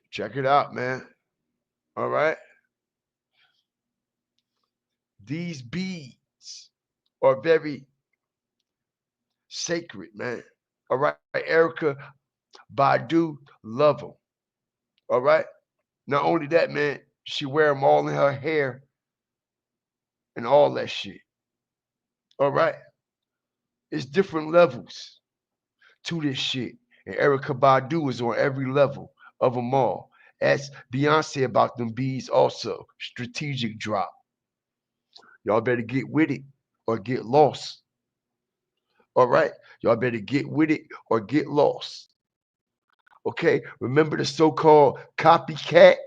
Check it out, man. All right. These beads are very sacred, man. All right. Erykah Badu, love them. All right. Not only that, man, she wear them all in her hair and all that shit. All right. It's different levels to this shit. And Erykah Badu is on every level of them all. As Beyonce about them bees also. Strategic drop. Y'all better get with it or get lost. All right. Y'all better get with it or get lost. Okay. Remember the so-called copycat?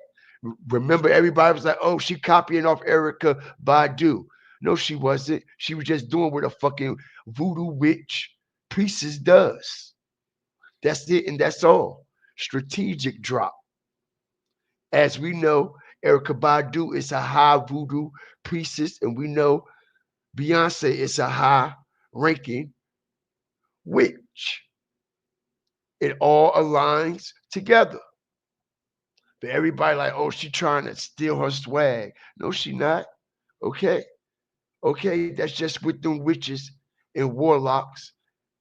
Remember everybody was like, oh, she copying off Erykah Badu. No, she wasn't. She was just doing what a fucking voodoo witch priestess does. That's it, and that's all. Strategic drop. As we know, Erykah Badu is a high voodoo priestess, and we know Beyonce is a high ranking witch. It all aligns together. But everybody like, oh, she trying to steal her swag. No, she not. Okay. Okay, that's just what them witches and warlocks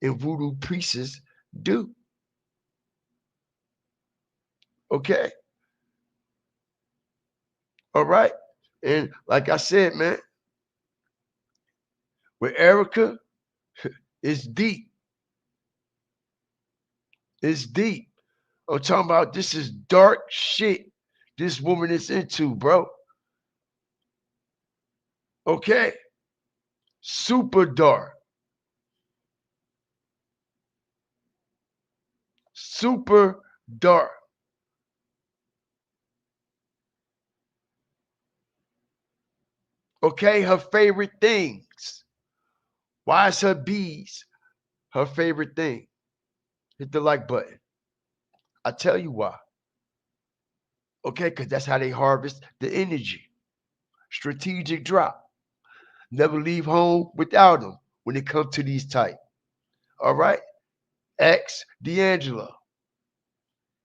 and voodoo priests do. Okay? All right? And like I said, man, with Erykah, it's deep. It's deep. I'm talking about this is dark shit this woman is into, bro. Okay? Super dark. Super dark. Okay? Her favorite things. Why is her bees her favorite thing? Hit the like button. I tell you why. Okay? Because that's how they harvest the energy. Strategic drop. Never leave home without them when it comes to these type. All right? Ex D'Angelo.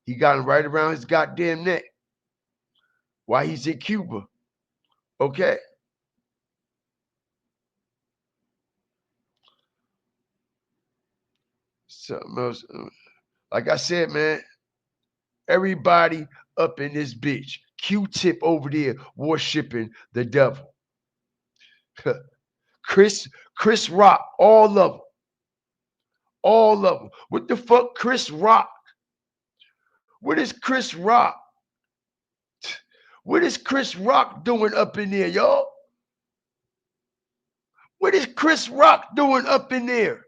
He got him right around his goddamn neck while he's in Cuba. Okay? Something else. Like I said, man, everybody up in this bitch. Q-Tip over there worshiping the devil. Chris Rock, all of them. All of them. What the fuck, Chris Rock? What is Chris Rock? What is Chris Rock doing up in there, y'all? What is Chris Rock doing up in there?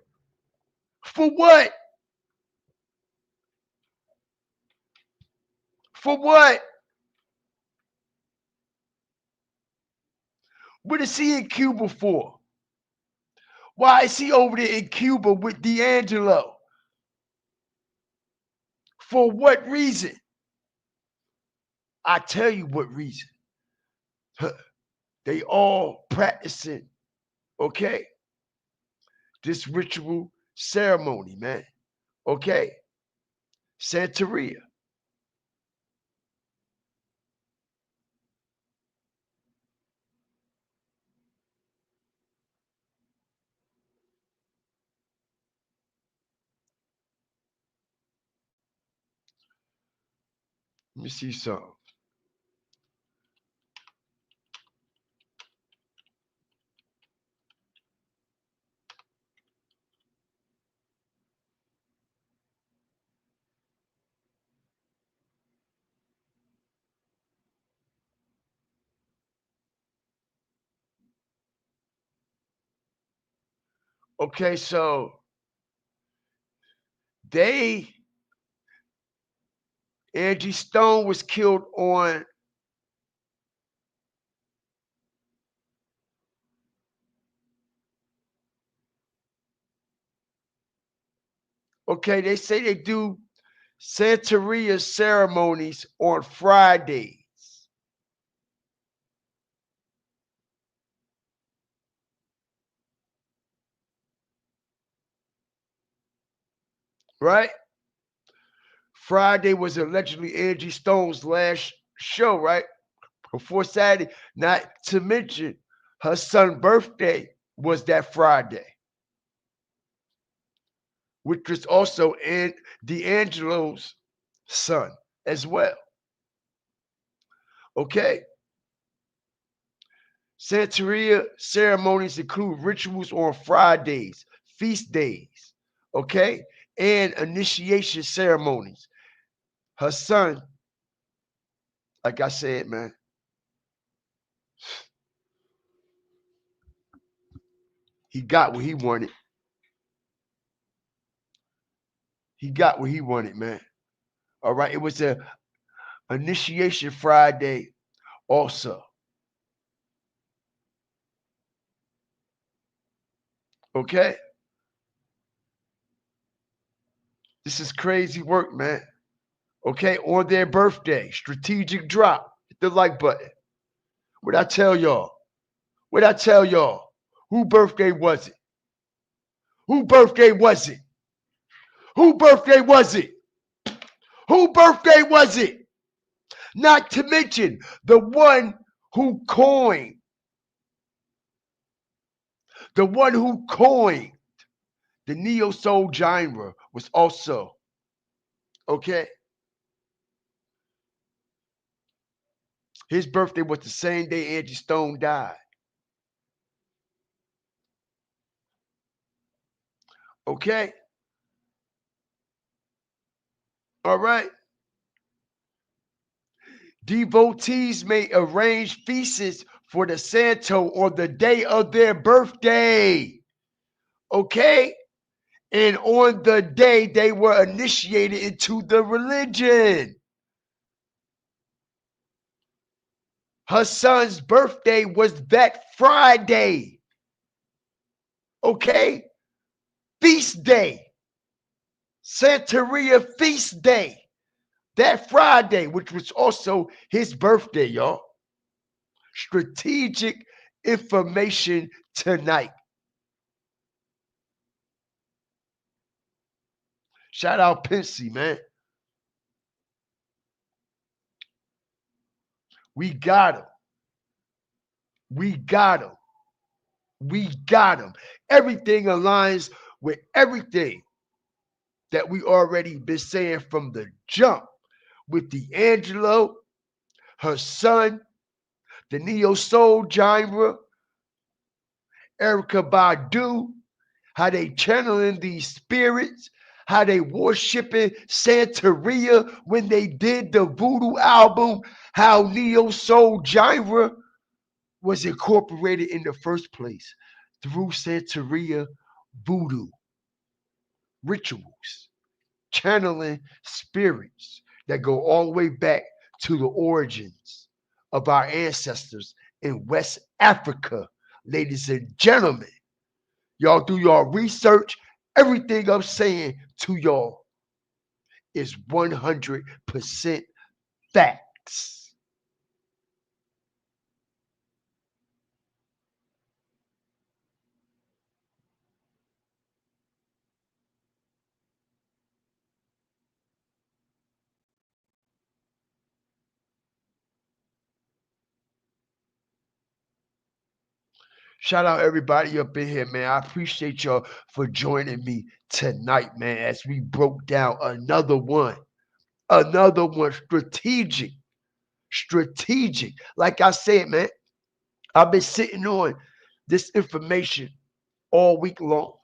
For what? For what? What is he in Cuba for? Why is he over there in Cuba with D'Angelo? For what reason? I tell you what reason. They all practicing, okay? This ritual ceremony, man. Okay? Santeria. Let me see something. Okay, so Angie Stone was killed on okay, they say they do Santeria ceremonies on Fridays. Right? Friday was allegedly Angie Stone's last show, right? Before Saturday. Not to mention her son's birthday was that Friday, which was also D'Angelo's son as well. Okay? Santeria ceremonies include rituals on Fridays, feast days, okay? And initiation ceremonies. Her son, like I said, man, he got what he wanted. He got what he wanted, man. All right. It was a initiation Friday also. Okay. This is crazy work, man. Okay. On their birthday, strategic drop. Hit the like button. What I tell y'all? What I tell y'all? Who birthday was it? Who birthday was it? Who birthday was it? Who birthday was it? Not to mention the one who coined the neo soul genre was also, okay? His birthday was the same day Angie Stone died. Okay? All right. Devotees may arrange feasts for the Santo on the day of their birthday. Okay? And on the day they were initiated into the religion. Her son's birthday was that Friday. Okay? Feast day. Santeria feast day. That Friday, which was also his birthday, y'all. Strategic information tonight. Shout out Pensy, man. We got him. We got him. We got him. Everything aligns with everything that we already been saying from the jump with D'Angelo, her son, the neo soul genre, Erykah Badu, how they channeling these spirits, how they worshiping Santeria when they did the Voodoo album, how neo soul genre was incorporated in the first place through Santeria Voodoo rituals, channeling spirits that go all the way back to the origins of our ancestors in West Africa, ladies and gentlemen. Y'all do y'all research. Everything I'm saying to y'all is 100% facts. Shout out everybody up in here, man. I appreciate y'all for joining me tonight, man, as we broke down another one. Another one, strategic. Strategic. Like I said, man, I've been sitting on this information all week long.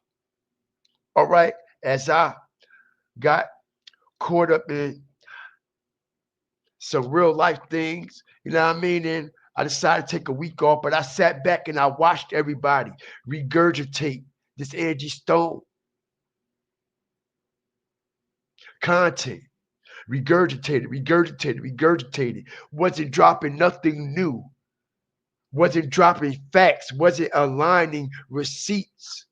All right. As I got caught up in some real life things, you know what I mean? And I decided to take a week off, but I sat back and I watched everybody regurgitate this Angie Stone content. Regurgitated. Wasn't dropping nothing new. Wasn't dropping facts. Wasn't aligning receipts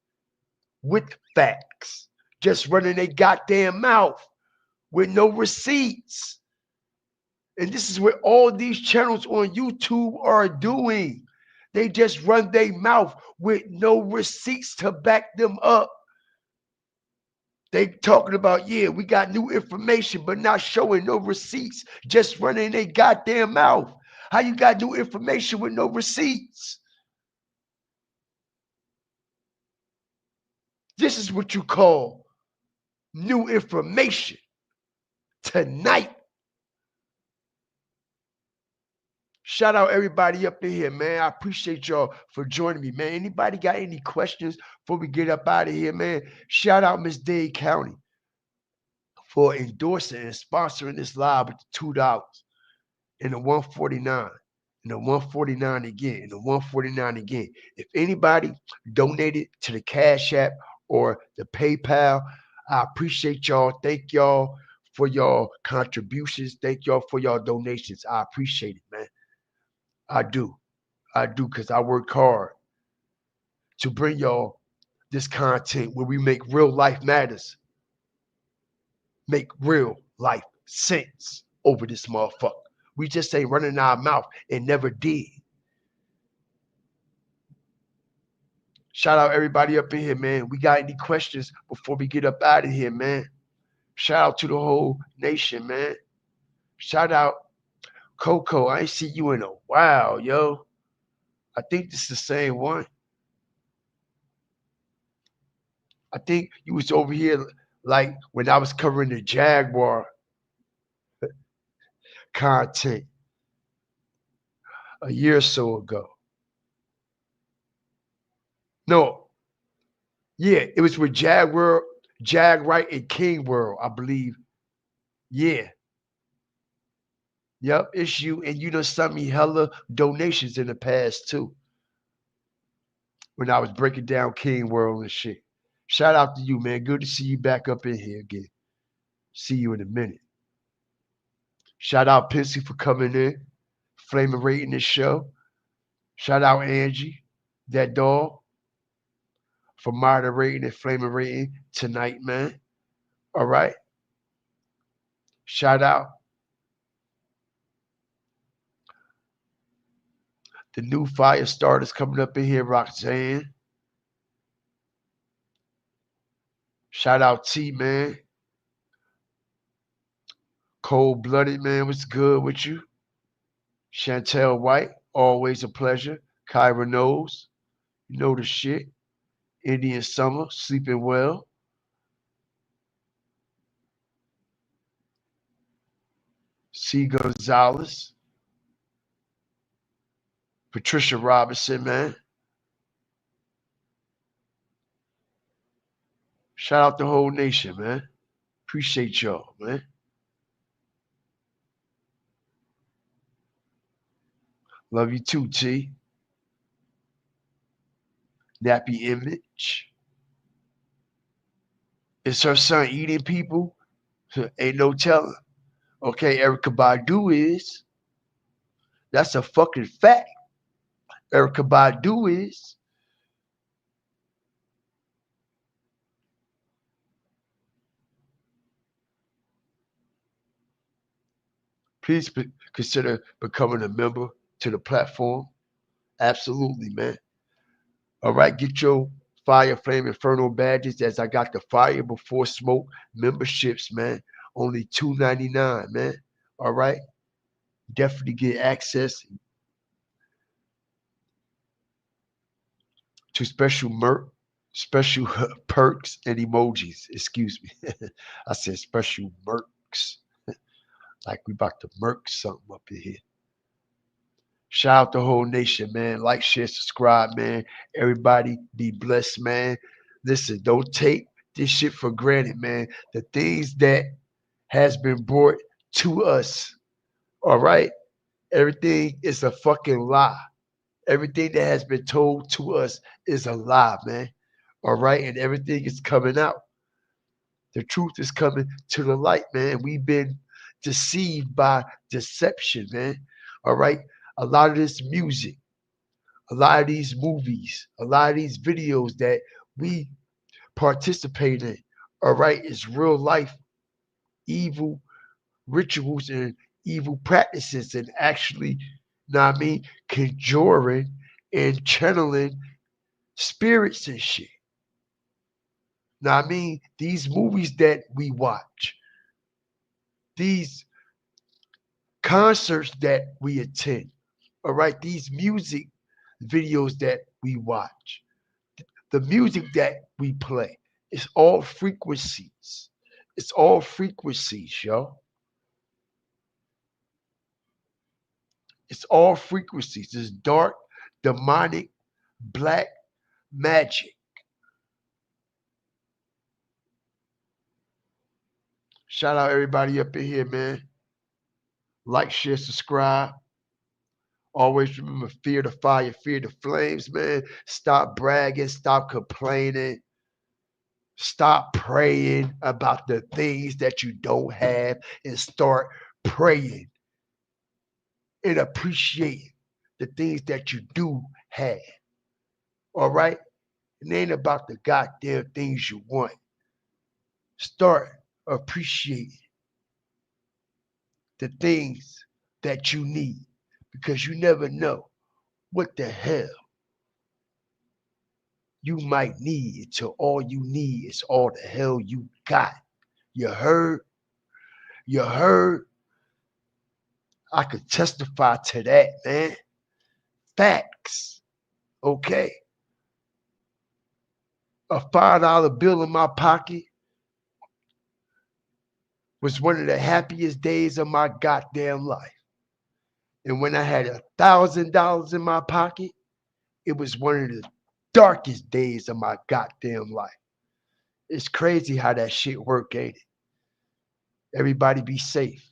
with facts. Just running their goddamn mouth with no receipts. And this is what all these channels on YouTube are doing. They just run their mouth with no receipts to back them up. They talking about, yeah, we got new information, but not showing no receipts, just running their goddamn mouth. How you got new information with no receipts? This is what you call new information tonight. Shout out everybody up in here, man. I appreciate y'all for joining me, man. Anybody got any questions before we get up out of here, man? Shout out Miss Dade County for endorsing and sponsoring this live with the $2 and the 149 and the 149 again and the 149 again. If anybody donated to the Cash App or the PayPal, I appreciate y'all. Thank y'all for y'all contributions. Thank y'all for y'all donations. I appreciate it, man. I do, because I work hard to bring y'all this content where we make real life matters, make real life sense over this motherfucker. We just ain't running our mouth and never did. Shout out everybody up in here, man. We got any questions before we get up out of here, man? Shout out to the whole nation, man. Shout out Coco. I ain't see you in a while, yo. I think this is the same one. I think you was over here like when I was covering the Jaguar content a year or so ago. No, yeah, it was with Jaguar, Wright, and King World, I believe. Yeah, yep, it's you, and you done sent me hella donations in the past too when I was breaking down King World and shit. Shout out to you, man. Good to see you back up in here again. See you in a minute. Shout out Pissy for coming in, flaming rating this show. Shout out Angie, that dog, for moderating and flaming rating tonight, man. All right. Shout out the new fire starters coming up in here, Roxanne. Shout out T, man. Cold blooded, man. What's good with you? Chantel White, always a pleasure. Kyra knows. You know the shit. Indian Summer, sleeping well. C. Gonzalez. Patricia Robinson, man. Shout out the whole nation, man. Appreciate y'all, man. Love you too, T. Nappy Image. Is her son eating people? Ain't no telling. Okay, Erykah Badu is. That's a fucking fact. Erykah Badu is. Please consider becoming a member to the platform. Absolutely, man. All right, get your Fire Flame Inferno badges as I got the Fire Before Smoke memberships, man. Only $2.99, man. All right. Definitely get access to special perks and emojis. Excuse me. I said special mercs. Like we about to merc something up in here. Shout out the whole nation, man. Like, share, subscribe, man. Everybody be blessed, man. Listen, don't take this shit for granted, man. The things that has been brought to us, all right? Everything is a fucking lie. Everything that has been told to us is a lie, man. All right? And everything is coming out. The truth is coming to the light, man. We've been deceived by deception, man. All right? A lot of this music, a lot of these movies, a lot of these videos that we participate in, all right, is real life evil rituals and evil practices and actually, know what I mean, conjuring and channeling spirits and shit. Now, I mean, these movies that we watch, these concerts that we attend, all right, these music videos that we watch, the music that we play, it's all frequencies. It's all frequencies, yo. It's all frequencies. It's dark, demonic, black magic. Shout out everybody up in here, man. Like, share, subscribe. Always remember, fear the fire, fear the flames, man. Stop bragging, stop complaining. Stop praying about the things that you don't have and start praying and appreciating the things that you do have. All right? It ain't about the goddamn things you want. Start appreciating the things that you need because you never know what the hell you might need until all you need is all the hell you got. You heard? You heard? I could testify to that, man. Facts. Okay. a $5 bill in my pocket was one of the happiest days of my goddamn life. And when I had $1,000 in my pocket, it was one of the darkest days of my goddamn life. It's crazy how that shit work, ain't it? Everybody be safe.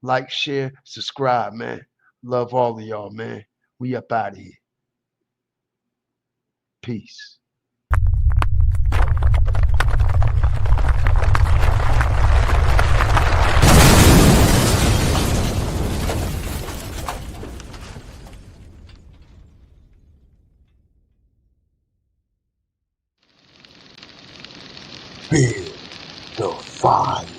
Like, share, subscribe, man. Love all of y'all, man. We up out of here. Peace. Feel the fire.